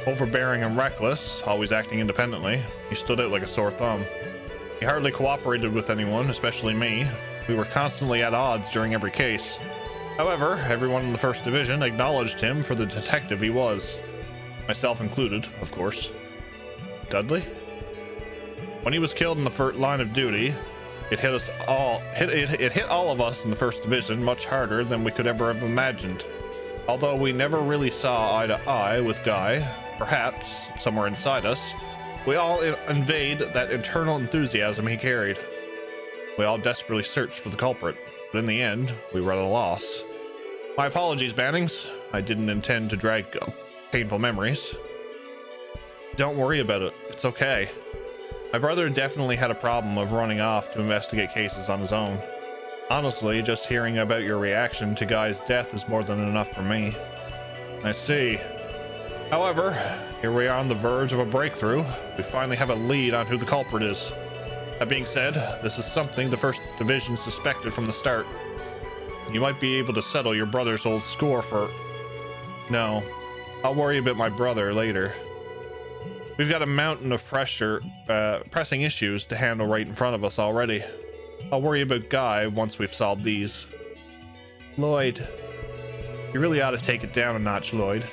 Overbearing and reckless, always acting independently, he stood out like a sore thumb. He hardly cooperated with anyone, especially me. We were constantly at odds during every case. However, everyone in the 1st Division acknowledged him for the detective he was. Myself included, of course. Dudley? When he was killed in the first line of duty, it hit us all. It hit all of us in the first division much harder than we could ever have imagined. Although we never really saw eye to eye with Guy, perhaps somewhere inside us, we all invade that internal enthusiasm he carried. We all desperately searched for the culprit, but in the end, we were at a loss. My apologies, Bannings. I didn't intend to drag up painful memories. Don't worry about it. It's okay. My brother definitely had a problem of running off to investigate cases on his own. Honestly, just hearing about your reaction to Guy's death is more than enough for me. I see. However, here we are on the verge of a breakthrough. We finally have a lead on who the culprit is. That being said, this is something the First Division suspected from the start. You might be able to settle your brother's old score for... No, I'll worry about my brother later. We've got a mountain of pressing issues to handle right in front of us already. I'll worry about Guy once we've solved these. Lloyd. You really ought to take it down a notch, Lloyd.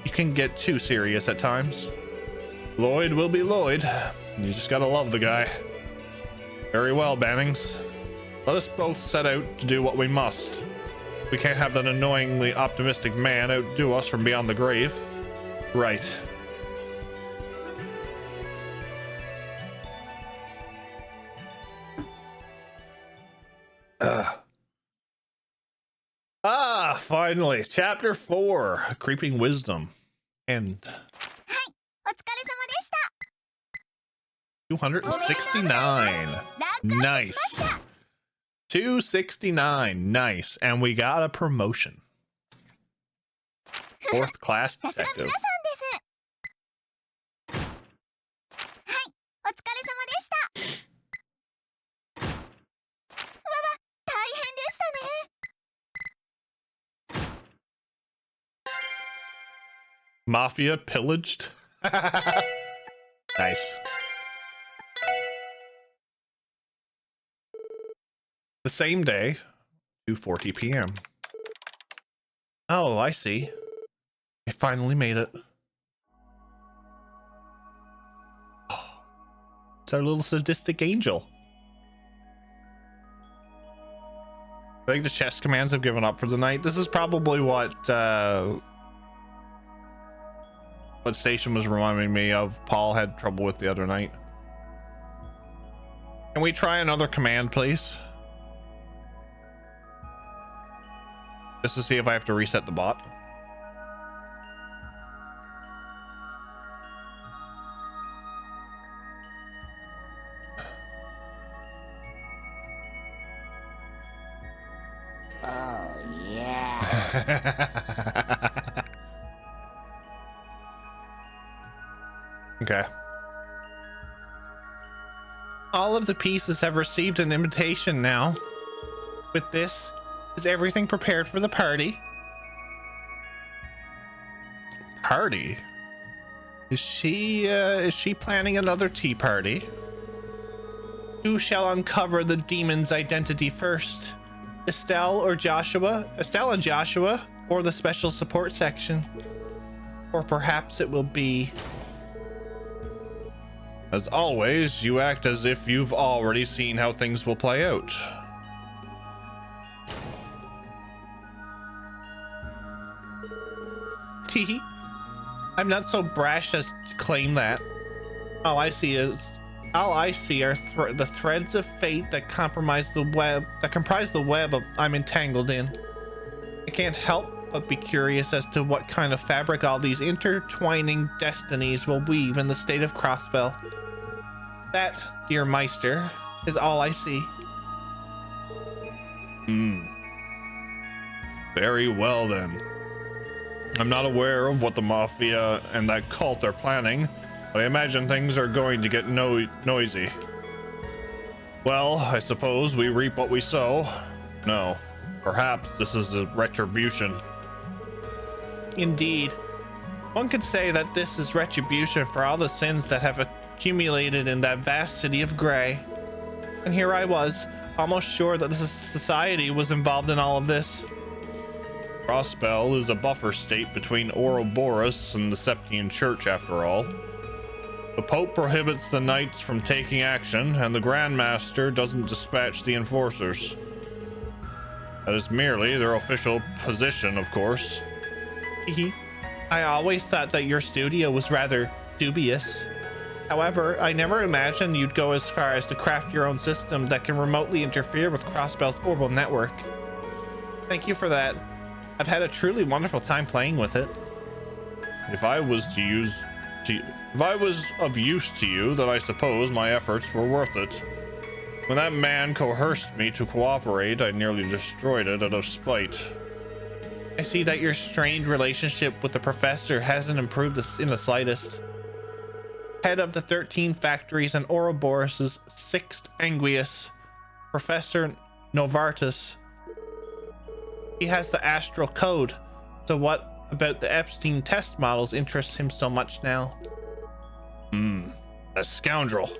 You can get too serious at times. Lloyd will be Lloyd. You just gotta love the guy. Very well, Bannings. Let us both set out to do what we must. We can't have that annoyingly optimistic man outdo us from beyond the grave. Right. Finally, chapter 4, Creeping Wisdom. And 269. Nice. 269. Nice. And we got a promotion. 4th class detective. Mafia pillaged. Nice. The same day, 2:40 p.m. Oh, I see. I finally made it. It's our little sadistic angel. I think the chess commands have given up for the night. This is probably what Station was reminding me of. Paul had trouble with the other night. Can we try another command, please? Just to see if I have to reset the bot. Oh, yeah. Okay. All of the pieces have received an invitation now. With this, is everything prepared for the party? Party? Is she planning another tea party? Who shall uncover the demon's identity first? Estelle or Joshua? Estelle and Joshua, or the special support section? Or perhaps it will be... As always, you act as if you've already seen how things will play out. Teehee. I'm not so brash as to claim that. All I see are the threads of fate that comprise the web I'm entangled in. I can't help but be curious as to what kind of fabric all these intertwining destinies will weave in the state of Crossbell. That, dear Meister, is all I see. Very well then. I'm not aware of what the Mafia and that cult are planning, but I imagine things are going to get noisy. Well, I suppose we reap what we sow. No, perhaps this is a retribution. Indeed. One could say that this is retribution for all the sins that have accumulated in that vast city of Grey. And here I was, almost sure that the society was involved in all of this. Crossbell is a buffer state between Ouroboros and the Septian Church, after all. The Pope prohibits the knights from taking action, and the Grand Master doesn't dispatch the enforcers. That is merely their official position, of course. I always thought that your studio was rather dubious. However, I never imagined you'd go as far as to craft your own system that can remotely interfere with Crossbell's orbital network. Thank you for that. I've had a truly wonderful time playing with it. If I was of use to you, then I suppose my efforts were worth it. When that man coerced me to cooperate, I nearly destroyed it out of spite. I see that your strained relationship with the professor hasn't improved in the slightest. Head of the 13 factories and Ouroboros' 6th Anguius, Professor Novartis. He has the astral code, so what about the Epstein test models interests him so much now? That scoundrel.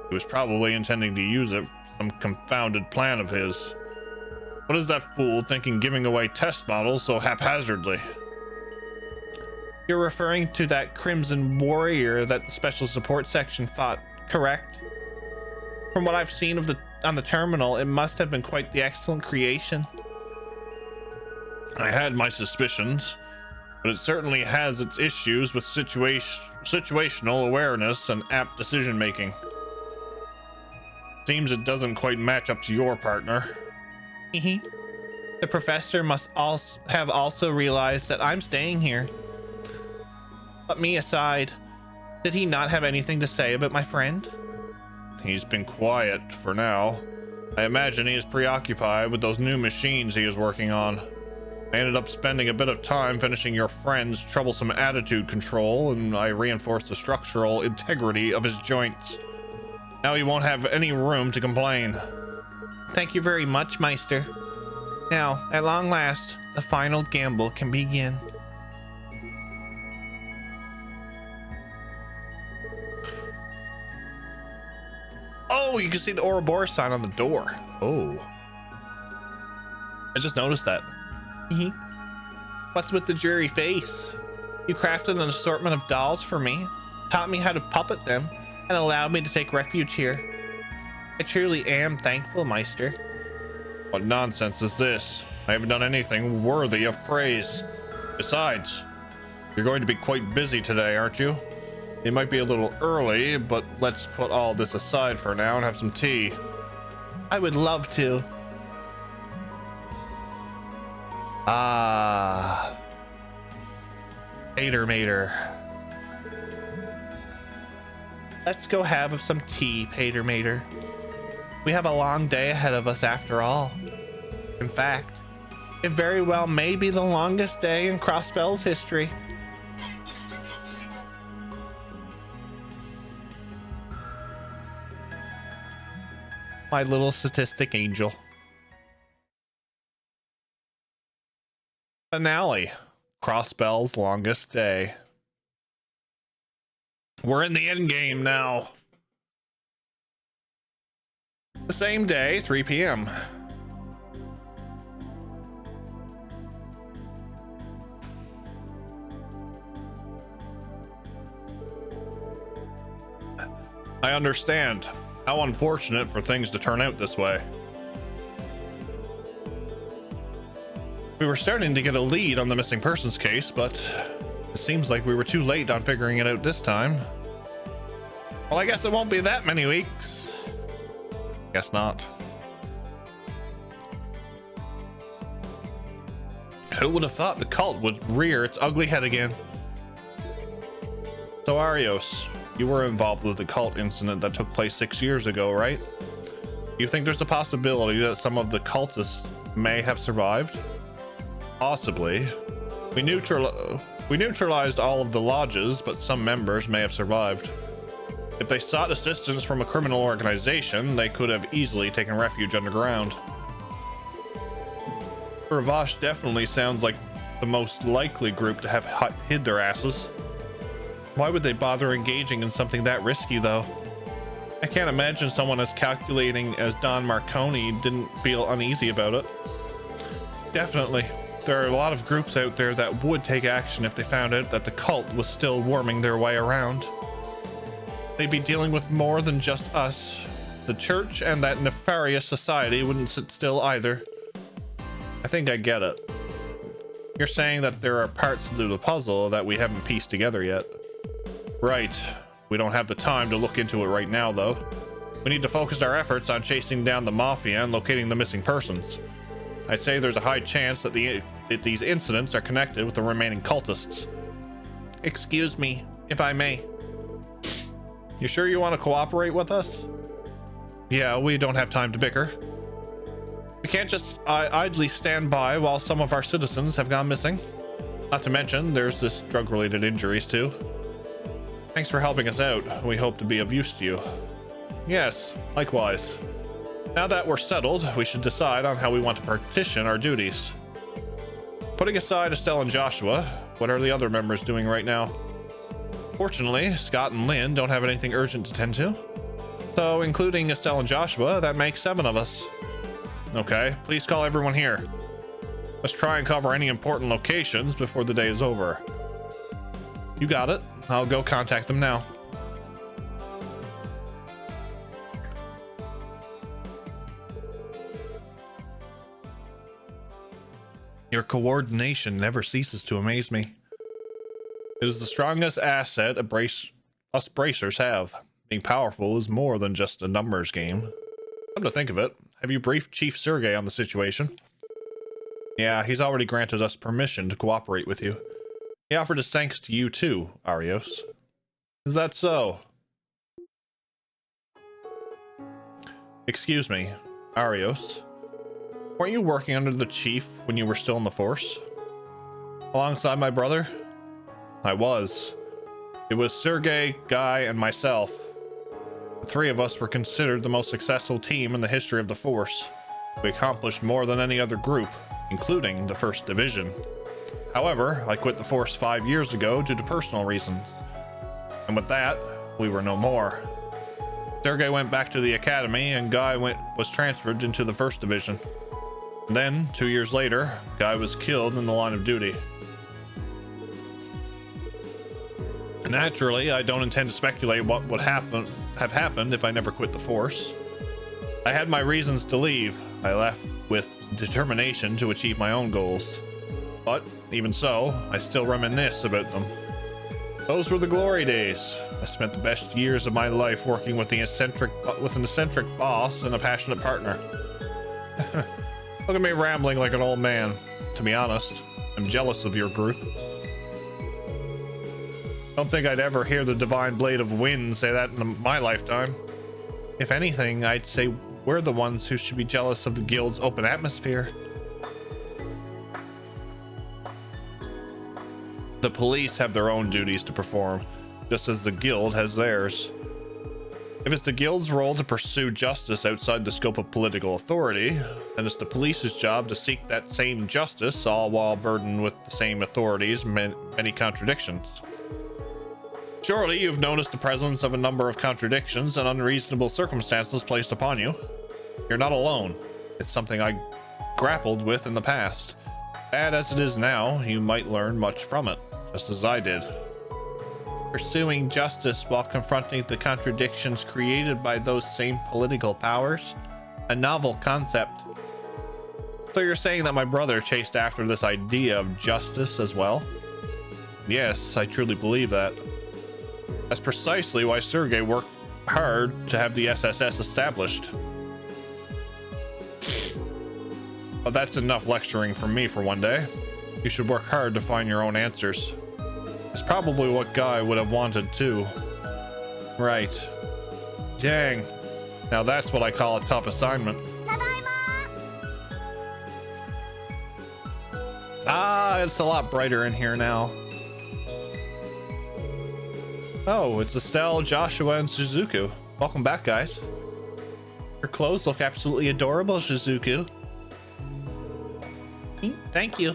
He was probably intending to use it for some confounded plan of his. What is that fool thinking giving away test models so haphazardly? You're referring to that Crimson Warrior that the Special Support Section fought, correct? From what I've seen on the terminal, it must have been quite the excellent creation. I had my suspicions, but it certainly has its issues with situational awareness and apt decision making. Seems it doesn't quite match up to your partner. The professor must have also realized that I'm staying here. Put me aside. Did he not have anything to say about my friend? He's been quiet for now. I imagine he is preoccupied with those new machines he is working on. I ended up spending a bit of time finishing your friend's troublesome attitude control, and I reinforced the structural integrity of his joints. Now he won't have any room to complain. Thank you very much, Meister. Now, at long last, the final gamble can begin. Oh, you can see the Ouroboros sign on the door. Oh. I just noticed that. What's with the dreary face? You crafted an assortment of dolls for me, taught me how to puppet them, and allowed me to take refuge here. I truly am thankful, Meister. What nonsense is this? I haven't done anything worthy of praise. Besides, you're going to be quite busy today, aren't you? It might be a little early, but let's put all this aside for now and have some tea. I would love to. Ah. Patermater. Let's go have some tea, Patermater. We have a long day ahead of us after all. In fact, it very well may be the longest day in Crossbell's history. My little statistic angel. Finale. Crossbell's longest day. We're in the end game now. The same day, 3 p.m. I understand. How unfortunate for things to turn out this way. We were starting to get a lead on the missing persons case, but it seems like we were too late on figuring it out this time. Well, I guess it won't be that many weeks. Guess not. Who would have thought the cult would rear its ugly head again? So Arios, you were involved with the cult incident that took place 6 years ago, right? You think there's a possibility that some of the cultists may have survived? Possibly. We neutralized all of the lodges, but some members may have survived. If they sought assistance from a criminal organization, they could have easily taken refuge underground. Revache definitely sounds like the most likely group to have hid their asses. Why would they bother engaging in something that risky, though? I can't imagine someone as calculating as Don Marconi didn't feel uneasy about it. Definitely. There are a lot of groups out there that would take action if they found out that the cult was still worming their way around. They'd be dealing with more than just us. The church and that nefarious society wouldn't sit still either. I think I get it. You're saying that there are parts to the puzzle that we haven't pieced together yet. Right. We don't have the time to look into it right now, though. We need to focus our efforts on chasing down the Mafia and locating the missing persons. I'd say there's a high chance that these incidents are connected with the remaining cultists. Excuse me, if I may. You sure you want to cooperate with us? Yeah, we don't have time to bicker. We can't just idly stand by while some of our citizens have gone missing. Not to mention, there's this drug-related injuries too. Thanks for helping us out. We hope to be of use to you. Yes, likewise. Now that we're settled, we should decide on how we want to partition our duties. Putting aside Estelle and Joshua, what are the other members doing right now? Fortunately, Scott and Lynn don't have anything urgent to tend to. So, including Estelle and Joshua, that makes 7 of us. Okay, please call everyone here. Let's try and cover any important locations before the day is over. You got it. I'll go contact them now. Your coordination never ceases to amaze me. It is the strongest asset us bracers have. Being powerful is more than just a numbers game. Come to think of it, have you briefed Chief Sergei on the situation? Yeah, he's already granted us permission to cooperate with you. He offered his thanks to you too, Arios. Is that so? Excuse me, Arios. Weren't you working under the chief when you were still in the force? Alongside my brother? I was. It was Sergei, Guy, and myself. The 3 of us were considered the most successful team in the history of the force. We accomplished more than any other group, including the 1st Division. However, I quit the force 5 years ago due to personal reasons. And with that, we were no more. Sergei went back to the academy and Guy was transferred into the 1st Division. Then, 2 years later, Guy was killed in the line of duty. Naturally, I don't intend to speculate what would have happened if I never quit the force. I had my reasons to leave. I left with determination to achieve my own goals. But, even so, I still reminisce about them. Those were the glory days. I spent the best years of my life working with an eccentric boss and a passionate partner. Look at me rambling like an old man. To be honest, I'm jealous of your group. Don't think I'd ever hear the Divine Blade of Wind say that in my lifetime. If anything, I'd say we're the ones who should be jealous of the guild's open atmosphere. The police have their own duties to perform, just as the guild has theirs. If it's the guild's role to pursue justice outside the scope of political authority, then it's the police's job to seek that same justice, all while burdened with the same authorities' many contradictions. Surely you've noticed the presence of a number of contradictions and unreasonable circumstances placed upon you. You're not alone. It's something I grappled with in the past. Bad as it is now, you might learn much from it, just as I did. Pursuing justice while confronting the contradictions created by those same political powers? A novel concept. So you're saying that my brother chased after this idea of justice as well? Yes, I truly believe that. That's precisely why Sergei worked hard to have the SSS established. But that's enough lecturing from me for one day. You should work hard to find your own answers. It's probably what Guy would have wanted too. Right. Dang. Now that's what I call a tough assignment. Ah, it's a lot brighter in here now. Oh, it's Estelle, Joshua, and Shizuku. Welcome back, guys. Your clothes look absolutely adorable, Shizuku. Thank you.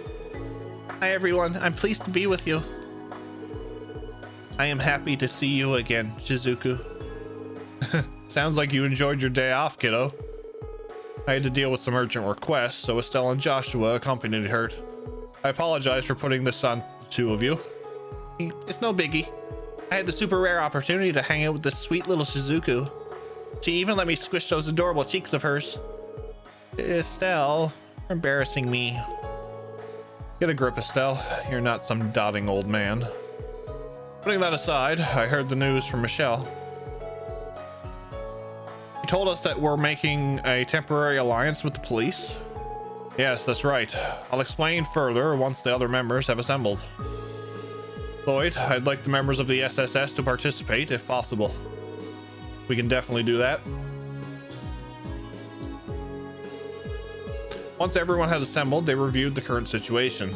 Hi, everyone. I'm pleased to be with you. I am happy to see you again, Shizuku. Sounds like you enjoyed your day off, kiddo. I had to deal with some urgent requests, so Estelle and Joshua accompanied her. I apologize for putting this on the 2 of you. It's no biggie. I had the super rare opportunity to hang out with this sweet little Shizuku. She even let me squish those adorable cheeks of hers. Estelle, you're embarrassing me. Get a grip, Estelle. You're not some doting old man. Putting that aside, I heard the news from Michelle. He told us that we're making a temporary alliance with the police. Yes, that's right. I'll explain further once the other members have assembled. Lloyd, I'd like the members of the SSS to participate if possible. We can definitely do that. Once everyone had assembled, they reviewed the current situation.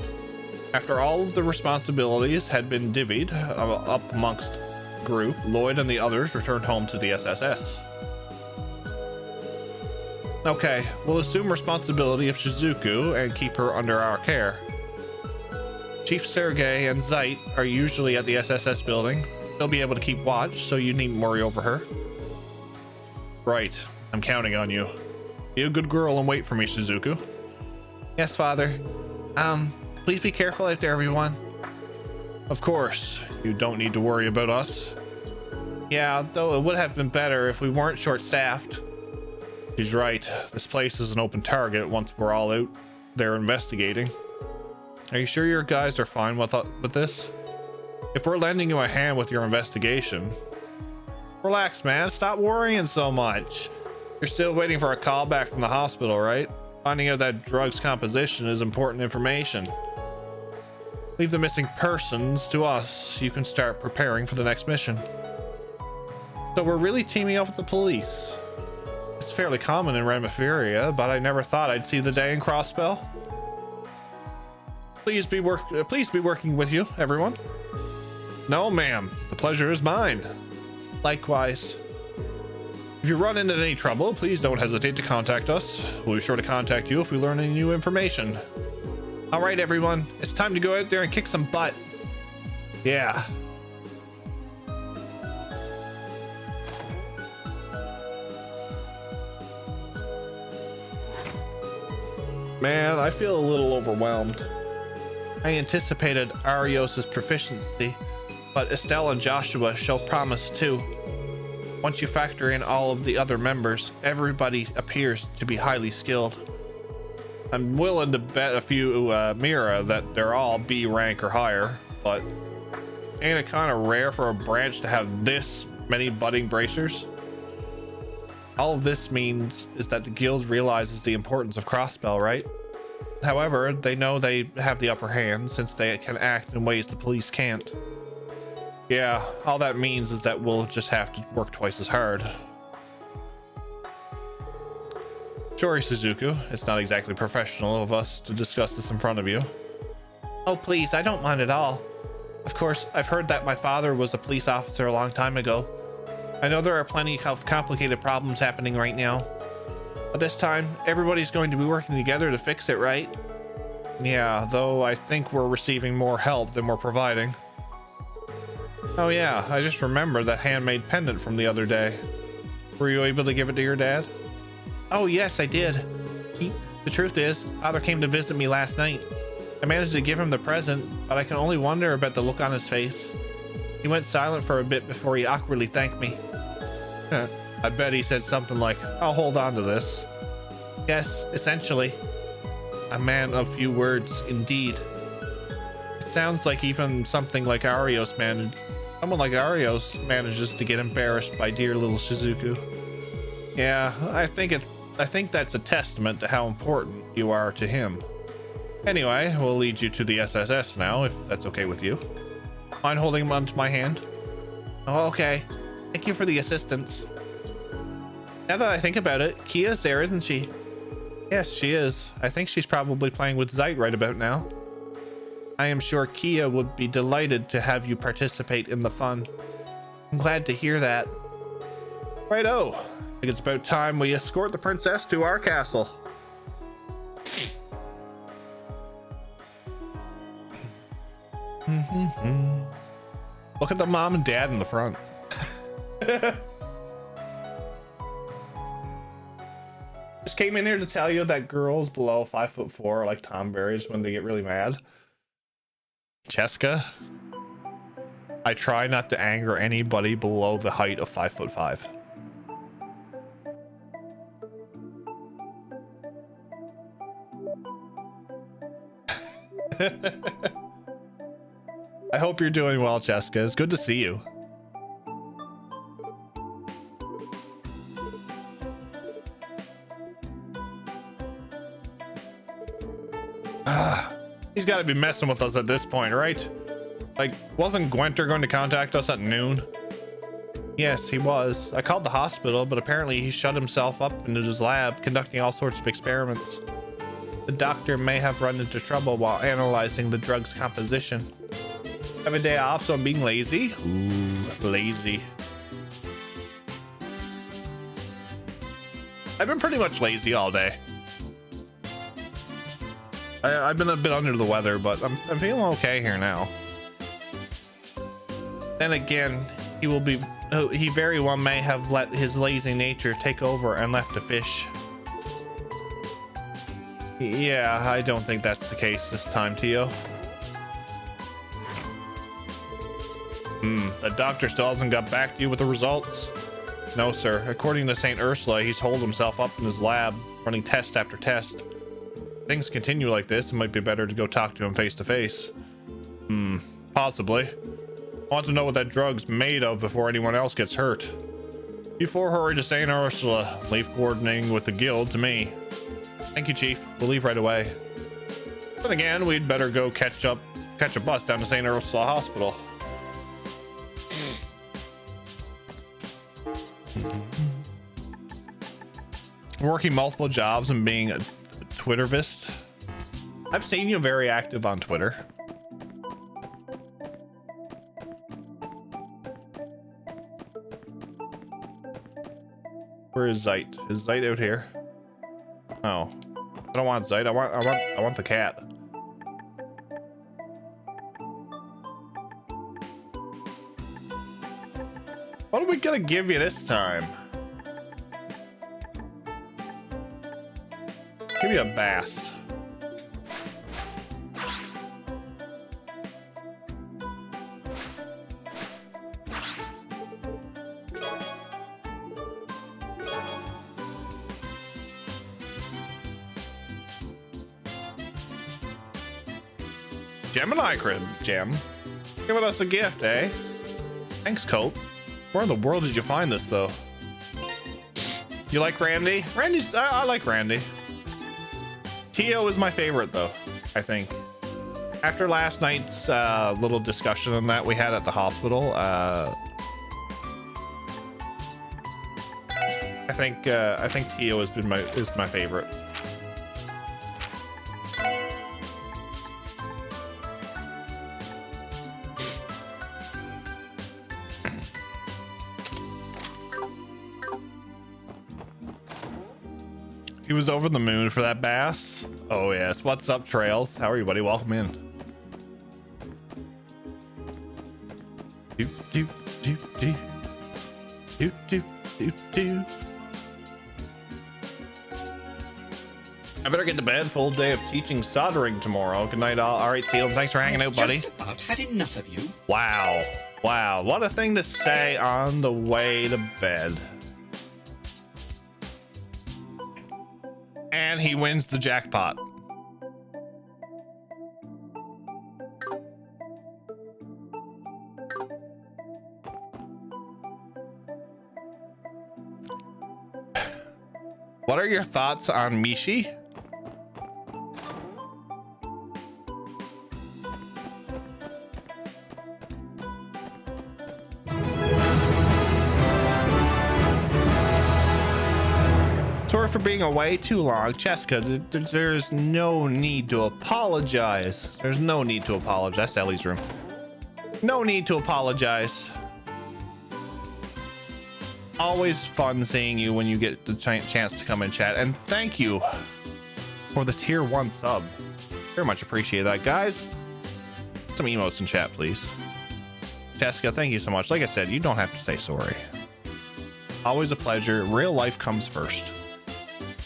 After all of the responsibilities had been divvied up amongst the group, Lloyd and the others returned home to the SSS. Okay, we'll assume responsibility of Shizuku and keep her under our care. Chief Sergei and Zeit are usually at the SSS building. They'll be able to keep watch, so you needn't worry over her. Right, I'm counting on you. Be a good girl and wait for me, Shizuku. Yes, Father. Please be careful out there, everyone. Of course, you don't need to worry about us. Yeah, though it would have been better if we weren't short-staffed. He's right. This place is an open target once we're all out there investigating. Are you sure your guys are fine with this? If we're lending you a hand with your investigation... Relax, man. Stop worrying so much. You're still waiting for a call back from the hospital, right? Finding out that drug's composition is important information. Leave the missing persons to us. You can start preparing for the next mission. So we're really teaming up with the police. It's fairly common in Revache, but I never thought I'd see the day in Crossbell. Please be working with you, everyone. No, ma'am. The pleasure is mine. Likewise. If you run into any trouble, please don't hesitate to contact us. We'll be sure to contact you if we learn any new information. All right, everyone. It's time to go out there and kick some butt. Yeah. Man, I feel a little overwhelmed. I anticipated Arios's proficiency, but Estelle and Joshua show promise too. Once you factor in all of the other members, everybody appears to be highly skilled. I'm willing to bet a few Mira that they're all B rank or higher, but ain't it kind of rare for a branch to have this many budding bracers? All of this means is that the guild realizes the importance of Crossbell, right? However, they know they have the upper hand since they can act in ways the police can't. Yeah, all that means is that we'll just have to work twice as hard. Sorry, Shizuku. It's not exactly professional of us to discuss this in front of you. Oh, please, I don't mind at all. Of course, I've heard that my father was a police officer a long time ago. I know there are plenty of complicated problems happening right now. But this time, everybody's going to be working together to fix it, right? Yeah, though I think we're receiving more help than we're providing. Oh yeah, I just remembered that handmade pendant from the other day. Were you able to give it to your dad? Oh yes, I did. The truth is, Father came to visit me last night. I managed to give him the present, but I can only wonder about the look on his face. He went silent for a bit before he awkwardly thanked me. I bet he said something like, I'll hold on to this. Yes, essentially. A man of few words, indeed. It sounds like even something like someone like Arios manages to get embarrassed by dear little Shizuku. Yeah, I think that's a testament to how important you are to him. Anyway, we'll lead you to the SSS now, if that's okay with you. Mind holding him onto my hand? Oh, okay. Thank you for the assistance. Now that I think about it, Kia's there, isn't she? Yes, she is. I think she's probably playing with Zeit right about now. I am sure Kia would be delighted to have you participate in the fun. I'm glad to hear that. Righto. I think it's about time we escort the princess to our castle. Look at the mom and dad in the front. Just came in here to tell you that girls below 5'4" are like tomberries when they get really mad. Cheska. I try not to anger anybody below the height of 5'5". I hope you're doing well, Jessica. It's good to see you. He's got to be messing with us at this point, right? Like, wasn't Gwenter going to contact us at noon? Yes, he was. I called the hospital, but apparently he shut himself up into his lab, conducting all sorts of experiments. The doctor may have run into trouble while analyzing the drug's composition. I have a day off, so I'm being lazy. Ooh, lazy. I've been pretty much lazy all day. I've been a bit under the weather, but I'm feeling okay here now. Then again, he very well may have let his lazy nature take over and left to fish. Yeah, I don't think that's the case this time, Tio. The doctor still hasn't got back to you with the results? No, sir. According to St. Ursula, he's holed himself up in his lab, running test after test. If things continue like this, it might be better to go talk to him face to face. Possibly. I want to know what that drug's made of before anyone else gets hurt. Before hurry to St. Ursula. Leave coordinating with the guild to me. Thank you, Chief. We'll leave right away. Then again, we'd better go catch a bus down to St. Ursula Hospital. Working multiple jobs and being a Twittervist. I've seen you very active on Twitter. Where is Zeit? Is Zeit out here? Oh, I don't want Zeit. I want the cat. What are we gonna give you this time? Give me a bass. Gemini Crib, Gem. Giving us a gift, eh? Thanks, Cope. Where in the world did you find this, though? You like Randy? I like Randy. Tio is my favorite, though, I think. After last night's little discussion on that we had at the hospital, I think Tio is my favorite. He was over the moon for that bass. Oh yes. What's up, Trails? How are you, buddy? Welcome in. Do do do do do do do do. I better get to bed. Full day of teaching soldering tomorrow. Good night, all. All right, Seal. Thanks for hanging out, buddy. Just about had enough of you. Wow. Wow. What a thing to say on the way to bed. And he wins the jackpot. What are your thoughts on Mishi? Sorry for being away too long, Cheska. There's no need to apologize. There's no need to apologize. That's Ellie's room. No need to apologize. Always fun seeing you when you get the chance to come and chat. And thank you for the tier 1 sub. Very much appreciate that, guys. Some emotes in chat, please. Jessica, thank you so much. Like I said, you don't have to say sorry. Always a pleasure. Real life comes first.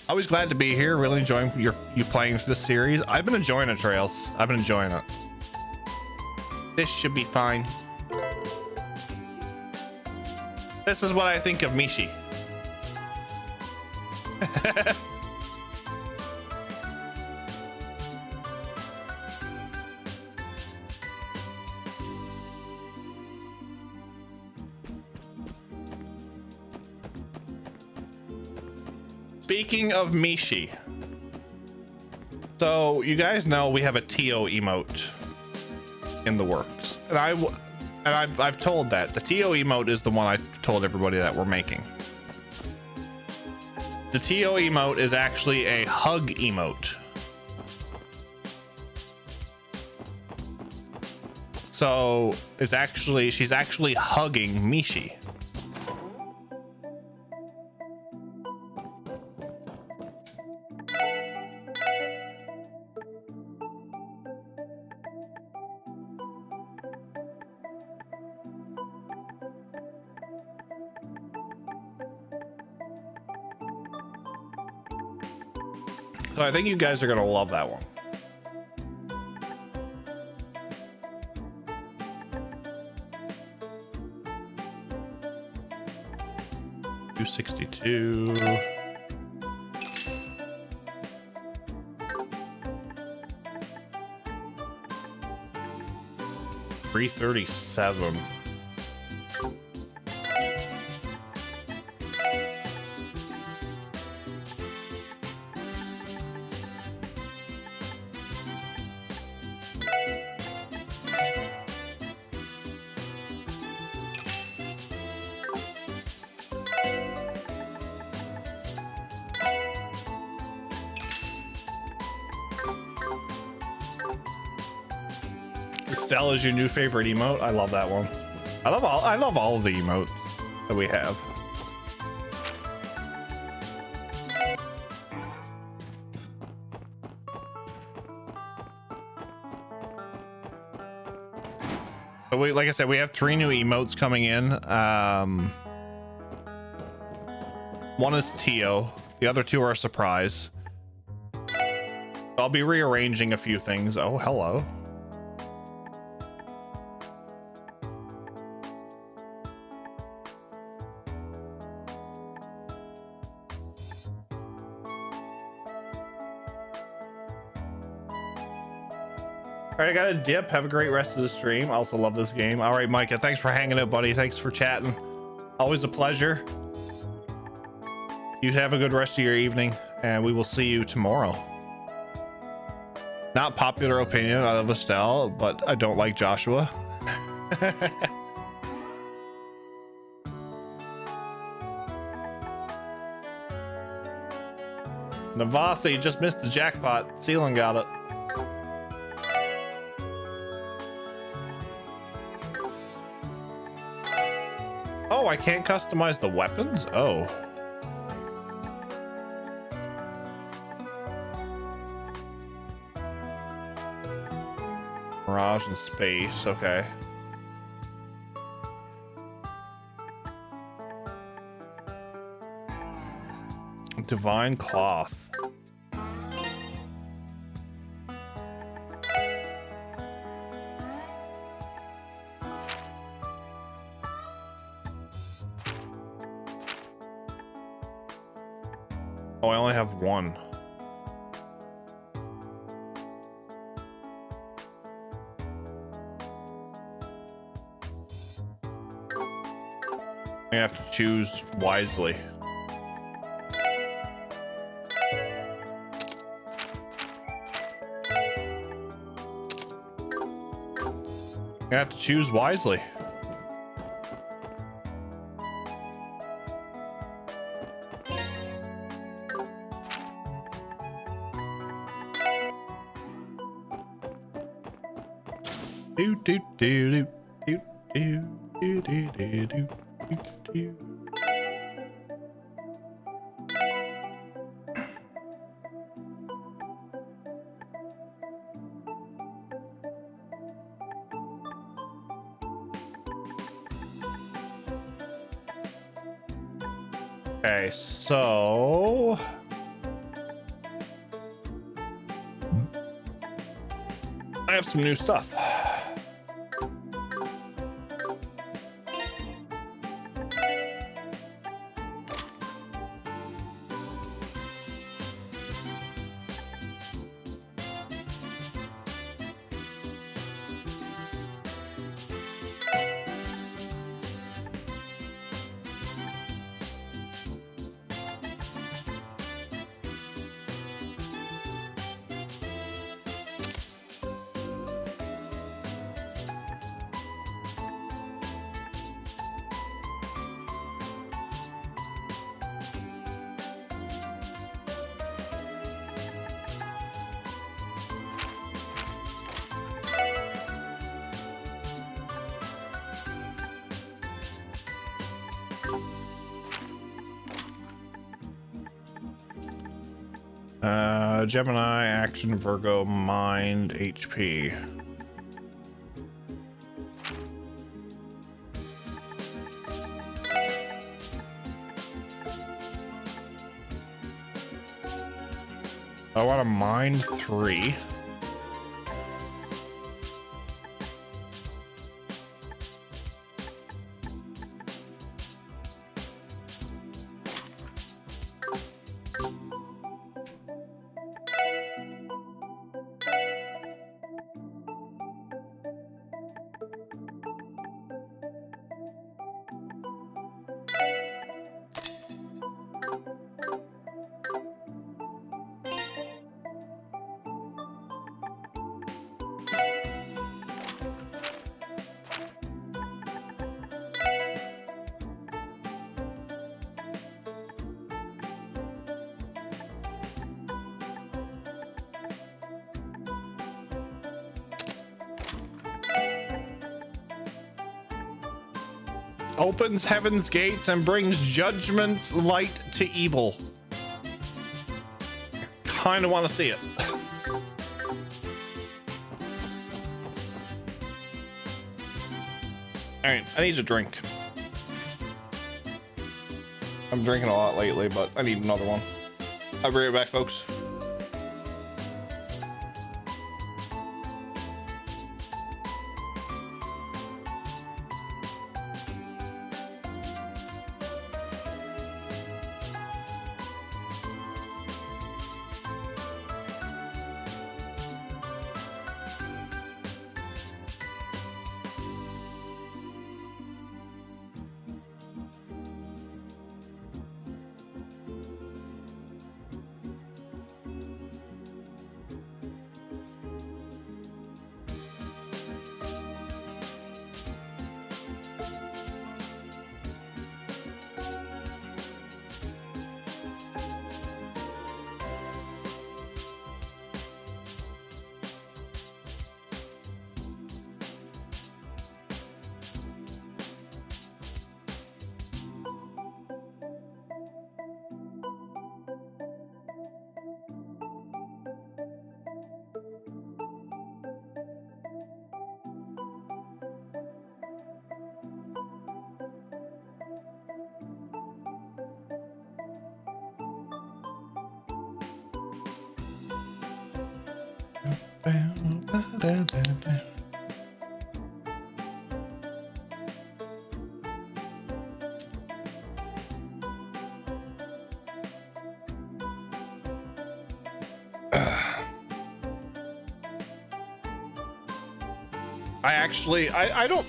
Always glad to be here. Really enjoying you playing this series. I've been enjoying it, Trails. I've been enjoying it. This should be fine. This is what I think of Mishi. Speaking of Mishi, so you guys know we have a TO emote in the works, and I've told that the TO emote is the one I told everybody that we're making. The TO emote is actually a hug emote. So she's actually hugging Mishi. So I think you guys are gonna love that one. $262. $337. Estelle is your new favorite emote. I love that one. I love all of the emotes that we have. But like I said, we have 3 new emotes coming in. One is TO. The other 2 are a surprise. I'll be rearranging a few things. Oh, hello. All right, I got a dip. Have a great rest of the stream. I also love this game. All right, Micah, thanks for hanging out, buddy. Thanks for chatting. Always a pleasure. You have a good rest of your evening, and we will see you tomorrow. Not popular opinion, I love Estelle, but I don't like Joshua. Navasa, you just missed the jackpot. Sealan got it. Oh, I can't customize the weapons? Oh. Mirage and space, okay. Divine cloth. Oh, I only have one. I have to choose wisely. I have to choose wisely. Do do do do do do do do do do. Okay, so I have some new stuff. Gemini, Action, Virgo, Mind, HP. I want a Mind 3. Opens heaven's gates and brings judgment's light to evil. Kind of want to see it. All right, I need a drink. I'm drinking a lot lately, but I need another one. I'll be right back, folks.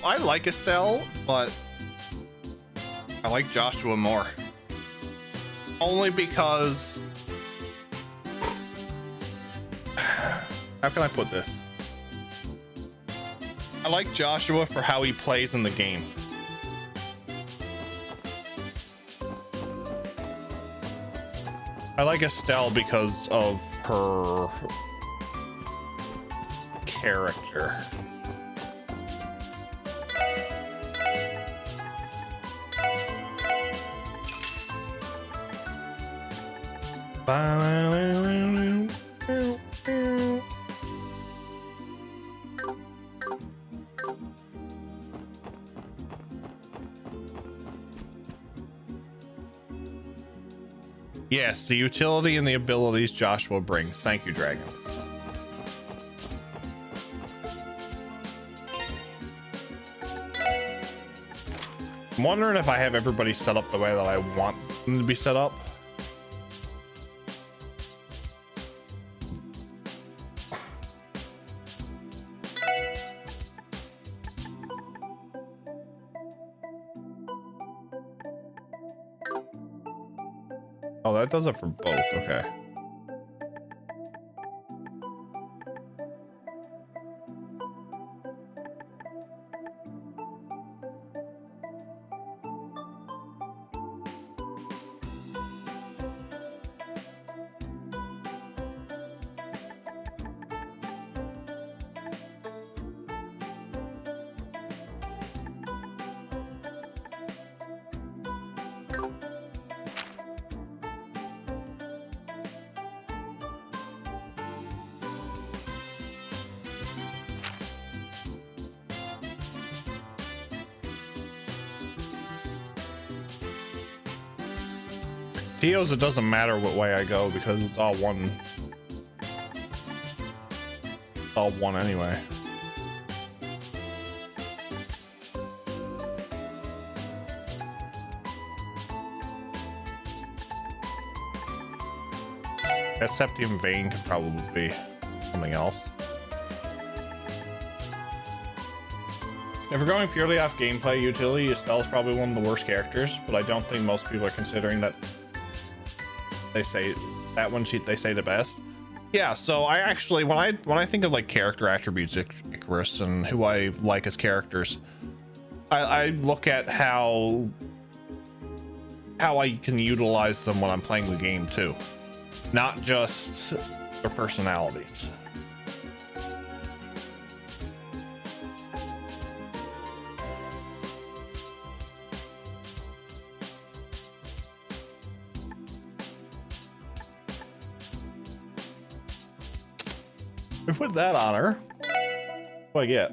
I like Estelle, but I like Joshua more. Only because, how can I put this? I like Joshua for how he plays in the game. I like Estelle because of her character. Yes, the utility and the abilities Joshua brings. Thank you, Dragon. I'm wondering if I have everybody set up the way that I want them to be set up. Oh, that does it for both. Okay. Teos, it doesn't matter what way I go because it's all one. It's all one anyway. That Septium Vein could probably be something else. If we're going purely off gameplay utility, Estelle's probably one of the worst characters, but I don't think most people are considering that they say that one they say the best. Yeah, so I actually when I think of like character attributes Icarus and who I like as characters, I look at how I can utilize them when I'm playing the game too. Not just their personalities. With that honor, what do I get?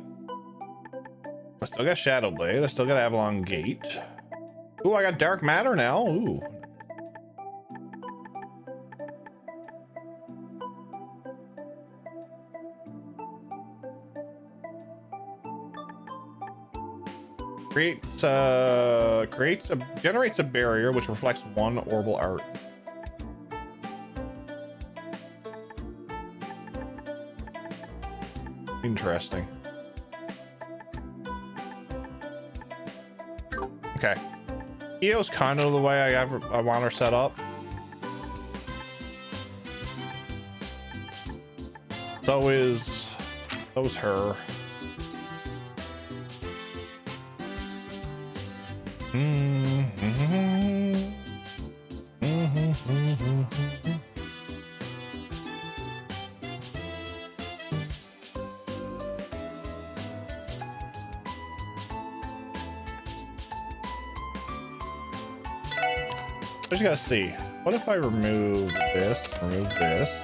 I still got Shadow Blade. I still got Avalon Gate. Ooh, I got Dark Matter now. Ooh. Generates a barrier which reflects one orbital art. Interesting. Okay. EO's kind of the way I want her set up. So is her. I just gotta see. What if I remove this, remove this?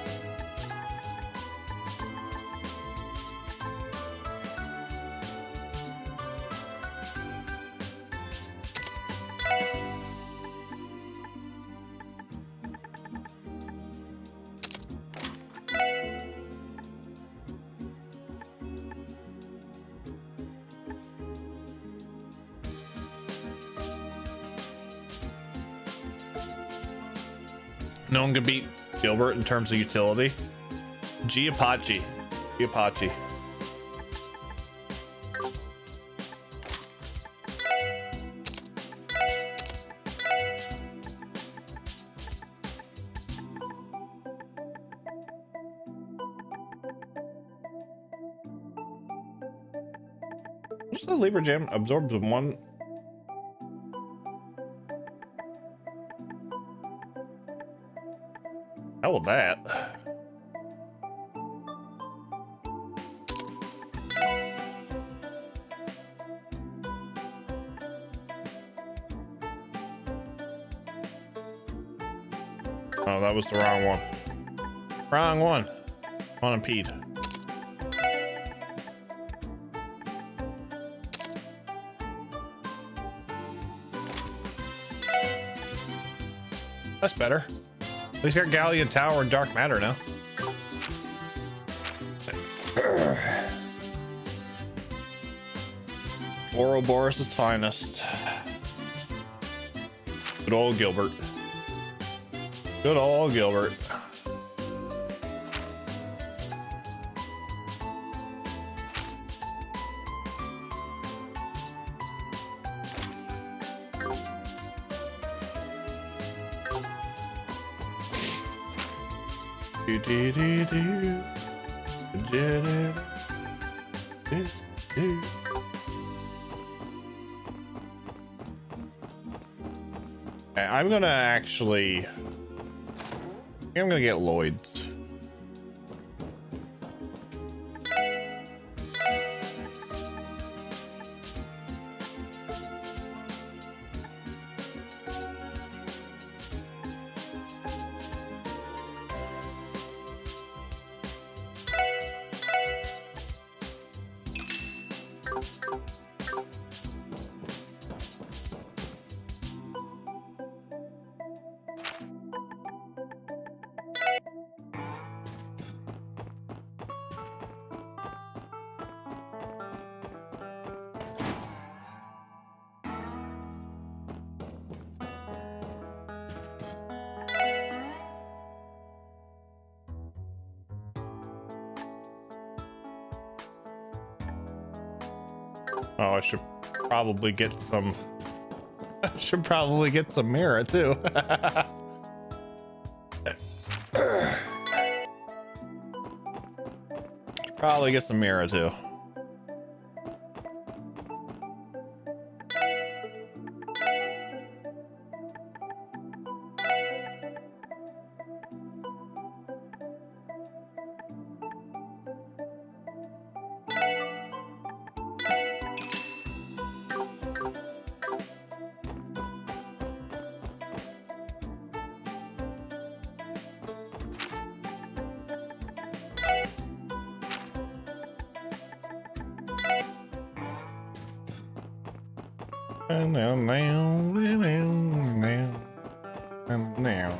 No one can beat Gilbert in terms of utility. Giapachi. What's the Libra Gem? Absorbs one. How will that? Oh, that was the wrong one. Wrong one. On impede. That's better. At least you got Galleon Tower and Dark Matter now. Ouroboros' finest. Good old Gilbert. Good old Gilbert. I'm gonna actually. I'm gonna get Lloyd's. Oh, I should probably get some. I should probably get some Mira too. Probably get some Mira too. Now.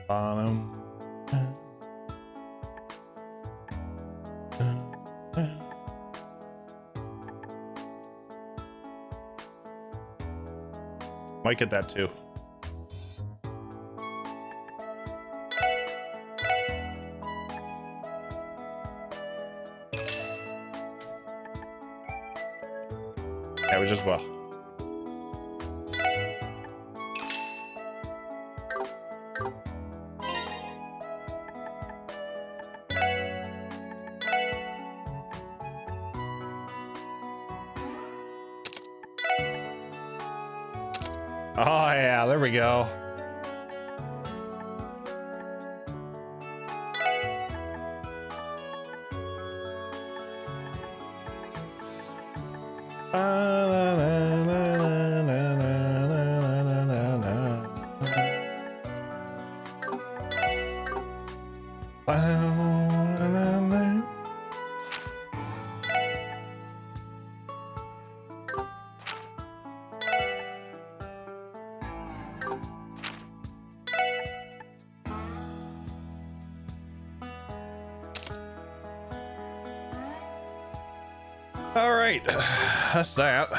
Bottom. Might get that too. That was just well. Oh yeah, there we go. All right, that's that.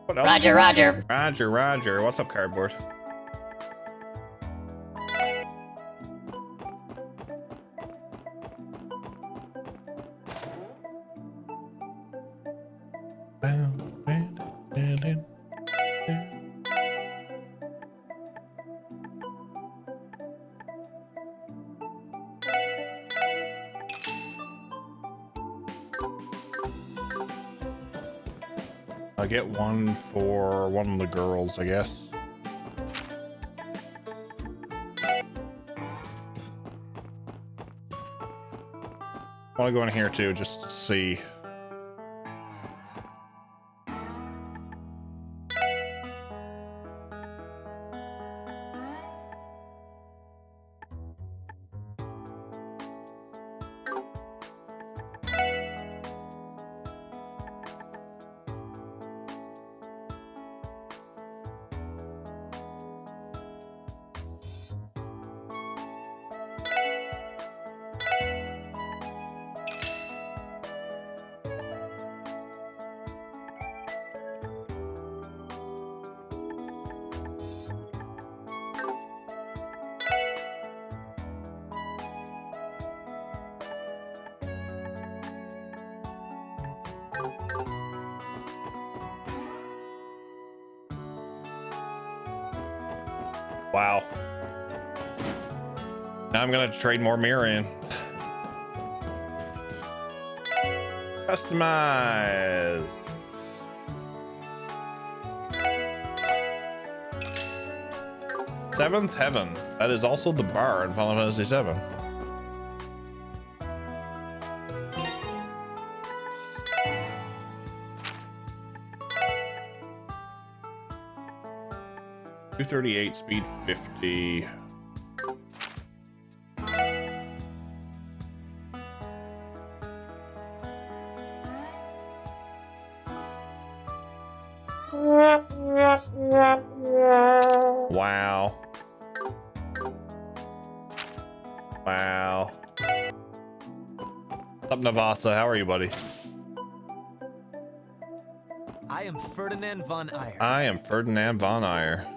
What else? Roger, Roger. Roger, Roger. What's up, cardboard? I'll get one for one of the girls, I guess. I want to go in here too, just to see. Wow. Now I'm gonna trade more mirror in. Customize. Seventh Heaven. That is also the bar in Final Fantasy VII. .238 speed 50. Wow. Wow. What's up, Navasa? How are you, buddy? I am Ferdinand von Ayer. I am Ferdinand von Ayer.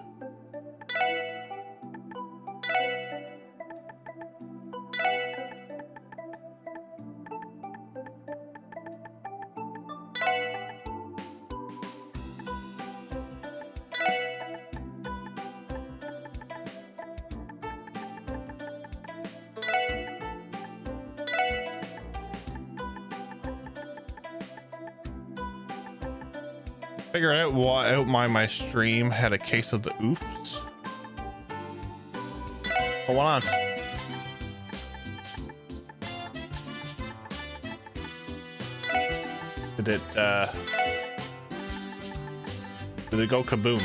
Figure out why my stream had a case of the oofs. What went on? Did it go kaboom?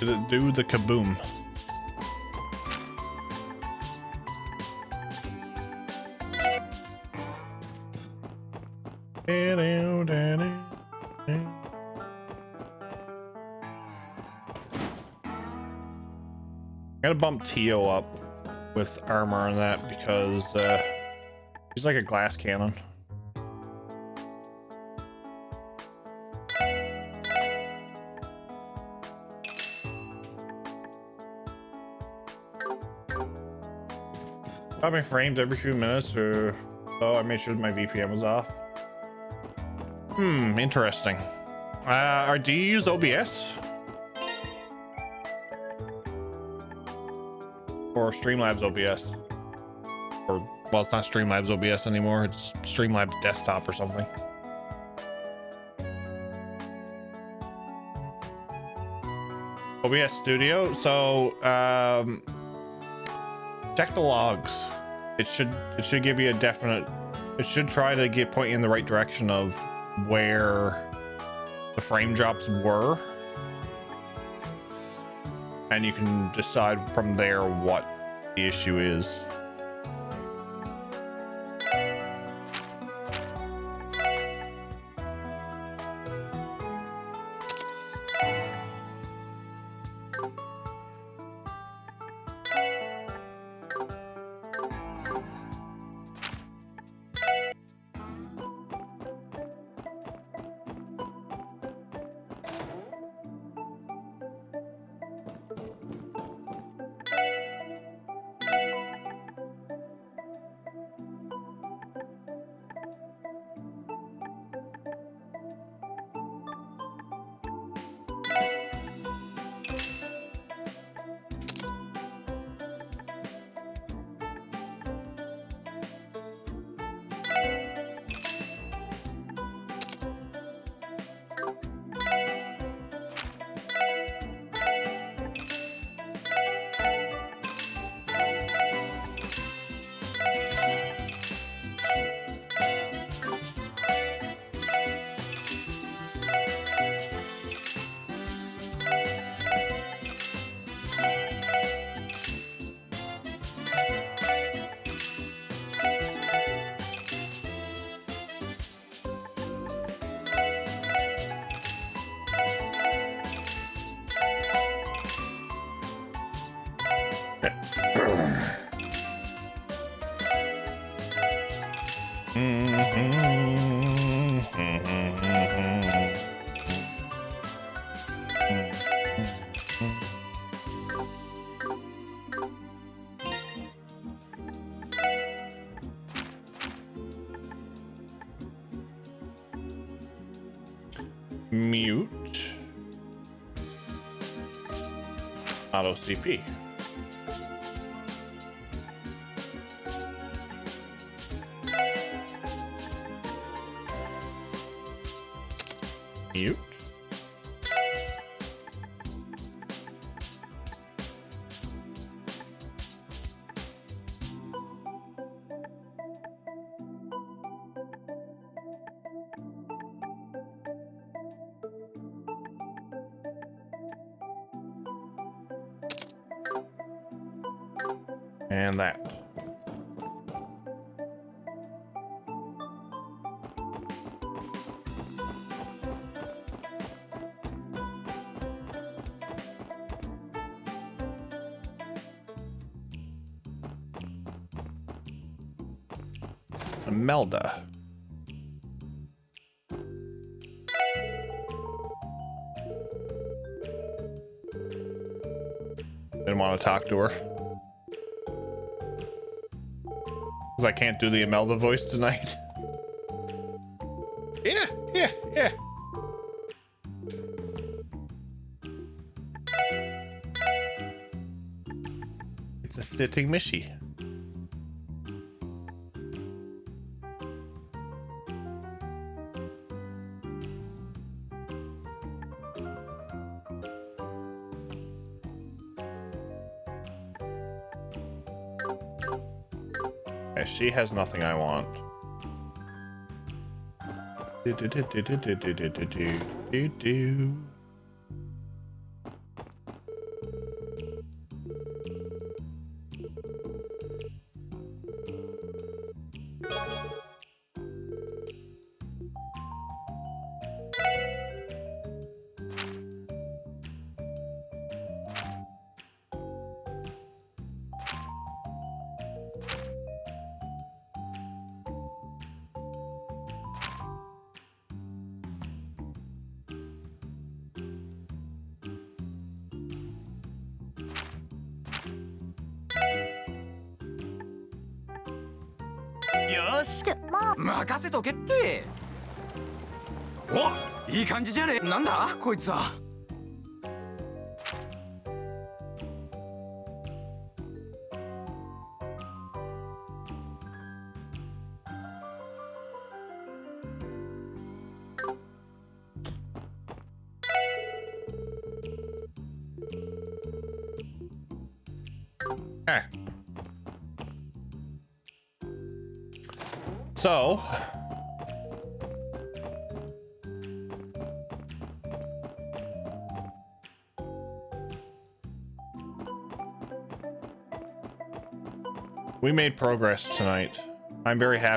Did it do the kaboom? I gotta bump Tio up with armor on that because he's like a glass cannon. Dropping frames every few minutes or so. I made sure my VPN was off. Interesting. Do you use OBS? Or Streamlabs OBS? Or, well, it's not Streamlabs OBS anymore. It's Streamlabs Desktop or something. OBS Studio. So, check the logs. It should give you a definite. It should try to point you in the right direction of where the frame drops were, and you can decide from there what the issue is. Mute auto CP. Mute. And that. Imelda. Didn't want to talk to her. Because I can't do the Imelda voice tonight. Yeah. It's a sitting Mishy. Okay, she has nothing I want. Do.よしちょ、もう任せとけって。お、いい感じじゃね。なんだこいつは。Okay. So, we made progress tonight. I'm very happy.